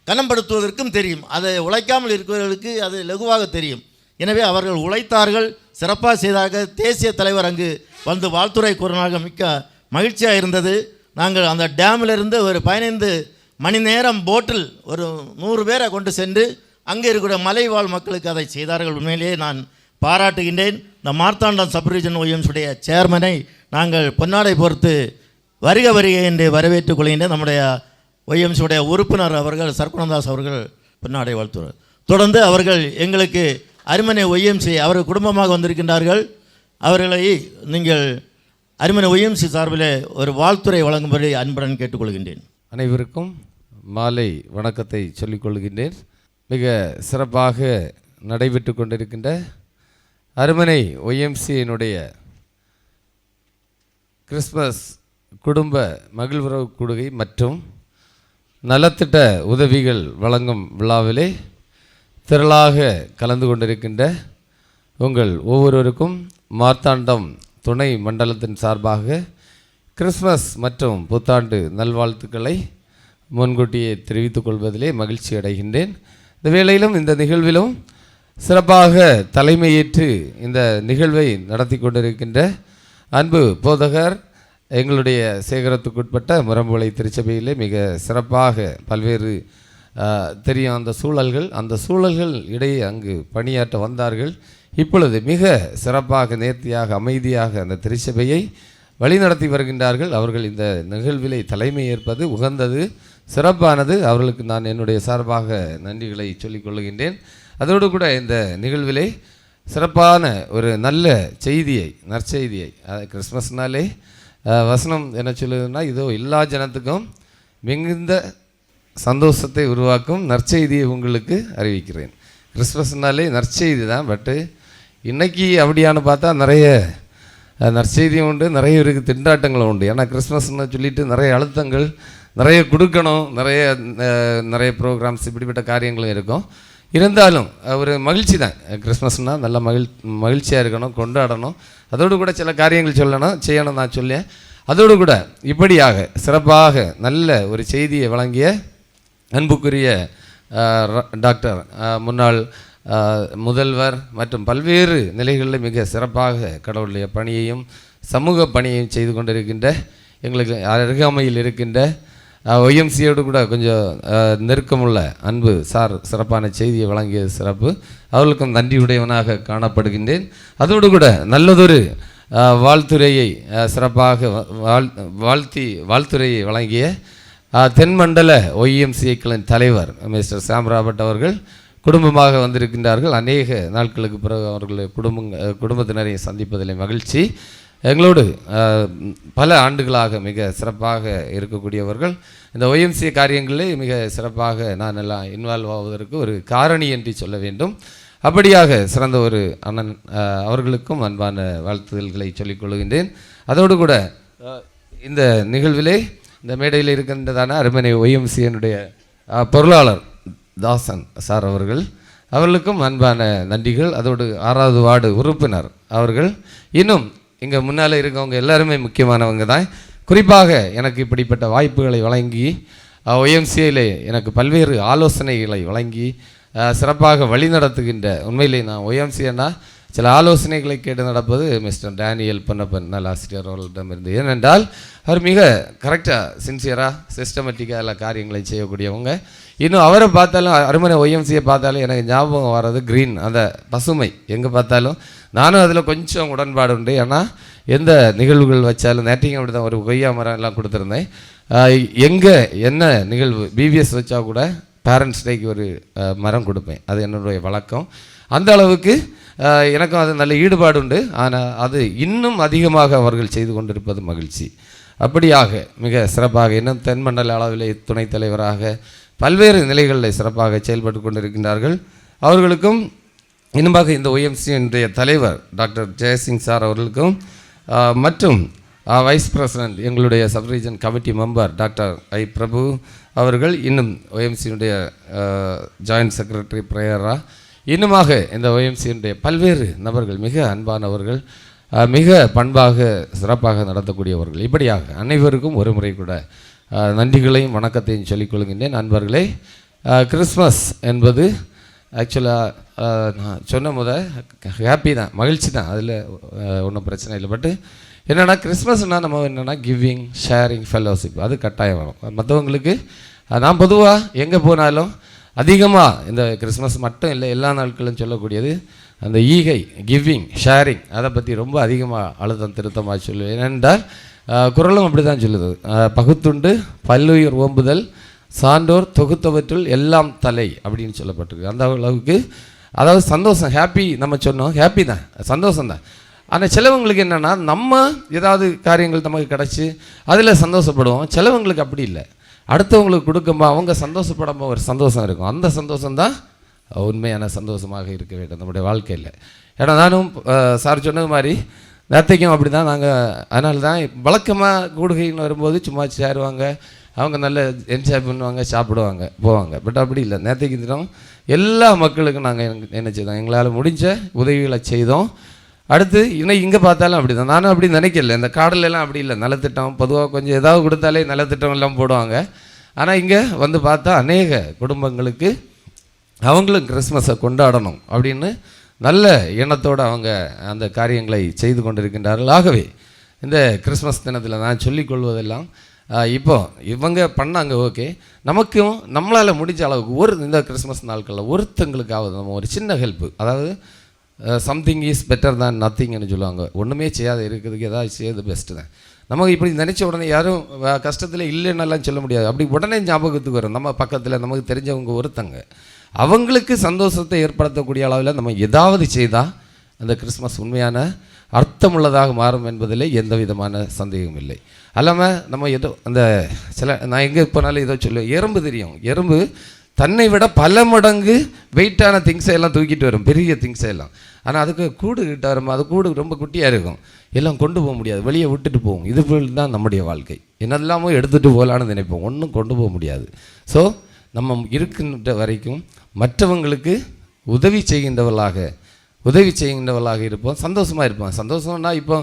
கனப்படுத்துவதற்கும் தெரியும். அதை உழைக்காமல் இருக்கிறவர்களுக்கு அது லகுவாக தெரியும். எனவே அவர்கள் உழைத்தார்கள், சிறப்பாக செய்தார்கள். தேசிய தலைவர் அங்கு வந்து வாழ்த்துறை கூறினார்கள். மிக்க மகிழ்ச்சியாக இருந்தது. நாங்கள் அந்த டேமிலிருந்து ஒரு 15 மணி நேரம் போட்டில் ஒரு 100 பேரை கொண்டு சென்று அங்கே இருக்கிற மலைவாழ் மக்களுக்கு அதை செய்தார்கள். உண்மையிலேயே நான் பாராட்டுகின்றேன். இந்த மார்த்தாண்டம் சப் ரீஜன் ஒய்எம்சியுடைய சேர்மனை நாங்கள் பொன்னாடை பொறுத்து வருக என்று வரவேற்றுக் கொள்கின்றேன். நம்முடைய ஒய்எம்சியுடைய உறுப்பினர் அவர்கள் சர்க்குணந்தாஸ் அவர்கள் பொன்னாடை வாழ்த்துவார். தொடர்ந்து அவர்கள் எங்களுக்கு அரிமனை ஒய்எம்சி அவர் குடும்பமாக வந்திருக்கின்றார்கள். அவர்களை நீங்கள் அரிமனை ஒய்எம்சி சார்பில் ஒரு வாழ்த்துறை வழங்கும்படி அன்புடன் கேட்டுக்கொள்கின்றேன். அனைவருக்கும் மாலை வணக்கத்தை சொல்லிக்கொள்கின்றேன். மிக சிறப்பாக நடைபெற்று கொண்டிருக்கின்ற அரிமனை ஒய்எம்சியினுடைய கிறிஸ்மஸ் குடும்ப மகிழ்வுறவு கூடுகை மற்றும் நலத்திட்ட உதவிகள் வழங்கும் விழாவிலே திரளாக கலந்து கொண்டிருக்கின்ற உங்கள் ஒவ்வொருவருக்கும் மார்த்தாண்டம் துணை மண்டலத்தின் சார்பாக கிறிஸ்மஸ் மற்றும் புத்தாண்டு நல்வாழ்த்துக்களை முன்கூட்டியே தெரிவித்துக் கொள்வதிலே மகிழ்ச்சி அடைகின்றேன். இந்த வேளையிலும் இந்த நிகழ்விலும் சிறப்பாக தலைமையேற்று இந்த நிகழ்வை நடத்தி கொண்டிருக்கின்ற அன்பு போதகர், எங்களுடைய சேகரத்துக்குட்பட்ட முரம்புலை திருச்சபையிலே மிக சிறப்பாக பல்வேறு தெரியும் அந்த சூழல்கள் இடையே அங்கு பணியாற்ற வந்தார்கள். இப்பொழுது மிக சிறப்பாக நேர்த்தியாக அமைதியாக அந்த திருச்சபையை வழிநடத்தி வருகின்றார்கள். அவர்கள் இந்த நிகழ்விலை தலைமை ஏற்பது உகந்தது, சிறப்பானது. அவர்களுக்கு நான் என்னுடைய சார்பாக நன்றிகளை சொல்லிக் கொள்கின்றேன். அதோடு கூட இந்த நிகழ்விலே சிறப்பான ஒரு நல்ல செய்தியை, நற்செய்தியை, கிறிஸ்மஸ்னாலே வசனம் என்ன சொல்லுதுன்னா, இதோ எல்லா ஜனத்துக்கும் மிகுந்த சந்தோஷத்தை உருவாக்கும் நற்செய்தியை உங்களுக்கு அறிவிக்கிறேன். கிறிஸ்மஸ்னாலே நற்செய்தி தான். பட்டு இன்றைக்கி அப்படியான்னு பார்த்தா நிறைய நற்செய்தியும் உண்டு, நிறைய இருக்குது திண்டாட்டங்களும் உண்டு. ஏன்னா கிறிஸ்மஸ்ன்னு சொல்லிட்டு நிறைய அழுத்தங்கள், நிறைய கொடுக்கணும், நிறைய ப்ரோக்ராம்ஸ், இப்படிப்பட்ட காரியங்களும் இருக்கும். இருந்தாலும் ஒரு மகிழ்ச்சி தான். கிறிஸ்மஸ்னால் நல்ல மகிழ்ச்சியாக இருக்கணும், கொண்டாடணும். அதோடு கூட சில காரியங்கள் செய்யணும் நான் சொல்லேன். அதோடு கூட இப்படியாக சிறப்பாக நல்ல ஒரு செய்தியை வழங்கிய அன்புக்குரிய டாக்டர், முன்னாள் முதல்வர் மற்றும் பல்வேறு நிலைகளில் மிக சிறப்பாக கடவுளுடைய பணியையும் சமூக பணியையும் செய்து கொண்டிருக்கின்ற, எங்களுக்கு அருகாமையில் இருக்கின்ற ஒய்எம்சியோடு கூட கொஞ்சம் நெருக்கமுள்ள அன்பு சார் சிறப்பான செய்தியை வழங்கியது சிறப்பு. அவர்களுக்கும் நன்றியுடையவனாக காணப்படுகின்றேன். அதோடு கூட நல்லதொரு வாழ்த்துரையை சிறப்பாக வாழ்த்துரையை வழங்கிய தென்மண்டல ஒய்எம்சிக்களின் தலைவர் மிஸ்டர் சாம் ராபர்ட் அவர்கள் குடும்பமாக வந்திருக்கின்றார்கள். அநேக நாட்களுக்கு பிறகு அவர்கள் குடும்பத்தினரை சந்திப்பதில் மகிழ்ச்சி. எங்களோடு பல ஆண்டுகளாக மிக சிறப்பாக இருக்கக்கூடியவர்கள். இந்த ஒய்எம்சி காரியங்களிலே மிக சிறப்பாக நான் எல்லாம் இன்வால்வ் ஆவதற்கு ஒரு காரணி என்று சொல்ல வேண்டும். அப்படியாக சிறந்த ஒரு அண்ணன் அவர்களுக்கும் அன்பான வாழ்த்துதல்களை சொல்லிக் கொள்கின்றேன். அதோடு கூட இந்த நிகழ்விலே இந்த மேடையில் இருக்கின்றதான அருமனை ஒய்எம்சியினுடைய பொருளாளர் தாசன் சார் அவர்களுக்கும் அன்பான நன்றிகள். அதோடு 6வது வார்டு உறுப்பினர் அவர்கள், இன்னும் இங்கே முன்னால் இருக்கவங்க எல்லாருமே முக்கியமானவங்க தான். குறிப்பாக எனக்கு இப்படிப்பட்ட வாய்ப்புகளை வழங்கி ஒய்எம்சியிலே எனக்கு பல்வேறு ஆலோசனைகளை வழங்கி சிறப்பாக வழி நடத்துகின்ற, உண்மையிலே நான் ஒய்எம்சின்னா சில ஆலோசனைகளை கேட்டு நடப்பது மிஸ்டர் டேனியல் பொன்னப்பன் நல்லாசிரியர் அவர்களிடமிருந்து. ஏனென்றால் அவர் மிக கரெக்டாக, சின்சியராக, சிஸ்டமேட்டிக்காக எல்லா காரியங்களை செய்யக்கூடியவங்க. இன்னும் அவரை பார்த்தாலும், அருமனை ஒய்எம்சியை பார்த்தாலும் எனக்கு ஞாபகம் வர்றது க்ரீன், அந்த பசுமை. எங்கே பார்த்தாலும் நானும் அதில் கொஞ்சம் உடன்பாடு உண்டு. ஏன்னா எந்த நிகழ்வுகள் வச்சாலும், நேற்றையும் அப்படி தான் ஒரு கொய்யா மரம் எல்லாம் கொடுத்துருந்தேன். எங்கே என்ன நிகழ்வு பிபிஎஸ் வச்சா கூட பேரண்ட்ஸ் டேக்கு ஒரு மரம் கொடுப்பேன். அது என்னுடைய வழக்கம். அந்த அளவுக்கு எனக்கும் அது நல்ல ஈடுபாடு உண்டு. ஆனால் அது இன்னும் அதிகமாக அவர்கள் செய்து கொண்டிருப்பது மகிழ்ச்சி. அப்படியாக மிக சிறப்பாக இன்னும் தென்மண்டல அளவிலே துணைத் தலைவராக பல்வேறு நிலைகளில் சிறப்பாக செயல்பட்டு கொண்டிருக்கின்றார்கள். அவர்களுக்கும் இன்னுமாக இந்த ஒய்எம்சியினுடைய தலைவர் டாக்டர் ஜெயசிங் சார் அவர்களுக்கும் மற்றும் வைஸ் பிரசிடென்ட் எங்களுடைய சப்ரீஜன் கமிட்டி மெம்பர் டாக்டர் ஐ பிரபு அவர்கள், இன்னும் ஒய்எம்சியினுடைய ஜாயின்ட் செக்ரட்டரி பிரேயரா, இன்னுமாக இந்த ஒய்எம்சியினுடைய பல்வேறு நபர்கள், மிக அன்பானவர்கள், மிக பண்பாக சிறப்பாக நடத்தக்கூடியவர்கள். இப்படியாக அனைவருக்கும் ஒரு முறை கூட நன்றிகளையும் வணக்கத்தையும் சொல்லிக் கொள்கின்றேன். நண்பர்களே, கிறிஸ்மஸ் என்பது ஆக்சுவலாக நான் சொன்ன ஹாப்பி தான், மகிழ்ச்சி தான், அதில் ஒன்றும் பிரச்சனை இல்லை. பட்டு என்னென்னா கிறிஸ்மஸ்னால் நம்ம என்னென்னா கிவிங், ஷேரிங், ஃபெல்லோஷிப், அது கட்டாயம் வரும். மற்றவங்களுக்கு நான் பொதுவாக எங்கே போனாலும் அதிகமாக இந்த கிறிஸ்மஸ் மட்டும் இல்லை, எல்லா நாட்களும் சொல்லக்கூடியது அந்த ஈகை, கிவிங், ஷேரிங், அதை பற்றி ரொம்ப அதிகமாக அழுத்தம் திருத்தமாக சொல்லுவேன். ஏனென்றால் குறளும் அப்படி தான் சொல்லுது, பகுத்துண்டு பல்லுயிர் ஓம்புதல் சான்றோர் தொகுத்தவற்றுள் எல்லாம் தலை அப்படின்னு சொல்லப்பட்டிருக்கு. அந்த அளவுக்கு அதாவது சந்தோஷம், ஹாப்பி. நம்ம சொன்னோம் ஹாப்பி தான், சந்தோஷம் தான். ஆனால் சிலவங்களுக்கு என்னென்னா நம்ம ஏதாவது காரியங்கள் நமக்கு கிடச்சி அதில் சந்தோஷப்படுவோம். சிலவங்களுக்கு அப்படி இல்லை, அடுத்தவங்களுக்கு கொடுக்கும்போது அவங்க சந்தோஷப்படாமல் ஒரு சந்தோஷம் இருக்கும். அந்த சந்தோஷம்தான் உண்மையான சந்தோஷமாக இருக்க வேண்டும் நம்முடைய வாழ்க்கையில். ஏன்னா நானும் சார் சொன்னது மாதிரி நேற்றைக்கும் அப்படி தான் நாங்கள், அதனால தான் வழக்கமாக கூடுகைன்னு வரும்போது சும்மா சேருவாங்க, அவங்க நல்ல என்ஜாய் பண்ணுவாங்க, சாப்பிடுவாங்க, போவாங்க. பட் அப்படி இல்லை. நேற்றைக்கு தினம் எல்லா மக்களுக்கும் நாங்கள் என்ன செய்தோம், எங்களால் முடிஞ்ச உதவிகளை செய்தோம். அடுத்து இன்னும் இங்கே பார்த்தாலும் அப்படி தான். நானும் அப்படி நினைக்கல, இந்த காடலெல்லாம் அப்படி இல்லை. நலத்திட்டம் பொதுவாக கொஞ்சம் ஏதாவது கொடுத்தாலே நலத்திட்டம் எல்லாம் போடுவாங்க. ஆனால் இங்கே வந்து பார்த்தா அநேக குடும்பங்களுக்கு அவங்களும் கிறிஸ்மஸை கொண்டாடணும் அப்படின்னு நல்ல எண்ணத்தோடு அவங்க அந்த காரியங்களை செய்து கொண்டிருக்கின்றார்கள். ஆகவே இந்த கிறிஸ்மஸ் தினத்தில் நான் சொல்லிக்கொள்வதெல்லாம் இப்போ இவங்க பண்ணாங்க, ஓகே, நமக்கும் நம்மளால் முடிஞ்ச அளவுக்கு இந்த கிறிஸ்மஸ் நாட்களில் ஒருத்தங்களுக்காவது நம்ம ஒரு சின்ன ஹெல்ப்பு, அதாவது சம்திங் இஸ் பெட்டர் தான் நத்திங்னு சொல்லுவாங்க. ஒன்றுமே செய்யாத இருக்கிறதுக்கு ஏதாவது செய்யறது பெஸ்ட்டு தான். நமக்கு இப்படி நினச்ச உடனே யாரும் கஷ்டத்தில் இல்லைன்னெல்லாம் சொல்ல முடியாது. அப்படி உடனே ஞாபகத்துக்கு வரும் நம்ம பக்கத்தில் நமக்கு தெரிஞ்சவங்க ஒருத்தங்க, அவங்களுக்கு சந்தோஷத்தை ஏற்படுத்தக்கூடிய அளவில் நம்ம ஏதாவது செய்தால் அந்த கிறிஸ்மஸ் உண்மையான அர்த்தமுள்ளதாக மாறும் என்பதில் எந்த விதமான சந்தேகமும் இல்லை. அல்லாமல் நம்ம ஏதோ அந்த நான் எங்கே போனாலும் ஏதோ சொல்லுவேன், எறும்பு தெரியும், எறும்பு தன்னை விட பல மடங்கு வெயிட்டான திங்ஸை எல்லாம் தூக்கிட்டு வரும், பெரிய திங்ஸை எல்லாம். ஆனால் அதுக்கு கூடு கிட்ட வரும், அது கூடு ரொம்ப குட்டியாக இருக்கும், எல்லாம் கொண்டு போக முடியாது, வெளியே விட்டுட்டு போகும். இது போல் தான் நம்முடைய வாழ்க்கை. என்னெல்லாமோ எடுத்துகிட்டு போகலான்னு நினைப்போம், ஒன்றும் கொண்டு போக முடியாது. ஸோ நம்ம இருக்கின்ற வரைக்கும் மற்றவங்களுக்கு உதவி செய்கின்றவர்களாக இருப்போம், சந்தோஷமாக இருப்போம். சந்தோஷம்னா இப்போ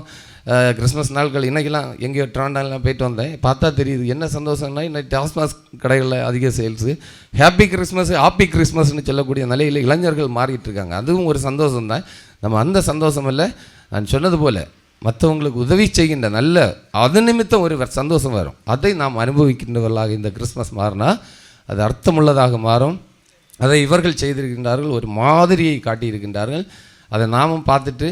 கிறிஸ்மஸ் நாட்கள் இன்றைக்கெல்லாம் எங்கேயோ ட்ராண்டாலாம் போயிட்டு வந்தேன், பார்த்தா தெரியுது என்ன சந்தோஷம்னா இன்னைக்கு டாஸ்மாஸ் கடைகளில் அதிக சேல்ஸு, ஹாப்பி கிறிஸ்மஸ்னு சொல்லக்கூடிய நிலையில் இளைஞர்கள் மாறிட்டு இருக்காங்க. அதுவும் ஒரு சந்தோஷம் தான். நம்ம அந்த சந்தோஷம் இல்லை, நான் சொன்னது போல் மற்றவங்களுக்கு உதவி செய்கின்ற நல்ல அது நிமித்தம் ஒரு சந்தோஷம் வரும். அதை நாம் அனுபவிக்கின்றவர்களாக இந்த கிறிஸ்மஸ் மாறினா அது அர்த்தமுள்ளதாக மாறும். அதை இவர்கள் செய்திருக்கின்றார்கள், ஒரு மாதிரியை காட்டியிருக்கின்றார்கள். அதை நாமும் பார்த்துட்டு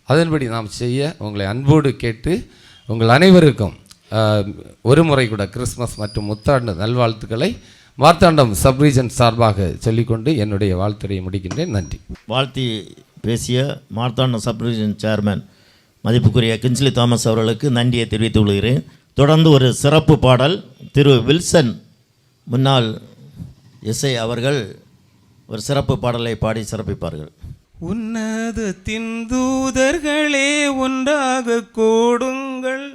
அதன்படி நாம் செய்ய உங்களை அன்போடு கேட்டு உங்கள் அனைவருக்கும் ஒரு முறை கூட கிறிஸ்மஸ் மற்றும் முத்தாண்டு நல்வாழ்த்துக்களை மார்த்தாண்டம் சப்ரீஜன் சார்பாக சொல்லிக்கொண்டு என்னுடைய வாழ்த்துறையை முடிக்கின்றேன். நன்றி. வாழ்த்தி பேசிய மார்த்தாண்டம் சப்ரீஜன் சேர்மன் மதிப்புக்குரிய கின்ஸ்லி தாமஸ் அவர்களுக்கு நன்றியை தெரிவித்துக் கொள்கிறேன். தொடர்ந்து ஒரு சிறப்பு பாடல் திரு வில்சன் முன்னாள் எஸ்ஐ அவர்கள் ஒரு சிறப்பு பாடலை பாடி சிறப்பிப்பார்கள். உன்னதத்தின் தூதர்களே ஒன்றாக கூடுங்கள்,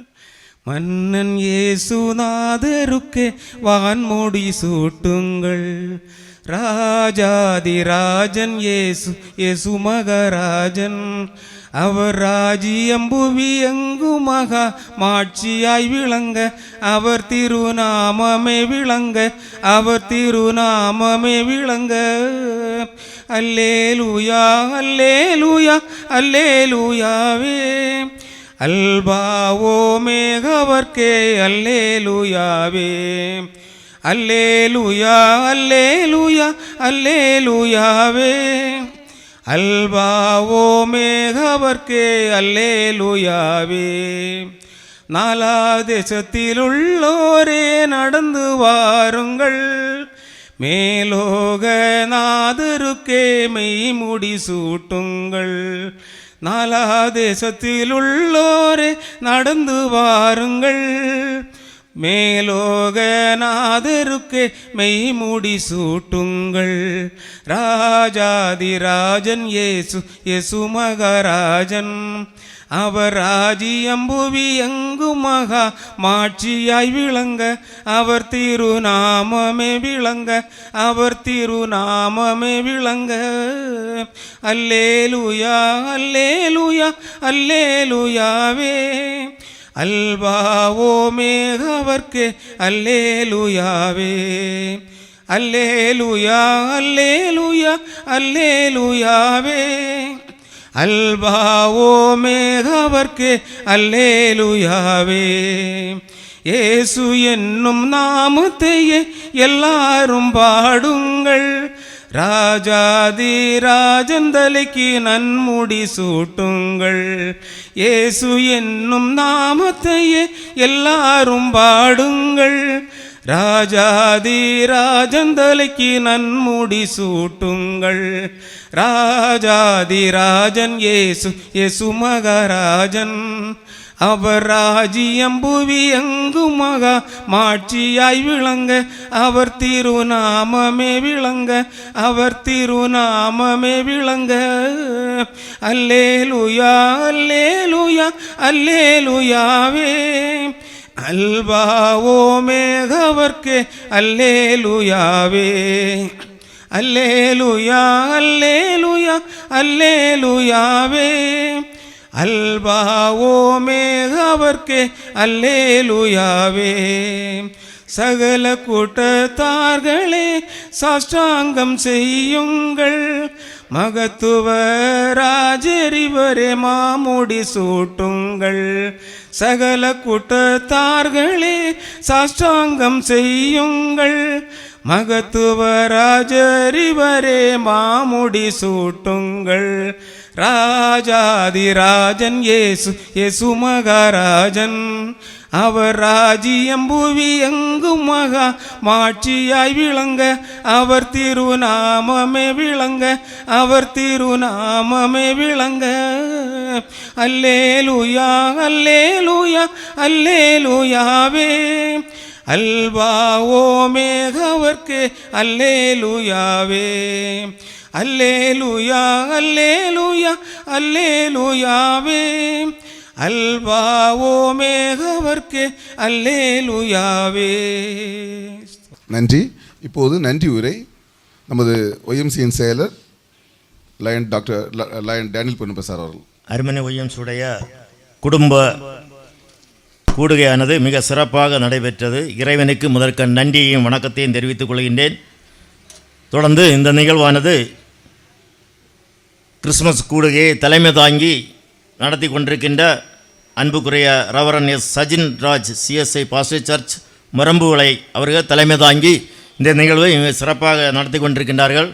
மன்னன் இயேசுநாதருக்கே வான்மூடி சூட்டுங்கள். ராஜாதிராஜன் இயேசு மகராஜன், அவர் ராஜ்யம் புவி எங்குமகா மாட்சியாய் விளங்க, அவர் திருநாமமே விளங்க, அவர் திருநாமமே விளங்க. அல்லேலூயா அல்லேலூயா அல்லேலூயாவே, அல்பாவோ மேகவர்க்கே அல்லேலூயாவே. அல்லேலூயா அல்லேலூயா அல்லேலூயாவே, அல்பாவோ மேகவர்க்கே அல்லேலூயாவே. நாலா தேசத்திலுள்ளோரே நடந்து வாருங்கள், மேலோகநாதருக்கே மெய்முடி சூட்டுங்கள். நாலா தேசத்திலுள்ளோரே நடந்து வாருங்கள், மேலோகநாதருக்கே மெய்முடி சூட்டுங்கள். ராஜாதிராஜன் இயேசு மகராஜன், அவர் ராஜ்யம் புவி எங்கும் மகா மாட்சியாய் விளங்க, அவர் திருநாமமே விளங்க, அவர் திருநாமமே விளங்க. அல்லேலூயா அல்லேலூயா அல்லேலூயாவே, அல்பாவோ மேகவர்க்கே அல்லேலூயாவே. அல்லேலூயா அல்லேலூயா அல்லேலூயாவே, அல்பாவோ மேகவர்க்கே அல்லேலூயாவே. இயேசு என்னும் நாமத்தையே எல்லாரும் பாடுங்கள், ராஜாதிராஜன் தலைக்கு நன்முடி சூட்டுங்கள். இயேசு என்னும் நாமத்தையே எல்லாரும் பாடுங்கள், ராஜாதிராஜன் தலைக்கு நன்முடி சூட்டுங்கள். ராஜாதிராஜன் இயேசு மகராஜன், அவர் ராஜ்யம் புவி எங்கும் மகா மாட்சியாய் விளங்க, அவர் திருநாமமே விளங்க, அவர் திருநாமமே விளங்க. அல்லேலூயா அல்லேலூயா அல்லேலூயாவே, அல்பாவோ மேகவர்க்கே அல்லேலூயாவே. அல்லேலூயா அல்லேலூயா அல்லேலூயாவே, அல்பாவோ மேகவர்க்கே அல்லேலூயாவே. சகல கூட்டத்தார்களே சாஷ்டாங்கம் செய்யுங்கள். மகத்துவ ராஜரிவரே மாமுடி சூட்டுங்கள். சகல கூட்டத்தார்களே சாஷ்டாங்கம் செய்யுங்கள். மகத்துவ ராஜரிவரே மாமுடி சூட்டுங்கள். ராஜாதிராஜன் இயேசு, இயேசு மகாராஜன். அவர் ராஜ்யம் புவி எங்கும் மகா மாட்சியாய் விளங்க. அவர் திருநாமமே விளங்க, அவர் திருநாமமே விளங்க. அல்லேலூயா அல்லேலூயா அல்லேலூயாவே. அல்வா ஓமேகவர்க்கே அல்லேலூயாவே. அல்லேலூயா அல்லேலூயா அல்லேலூயாவே. அல்வா ஓமேகவர்க்கே அல்லேலூயாவே. நன்றி. இப்போது நன்றி உரை நமது ஒய்எம்சியின் செயலர் லயன் டாக்டர் லயன் டேனியல் பொன்னுப்பசார் அவர்கள். அருமனை ஒய்எம்சியுடைய குடும்ப கூடுகையானது மிக சிறப்பாக நடைபெற்றது. இறைவனுக்கு முதற்க நன்றியையும் வணக்கத்தையும் தெரிவித்துக் கொள்கின்றேன். தொடர்ந்து இந்த நிகழ்வானது கிறிஸ்மஸ் கூடுகையை தலைமை தாங்கி நடத்தி கொண்டிருக்கின்ற அன்புக்குரிய reverend S Sajin Raj CSI pastor church மரம்புகளை அவர்கள் தலைமை தாங்கி இந்த நிகழ்வை சிறப்பாக நடத்தி கொண்டிருக்கின்றார்கள்.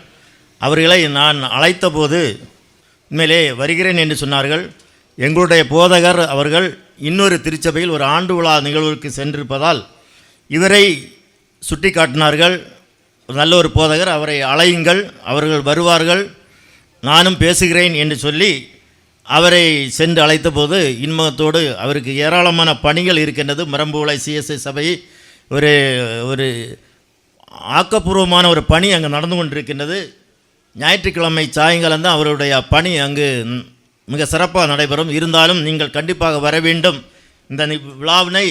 அவர்களை நான் அழைத்த போது உண்மையிலே வருகிறேன் என்று சொன்னார்கள். எங்களுடைய போதகர் அவர்கள் இன்னொரு திருச்சபையில் ஒரு ஆண்டு விழா நிகழ்வுக்கு சென்றிருப்பதால் இவரை சுட்டி காட்டினார்கள். நல்ல ஒரு போதகர், அவரை அழையுங்கள், அவர்கள் வருவார்கள், நானும் பேசுகிறேன் என்று சொல்லி அவரை சென்று அழைத்த போது இன்முகத்தோடு அவருக்கு ஏராளமான பணிகள் இருக்கின்றது. மரம்புவளை சிஎஸ்ஐ சபை ஒரு ஒரு ஆக்கப்பூர்வமான ஒரு பணி அங்கே நடந்து கொண்டிருக்கின்றது. ஞாயிற்றுக்கிழமை சாயங்காலம் தான் அவருடைய பணி அங்கு மிக சிறப்பாக நடைபெறும். இருந்தாலும் நீங்கள் கண்டிப்பாக வர வேண்டும், இந்த விழாவினை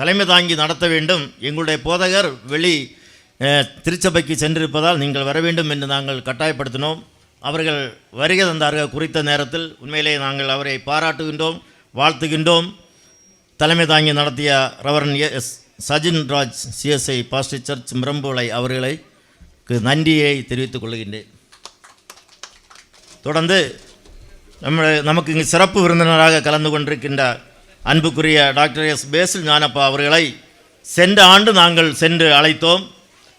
தலைமை தாங்கி நடத்த வேண்டும். எங்களுடைய போதகர் வெளி திருச்சபைக்கு சென்றிருப்பதால் நீங்கள் வர வேண்டும் என்று நாங்கள் கட்டாயப்படுத்தினோம். அவர்கள் வருகை தந்தார்கள் குறித்த நேரத்தில். உண்மையிலே நாங்கள் அவரை பாராட்டுகின்றோம், வாழ்த்துகின்றோம். தலைமை தாங்கி நடத்திய reverend S Sajin Raj CSI pastor church மிரம்போலை அவர்களுக்கு நன்றியை தெரிவித்துக் கொள்கின்றேன். தொடர்ந்து நமக்கு இங்கு சிறப்பு விருந்தினராக கலந்து கொண்டிருக்கின்ற அன்புக்குரிய டாக்டர் எஸ் பேசில் ஞானப்பா அவர்களை சென்ற ஆண்டு நாங்கள் சென்று அழைத்தோம்.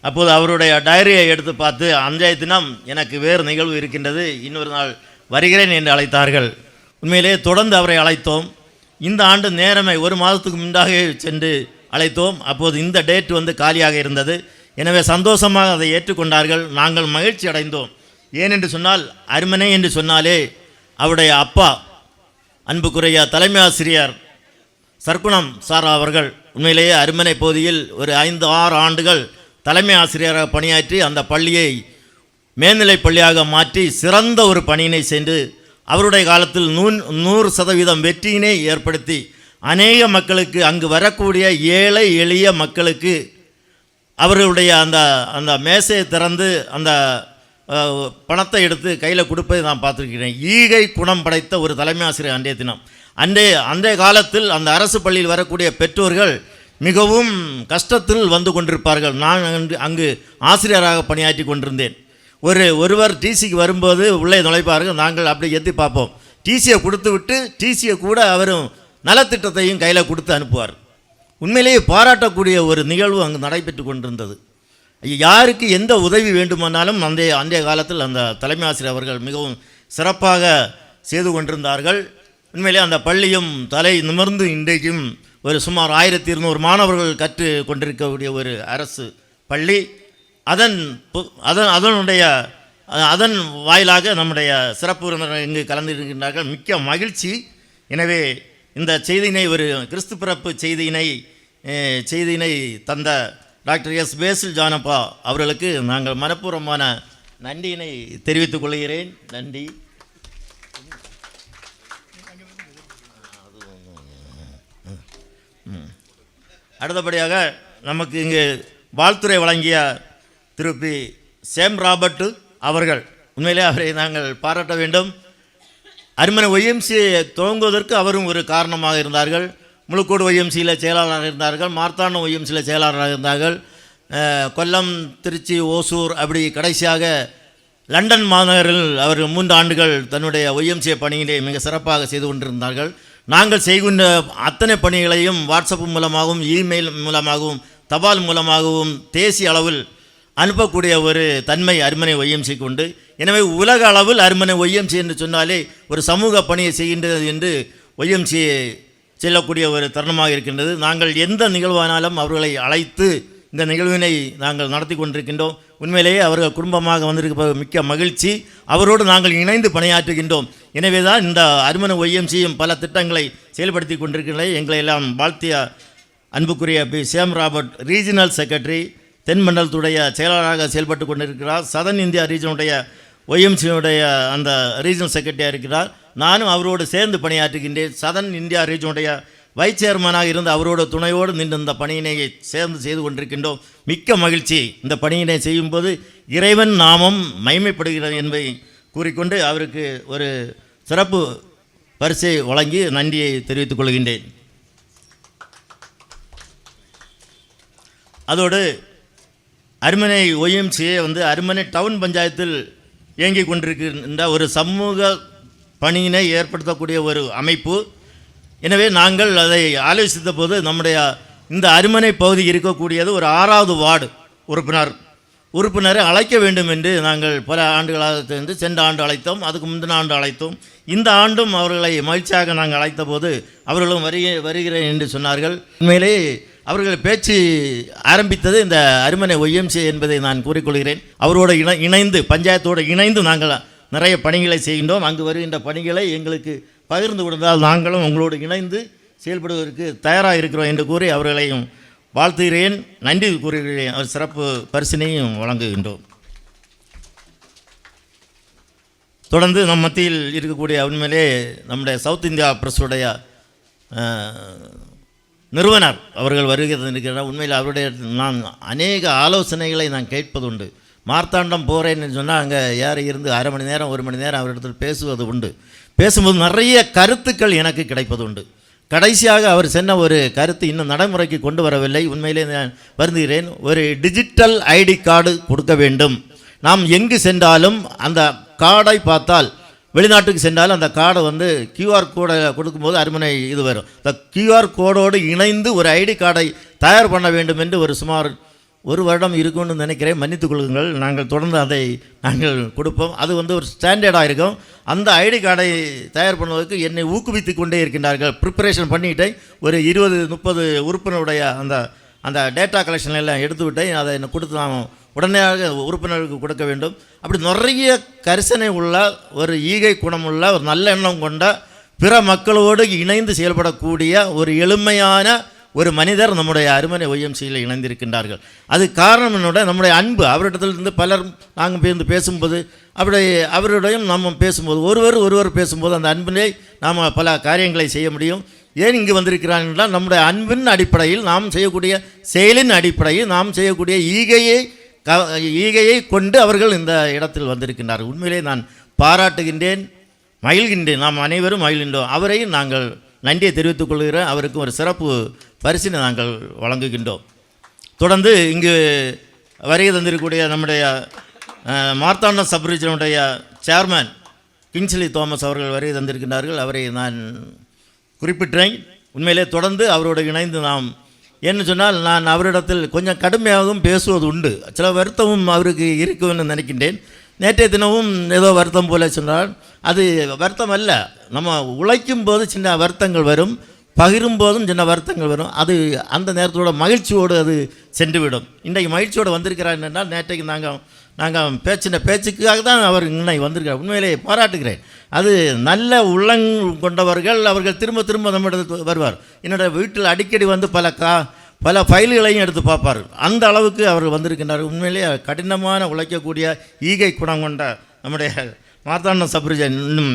அப்போது அவருடைய டைரியை எடுத்து பார்த்து அன்றைய தினம் எனக்கு வேறு நிகழ்வு இருக்கின்றது, இன்னொரு நாள் வருகிறேன் என்று அழைத்தார்கள். உண்மையிலே தொடர்ந்து அவரை அழைத்தோம். இந்த ஆண்டு நேரமே ஒரு மாதத்துக்கு முன்பாக சென்று அழைத்தோம். அப்போது இந்த டேட் காலியாக இருந்தது. எனவே சந்தோஷமாக அதை ஏற்றுக்கொண்டார்கள். நாங்கள் மகிழ்ச்சி அடைந்தோம். ஏனென்று சொன்னால் அருமனை என்று சொன்னாலே அவருடைய அப்பா அன்புக்குரிய தலைமை ஆசிரியர் சர்க்குணம் சாரா அவர்கள் உண்மையிலேயே அருமனை பகுதியில் ஒரு 5-6 ஆண்டுகள் தலைமை ஆசிரியராக பணியாற்றி அந்த பள்ளியை மேல்நிலை பள்ளியாக மாற்றி சிறந்த ஒரு பணியினை சென்று அவருடைய காலத்தில் 100% வெற்றியினை ஏற்படுத்தி அநேக மக்களுக்கு, அங்கு வரக்கூடிய ஏழை எளிய மக்களுக்கு அவர்களுடைய அந்த மேசையை திறந்து அந்த பணத்தை எடுத்து கையில் கொடுப்பதை நான் பார்த்துருக்கிறேன். ஈகை குணம் படைத்த ஒரு தலைமை ஆசிரியர் அன்றைய தினம். அன்றைய காலத்தில் அந்த அரசு பள்ளியில் வரக்கூடிய பெற்றோர்கள் மிகவும் கஷ்டத்தில் வந்து கொண்டிருப்பார்கள். நான் அங்கு ஆசிரியராக பணியாற்றி கொண்டிருந்தேன். ஒருவர் டிசிக்கு வரும்போது உள்ளே நுழைப்பார்கள். நாங்கள் அப்படி எத்தி பார்ப்போம். டிசியை கொடுத்து விட்டு டிசியை கூட அவரும் நலத்திட்டத்தையும் கையில் கொடுத்து அனுப்புவார். உண்மையிலேயே பாராட்டக்கூடிய ஒரு நிகழ்வு அங்கு நடைபெற்று கொண்டிருந்தது. யாருக்கு எந்த உதவி வேண்டுமானாலும் அன்றைய காலத்தில் அந்த தலைமை ஆசிரியர் அவர்கள் மிகவும் சிறப்பாக செய்து கொண்டிருந்தார்கள். உண்மையிலே அந்த பள்ளியும் தலை நிமிர்ந்து இன்றைக்கும் ஒரு சுமார் 1200 மாணவர்கள் கற்று கொண்டிருக்கக்கூடிய ஒரு அரசு பள்ளி. அதன் வாயிலாக நம்முடைய சிறப்பு விருந்தினர் இங்கு கலந்திருக்கின்றார்கள். மிக்க மகிழ்ச்சி. எனவே இந்த செய்தியினை ஒரு கிறிஸ்து பிறப்பு செய்தியினை தந்த டாக்டர் எஸ் பேசில் ஜானப்பா அவர்களுக்கு நாங்கள் மனப்பூர்வமான நன்றியினை தெரிவித்துக் கொள்கிறேன். நன்றி. அடுத்தபடியாக நமக்கு இங்கு வாழ்த்துரை வழங்கிய திரு பி சேம் ராபர்ட் அவர்கள், உண்மையிலே அவரை நாங்கள் பாராட்ட வேண்டும். அருமனை ஒய்எம்சியை துவங்குவதற்கு அவரும் ஒரு காரணமாக இருந்தார்கள். முழுக்கோடு ஒய்எம்சியில் செயலாளராக இருந்தார்கள், மார்த்தாண்டம் ஒய்எம்சியில் செயலாளராக இருந்தார்கள், கொல்லம், திருச்சி, ஓசூர், அப்படி கடைசியாக லண்டன் மாநகரில் அவர்கள் 3 ஆண்டுகள் தன்னுடைய ஒய்எம்சிஏ பணியிலே மிக சிறப்பாக செய்து கொண்டிருந்தார்கள். நாங்கள் செய்கின்ற அத்தனை பணிகளையும் வாட்ஸ்அப் மூலமாகவும், இமெயில் மூலமாகவும், தபால் மூலமாகவும் தேசிய அளவில் அனுப்பக்கூடிய ஒரு தன்மை அருமனை ஒய்எம்சிக்கு உண்டு. எனவே உலக அளவில் அருமனை ஒய்எம்சி என்று சொன்னாலே ஒரு சமூக பணியை செய்கின்றது என்று ஒய்எம்சி செல்லக்கூடிய ஒரு தருணமாக இருக்கின்றது. நாங்கள் எந்த நிகழ்வானாலும் அவர்களை அழைத்து இந்த நிகழ்வினை நாங்கள் நடத்தி கொண்டிருக்கின்றோம். உண்மையிலேயே அவர்கள் குடும்பமாக வந்திருக்க மிக்க மகிழ்ச்சி. அவரோடு நாங்கள் இணைந்து பணியாற்றுகின்றோம். எனவே தான் இந்த அருமனை ஒய்எம்சியும் பல திட்டங்களை செயல்படுத்தி கொண்டிருக்கின்றன. எங்களை எல்லாம் வாழ்த்திய அன்புக்குரிய P. Sam Robert regional secretary, தென் மண்டலத்துடைய செயலாளராக செயல்பட்டு கொண்டிருக்கிறார். சதன் இந்தியா ரீஜனுடைய ஒய்எம்சியுடைய அந்த ரீஜனல் செக்ரட்டரியாக இருக்கிறார். நானும் அவரோடு சேர்ந்து பணியாற்றுகின்றேன். சதன் இந்தியா ரீஜனுடைய வைஸ் சேர்மனாக இருந்து அவரோட துணையோடு நின்று இந்த பணியினை சேர்ந்து செய்து கொண்டிருக்கின்றோம். மிக்க மகிழ்ச்சி. இந்த பணியினை செய்யும்போது இறைவன் நாமம் மைமைப்படுகிறது என்பதை கூறிக்கொண்டு அவருக்கு ஒரு சிறப்பு பரிசை வழங்கி நன்றியை தெரிவித்துக் கொள்கின்றேன். அதோடு அருமனை ஒய்எம்சிஏ அருமனை டவுன் பஞ்சாயத்தில் இயங்கி கொண்டிருக்கின்ற ஒரு சமூக பணியினை ஏற்படுத்தக்கூடிய ஒரு அமைப்பு. எனவே நாங்கள் அதை ஆலோசித்த போது நம்முடைய இந்த அருமனை பகுதி இருக்கக்கூடியது ஒரு 6வது வார்டு உறுப்பினரை அழைக்க வேண்டும் என்று நாங்கள் பல ஆண்டுகளாக சேர்ந்து சென்ற ஆண்டு அழைத்தோம், அதுக்கு முந்தின ஆண்டு அழைத்தோம். இந்த ஆண்டும் அவர்களை மகிழ்ச்சியாக நாங்கள் அழைத்த போது அவர்களும் வருகிறேன் என்று சொன்னார்கள். உண்மையிலே அவர்கள் பேச்சு ஆரம்பித்தது இந்த அருமனை ஒய்எம்சி என்பதை நான் கூறிக்கொள்கிறேன். அவரோடு இணைந்து பஞ்சாயத்தோடு இணைந்து நாங்கள் நிறைய பணிகளை செய்கின்றோம். அங்கு வருகின்ற பணிகளை எங்களுக்கு பகிர்ந்து கொடுத்தால் நாங்களும் உங்களோடு இணைந்து செயல்படுவதற்கு தயாராக இருக்கிறோம் என்று கூறி அவர்களையும் வாழ்த்துகிறேன், நன்றி கூறுகிறேன். அவர் சிறப்பு பரிசினையும் வழங்குகின்றோம். தொடர்ந்து நம் மத்தியில் இருக்கக்கூடிய உண்மையிலே நம்முடைய சவுத் இந்தியா பிரஸுடைய நிறுவனர் அவர்கள் வருகிறார். உண்மையில் அவருடைய நான் அநேக ஆலோசனைகளை நான் கேட்பதுண்டு. மார்த்தாண்டம் போகிறேன்னு சொன்னால் அங்கே யாரை இருந்து 1/2 மணி நேரம் 1 மணி நேரம் அவரிடத்தில் பேசுவது உண்டு. பேசும்போது நிறைய கருத்துக்கள் எனக்கு கிடைப்பது உண்டு. கடைசியாக அவர் சொன்ன ஒரு கருத்து இன்னும் நடைமுறைக்கு கொண்டு வரவில்லை. உண்மையிலே நான் வருந்துகிறேன். ஒரு டிஜிட்டல் ஐடி கார்டு கொடுக்க வேண்டும். நாம் எங்கு சென்றாலும் அந்த கார்டை பார்த்தால், வெளிநாட்டுக்கு சென்றாலும் அந்த கார்டை கியூஆர் கோடை கொடுக்கும்போது அருமனை இது வரும். இந்த கியூஆர் கோடோடு இணைந்து ஒரு ஐடி கார்டை தயார் பண்ண வேண்டும் என்று ஒரு சுமார் 1 வருடம் இருக்கும்னு நினைக்கிறேன், மன்னித்துக் கொள்ளுங்கள். நாங்கள் தொடர்ந்து அதை நாங்கள் கொடுப்போம். அது ஒரு ஸ்டாண்டர்டாக இருக்கும். அந்த ஐடி கார்டை தயார் பண்ணுவதற்கு என்னை ஊக்குவித்து கொண்டே இருக்கின்றார்கள். ப்ரிப்பரேஷன் பண்ணிவிட்டேன். ஒரு 20-30 உறுப்பினருடைய அந்த டேட்டா கலெக்ஷன் எல்லாம் எடுத்து விட்டேன். அதை என்ன கொடுத்து நாம் உடனடியாக உறுப்பினருக்கு கொடுக்க வேண்டும். அப்படி நிறைய கரிசனை உள்ள ஒரு ஈகை குணமுள்ள ஒரு நல்ல எண்ணம் கொண்ட பிற மக்களோடு இணைந்து செயல்படக்கூடிய ஒரு எளிமையான ஒரு மனிதர் நம்முடைய அருமனை ஒய்எம்சியில் இணைந்திருக்கின்றார்கள். அது காரணம் என்னோட நம்முடைய அன்பு. அவரிடத்திலிருந்து பலர் நாங்கள் பேசும்போது அவருடையும் நம்ம பேசும்போது ஒருவர் பேசும்போது அந்த அன்பினை நாம் பல காரியங்களை செய்ய முடியும். ஏன் இங்கு வந்திருக்கிறார்கள் என்றால் நம்முடைய அன்பின் அடிப்படையில் நாம் செய்யக்கூடிய செயலின் அடிப்படையில் நாம் செய்யக்கூடிய ஈகையை கொண்டு அவர்கள் இந்த இடத்தில் வந்திருக்கின்றார்கள். உண்மையிலே நான் பாராட்டுகின்றேன், மகிழ்கின்றேன். நாம் அனைவரும் மகிழ்கின்றோம். அவரையும் நாங்கள் நன்றியை தெரிவித்துக் கொள்கிறோம். அவருக்கு ஒரு சிறப்பு பரிசினை நாங்கள் வழங்குகின்றோம். தொடர்ந்து இங்கு வருகை தந்திருக்கக்கூடிய நம்முடைய மார்த்தாண்டம் சப் ரீஜனுடைய சேர்மன் கிங்ஸ்லி தோமஸ் அவர்கள் வருகை தந்திருக்கின்றார்கள். அவரை நான் குறிப்பிட்டேன். உண்மையிலே தொடர்ந்து அவரோடு இணைந்து நாம் என்ன சொன்னால் நான் அவரிடத்தில் கொஞ்சம் கடுமையாகவும் பேசுவது உண்டு. சில வருத்தமும் அவருக்கு இருக்குன்னு நினைக்கின்றேன். நேற்றைய தினமும் ஏதோ வருத்தம் போல சொன்னால் அது வருத்தம் அல்ல. நம்ம உழைக்கும் போது சின்ன வருத்தங்கள் வரும், பகிரும் போதும் சின்ன வருத்தங்கள் வரும். அது அந்த நேரத்தோட மகிழ்ச்சியோடு அது சென்றுவிடும். இன்றைக்கு மகிழ்ச்சியோடு வந்திருக்கிறார் என்றால் நேற்றைக்கு நாங்கள் பேச்சுக்காக தான் அவர் இன்னைக்கு வந்திருக்கிறார். உண்மையிலே பாராட்டுகிறேன். அது நல்ல உள்ளங் கொண்டவர்கள். அவர்கள் திரும்ப திரும்ப நம்மிடத்தில் வருவார். என்னோடய வீட்டில் அடிக்கடி பல ஃபைல்களையும் எடுத்து பார்ப்பார். அந்த அளவுக்கு அவர்கள் வந்திருக்கின்றார்கள். உண்மையிலே கடினமான உழைக்கக்கூடிய ஈகை குணம் கொண்ட நம்முடைய மார்த்தாண்டம் சப்ரிஜன் இன்னும்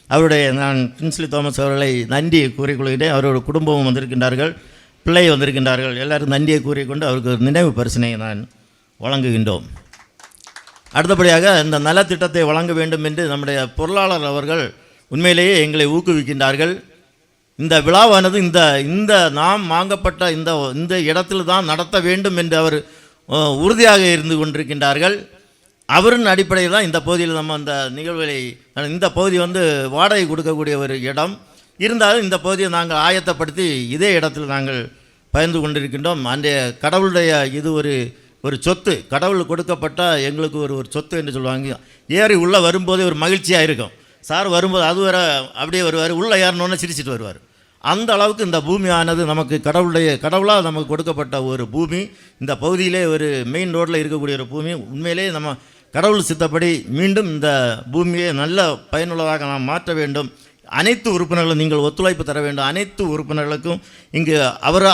அவருடைய நான் கிங்ஸ்லி தோமஸ் அவர்களை நன்றியை கூறிக்கொள்கிறேன். அவரோட குடும்பமும் வந்திருக்கின்றார்கள், பிள்ளை வந்திருக்கின்றார்கள். எல்லாரும் நன்றியை கூறிக்கொண்டு அவருக்கு ஒரு நினைவு பரிசினை நான் வழங்குகின்றோம். அடுத்தபடியாக இந்த நலத்திட்டத்தை வழங்க வேண்டும் என்று நம்முடைய பொருளாளர் அவர்கள் உண்மையிலேயே எங்களை ஊக்குவிக்கின்றார்கள். இந்த விழாவானது இந்த நாம் வாங்கப்பட்ட இந்த இடத்தில் தான் நடத்த வேண்டும் என்று அவர் உறுதியாக இருந்து கொண்டிருக்கின்றார்கள். அவரின் அடிப்படையில் தான் இந்த பகுதியில் நம்ம அந்த நிகழ்வுகளை இந்த பகுதி வாடகை கொடுக்கக்கூடிய ஒரு இடம் இருந்தாலும் இந்த பகுதியை நாங்கள் ஆயத்தப்படுத்தி இதே இடத்தில் நாங்கள் பயந்து கொண்டிருக்கின்றோம். அன்றைய கடவுளுடைய இது ஒரு சொத்து, கடவுள் கொடுக்கப்பட்ட எங்களுக்கு ஒரு சொத்து என்று சொல்லுவாங்க. ஏறி உள்ளே வரும்போதே ஒரு மகிழ்ச்சியாக இருக்கும். சார் வரும்போது அது வேற அப்படியே வருவார், உள்ளே ஏறினோன்னே சிரிச்சிட்டு வருவார். அந்த அளவுக்கு இந்த பூமியானது நமக்கு கடவுளாக நமக்கு கொடுக்கப்பட்ட ஒரு பூமி. இந்த பகுதியிலே ஒரு மெயின் ரோட்டில் இருக்கக்கூடிய ஒரு பூமி. உண்மையிலே நம்ம கடவுள் சித்தப்படி மீண்டும் இந்த பூமியை நல்ல பயனுள்ளதாக நாம் மாற்ற வேண்டும். அனைத்து உறுப்பினர்களும் நீங்கள் ஒத்துழைப்பு தர வேண்டும். அனைத்து உறுப்பினர்களுக்கும் இங்கு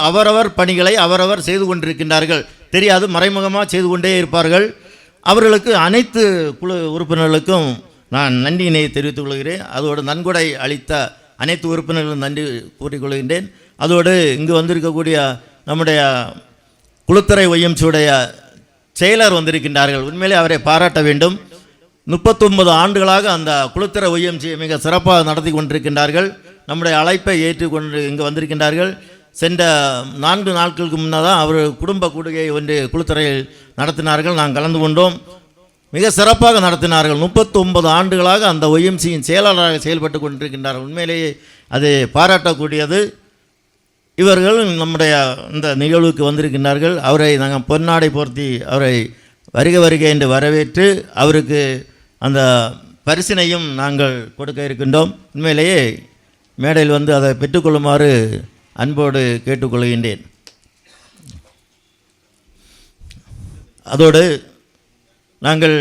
அவரவர் பணிகளை அவரவர் செய்து கொண்டிருக்கின்றார்கள், தெரியாது, மறைமுகமாக செய்து கொண்டே இருப்பார்கள். அவர்களுக்கு அனைத்து குழு உறுப்பினர்களுக்கும் நான் நன்றியினை தெரிவித்துக் கொள்கிறேன். அதோடு நன்கொடை அளித்த அனைத்து உறுப்பினர்களும் நன்றி கூறிக்கொள்கின்றேன். அதோடு இங்கு வந்திருக்கக்கூடிய நம்முடைய குளுத்தரை ஒய்எம்சியுடைய செயலர் வந்திருக்கின்றார்கள். உண்மையிலே அவரை பாராட்ட வேண்டும். 39 ஆண்டுகளாக அந்த குளுத்தரை ஒய்எம்சியை மிக சிறப்பாக நடத்தி கொண்டிருக்கின்றார்கள். நம்முடைய அழைப்பை ஏற்றுக்கொண்டு இங்கு வந்திருக்கின்றார்கள். சென்ற 4 நாட்களுக்கு முன்னதாக அவர் குடும்ப கூடுகை ஒன்று குளுத்தரையில் நடத்தினார்கள். நான் கலந்து கொண்டோம். மிக சிறப்பாக நடத்தினார்கள். 39 ஆண்டுகளாக அந்த ஒய்எம்சியின் செயலாளராக செயல்பட்டு கொண்டிருக்கின்றார்கள். உண்மையிலேயே அது பாராட்டக்கூடியது. இவர்கள் நம்முடைய இந்த நிகழ்வுக்கு வந்திருக்கின்றார்கள். அவரை நாங்கள் பொன்னாடை போர்த்தி அவரை வருக என்று வரவேற்று அவருக்கு அந்த பரிசினையும் நாங்கள் கொடுக்க இருக்கின்றோம். உண்மையிலேயே மேடையில் அதை பெற்றுக்கொள்ளுமாறு அன்போடு கேட்டுக்கொள்கின்றேன். அதோடு நாங்கள்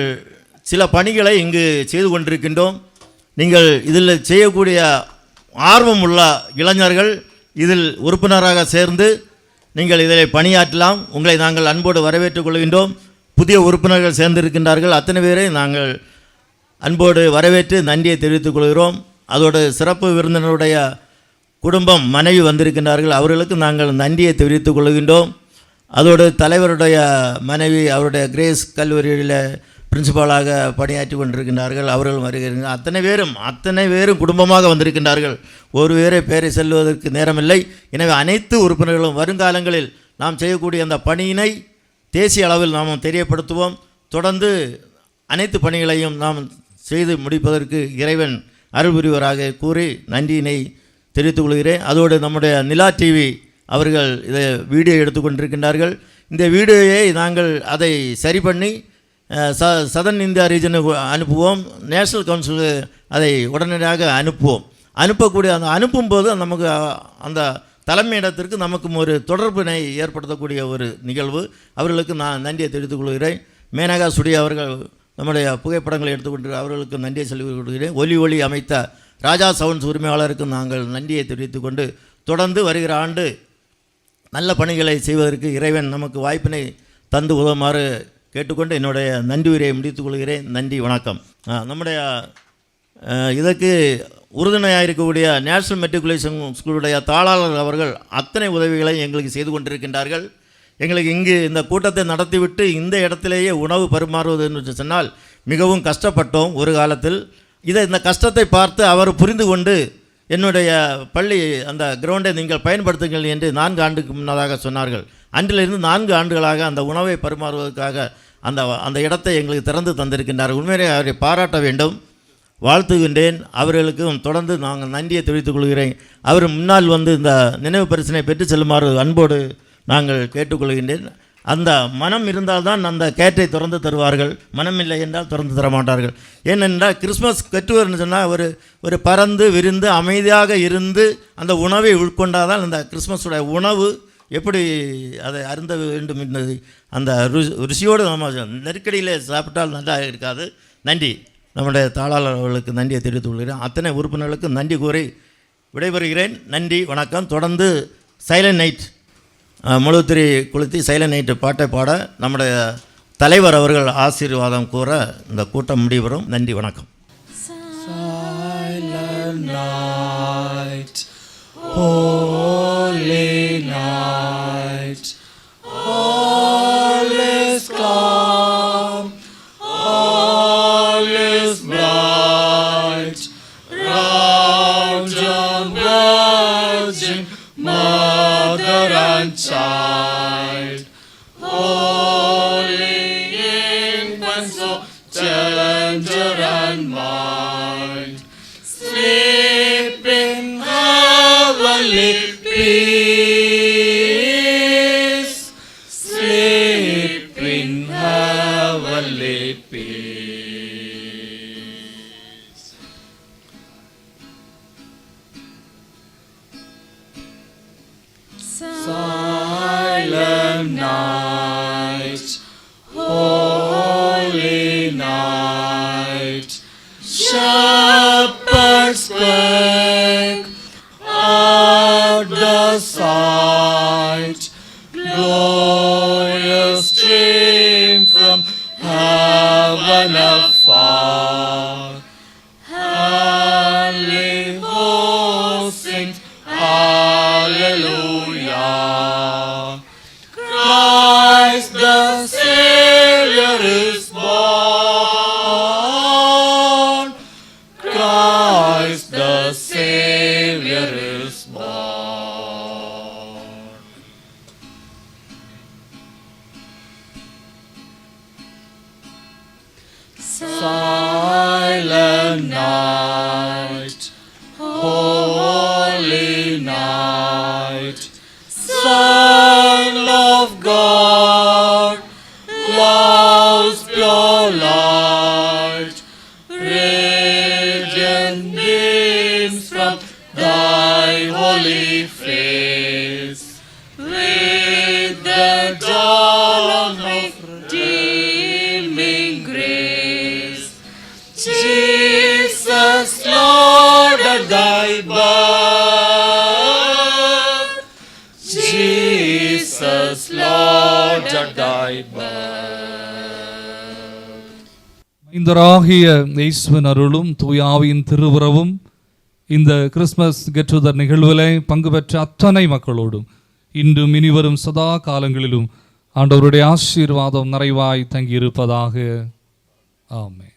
சில பணிகளை இங்கு செய்து கொண்டிருக்கின்றோம். நீங்கள் இதில் செய்யக்கூடிய ஆர்வம் உள்ள இளைஞர்கள் இதில் உறுப்பினராக சேர்ந்து நீங்கள் இதில் பணியாற்றலாம். உங்களை நாங்கள் அன்போடு வரவேற்றுக் கொள்கின்றோம். புதிய உறுப்பினர்கள் சேர்ந்திருக்கின்றார்கள். அத்தனை பேரை நாங்கள் அன்போடு வரவேற்று நன்றியை தெரிவித்துக் கொள்கிறோம். அதோடு சிறப்பு விருந்தினருடைய குடும்பம் மனைவி வந்திருக்கின்றார்கள். அவர்களுக்கு நாங்கள் நன்றியை தெரிவித்துக் கொள்கின்றோம். அதோடு தலைவருடைய மனைவி அவருடைய கிரேஸ் கல்லூரியில் பிரின்சிபாலாக பணியாற்றி கொண்டிருக்கின்றார்கள். அவர்களும் வருகிறார்கள். அத்தனை பேரும் குடும்பமாக வந்திருக்கின்றார்கள். ஒரு பேரை செல்வதற்கு நேரமில்லை. எனவே அனைத்து உறுப்பினர்களும் வருங்காலங்களில் நாம் செய்யக்கூடிய அந்த பணியினை தேசிய அளவில் நாம் தெரியப்படுத்துவோம். தொடர்ந்து அனைத்து பணிகளையும் நாம் செய்து முடிப்பதற்கு இறைவன் அருள் புரிவராக கூறி நன்றியினை தெரிவித்துக் கொள்கிறேன். அதோடு நம்முடைய நிலா டிவி அவர்கள் இதை வீடியோ எடுத்துக்கொண்டிருக்கின்றார்கள். இந்த வீடியோவை நாங்கள் அதை சரி பண்ணி சதர்ன் இந்தியா ரீஜனுக்கு அனுப்புவோம். நேஷனல் கவுன்சில் அதை உடனடியாக அனுப்பக்கூடிய அனுப்பும்போது நமக்கு அந்த தலைமையிடத்திற்கு நமக்கும் ஒரு தொடர்பினை ஏற்படுத்தக்கூடிய ஒரு நிகழ்வு. அவர்களுக்கு நான் நன்றியை தெரிவித்துக் கொள்கிறேன். மேனகா சுடி அவர்கள் நம்முடைய புகைப்படங்களை எடுத்துக்கொண்டு அவர்களுக்கு நன்றியை சொல்லிக் கொள்கிறேன். ஒலி அமைத்த ராஜா சவுண்ட்ஸ் உரிமையாளருக்கு நாங்கள் நன்றியை தெரிவித்துக் கொண்டு தொடர்ந்து வருகிற ஆண்டு நல்ல பணிகளை செய்வதற்கு இறைவன் நமக்கு வாய்ப்பினை தந்து உதவுமாறு கேட்டுக்கொண்டு என்னுடைய நன்றி உரையை முடித்துக் கொள்கிறேன். நன்றி, வணக்கம். நம்முடைய இதற்கு உறுதுணையாக இருக்கக்கூடிய நேஷனல் மெட்ரிகுலேஷன் ஸ்கூலுடைய தாளாளர் அவர்கள் அத்தனை உதவிகளை எங்களுக்கு செய்து கொண்டிருக்கின்றார்கள். எங்களுக்கு இங்கு இந்த கூட்டத்தை நடத்திவிட்டு இந்த இடத்திலேயே உணவு பரிமாறுவது என்று சொன்னால் மிகவும் கஷ்டப்பட்டோம் ஒரு காலத்தில். இந்த கஷ்டத்தை பார்த்து அவர் புரிந்து கொண்டு என்னுடைய பள்ளி அந்த கிரவுண்டை நீங்கள் பயன்படுத்துங்கள் என்று 4 ஆண்டுக்கு முன்னதாக சொன்னார்கள். அன்றிலிருந்து 4 ஆண்டுகளாக அந்த உணவை பரிமாறுவதற்காக அந்த இடத்தை எங்களுக்கு திறந்து தந்திருக்கின்றார்கள். உண்மையிலே அவரை பாராட்ட வேண்டும், வாழ்த்துகின்றேன். அவர்களுக்கும் தொடர்ந்து நாங்கள் நன்றியை தெரிவித்துக் கொள்கிறேன். அவர் முன்னால் இந்த நினைவு பரிசினை பெற்று செல்லுமாறு அன்போடு நாங்கள் கேட்டுக்கொள்கின்றேன். அந்த மனம் இருந்தால்தான் அந்த கேட்டை திறந்து தருவார்கள், மனம் இல்லை என்றால் திறந்து தர மாட்டார்கள். ஏனென்றால் கிறிஸ்மஸ் கட்டுவர்னு சொன்னால் ஒரு பறந்து விரிந்து அமைதியாக இருந்து அந்த உணவை உட்கொண்டாதான் அந்த கிறிஸ்மஸுடைய உணவு எப்படி அதை அருந்த வேண்டும் என்பது அந்த ருசியோடு நம்ம நெருக்கடியில் சாப்பிட்டால் நல்லா இருக்காது. நன்றி. நம்முடைய தாளாளர் அவர்களுக்கு நன்றியை தெரிவித்துக் கொள்கிறேன். அத்தனை உறுப்பினர்களுக்கு நன்றி கூறி விடைபெறுகிறேன். நன்றி, வணக்கம். தொடர்ந்து சைலண்ட் நைட் முழுத்திரி கொளுத்தி சைலண்ட் நைட்டு பாட்டை பாட நம்முடைய தலைவர் அவர்கள் ஆசீர்வாதம் கூற இந்த கூட்டம் முடிவரும். நன்றி, வணக்கம். Silent night, holy night, all is calm, all is bright, round John bright. mind. Sleep in heavenly peace. Sleep in heavenly peace. Silent night, holy night, shepherds quake at the sight, glorious stream from heaven afar, heavenly hosts sing hallelujah. Christ the Savior is born. Christ the Savior is born. Silent night, holy night, Son of God, love's pure light, radiant beams from thy holy face, with the dawn of redeeming grace. Jesus, Lord, at thy birth, Jesus, Lord, at thy birth. மைந்தராகிய இயேசுவின் அருளும் தூயாவின் திருவுறவும் இந்த Christmas get together நிகழ்விலே பங்கு பெற்ற அத்தனை மக்களோடும் இன்றும் இனிவரும் சதா காலங்களிலும் ஆண்டவருடைய ஆசீர்வாதம் நிறைவாய் தங்கியிருப்பதாக. ஆமென்.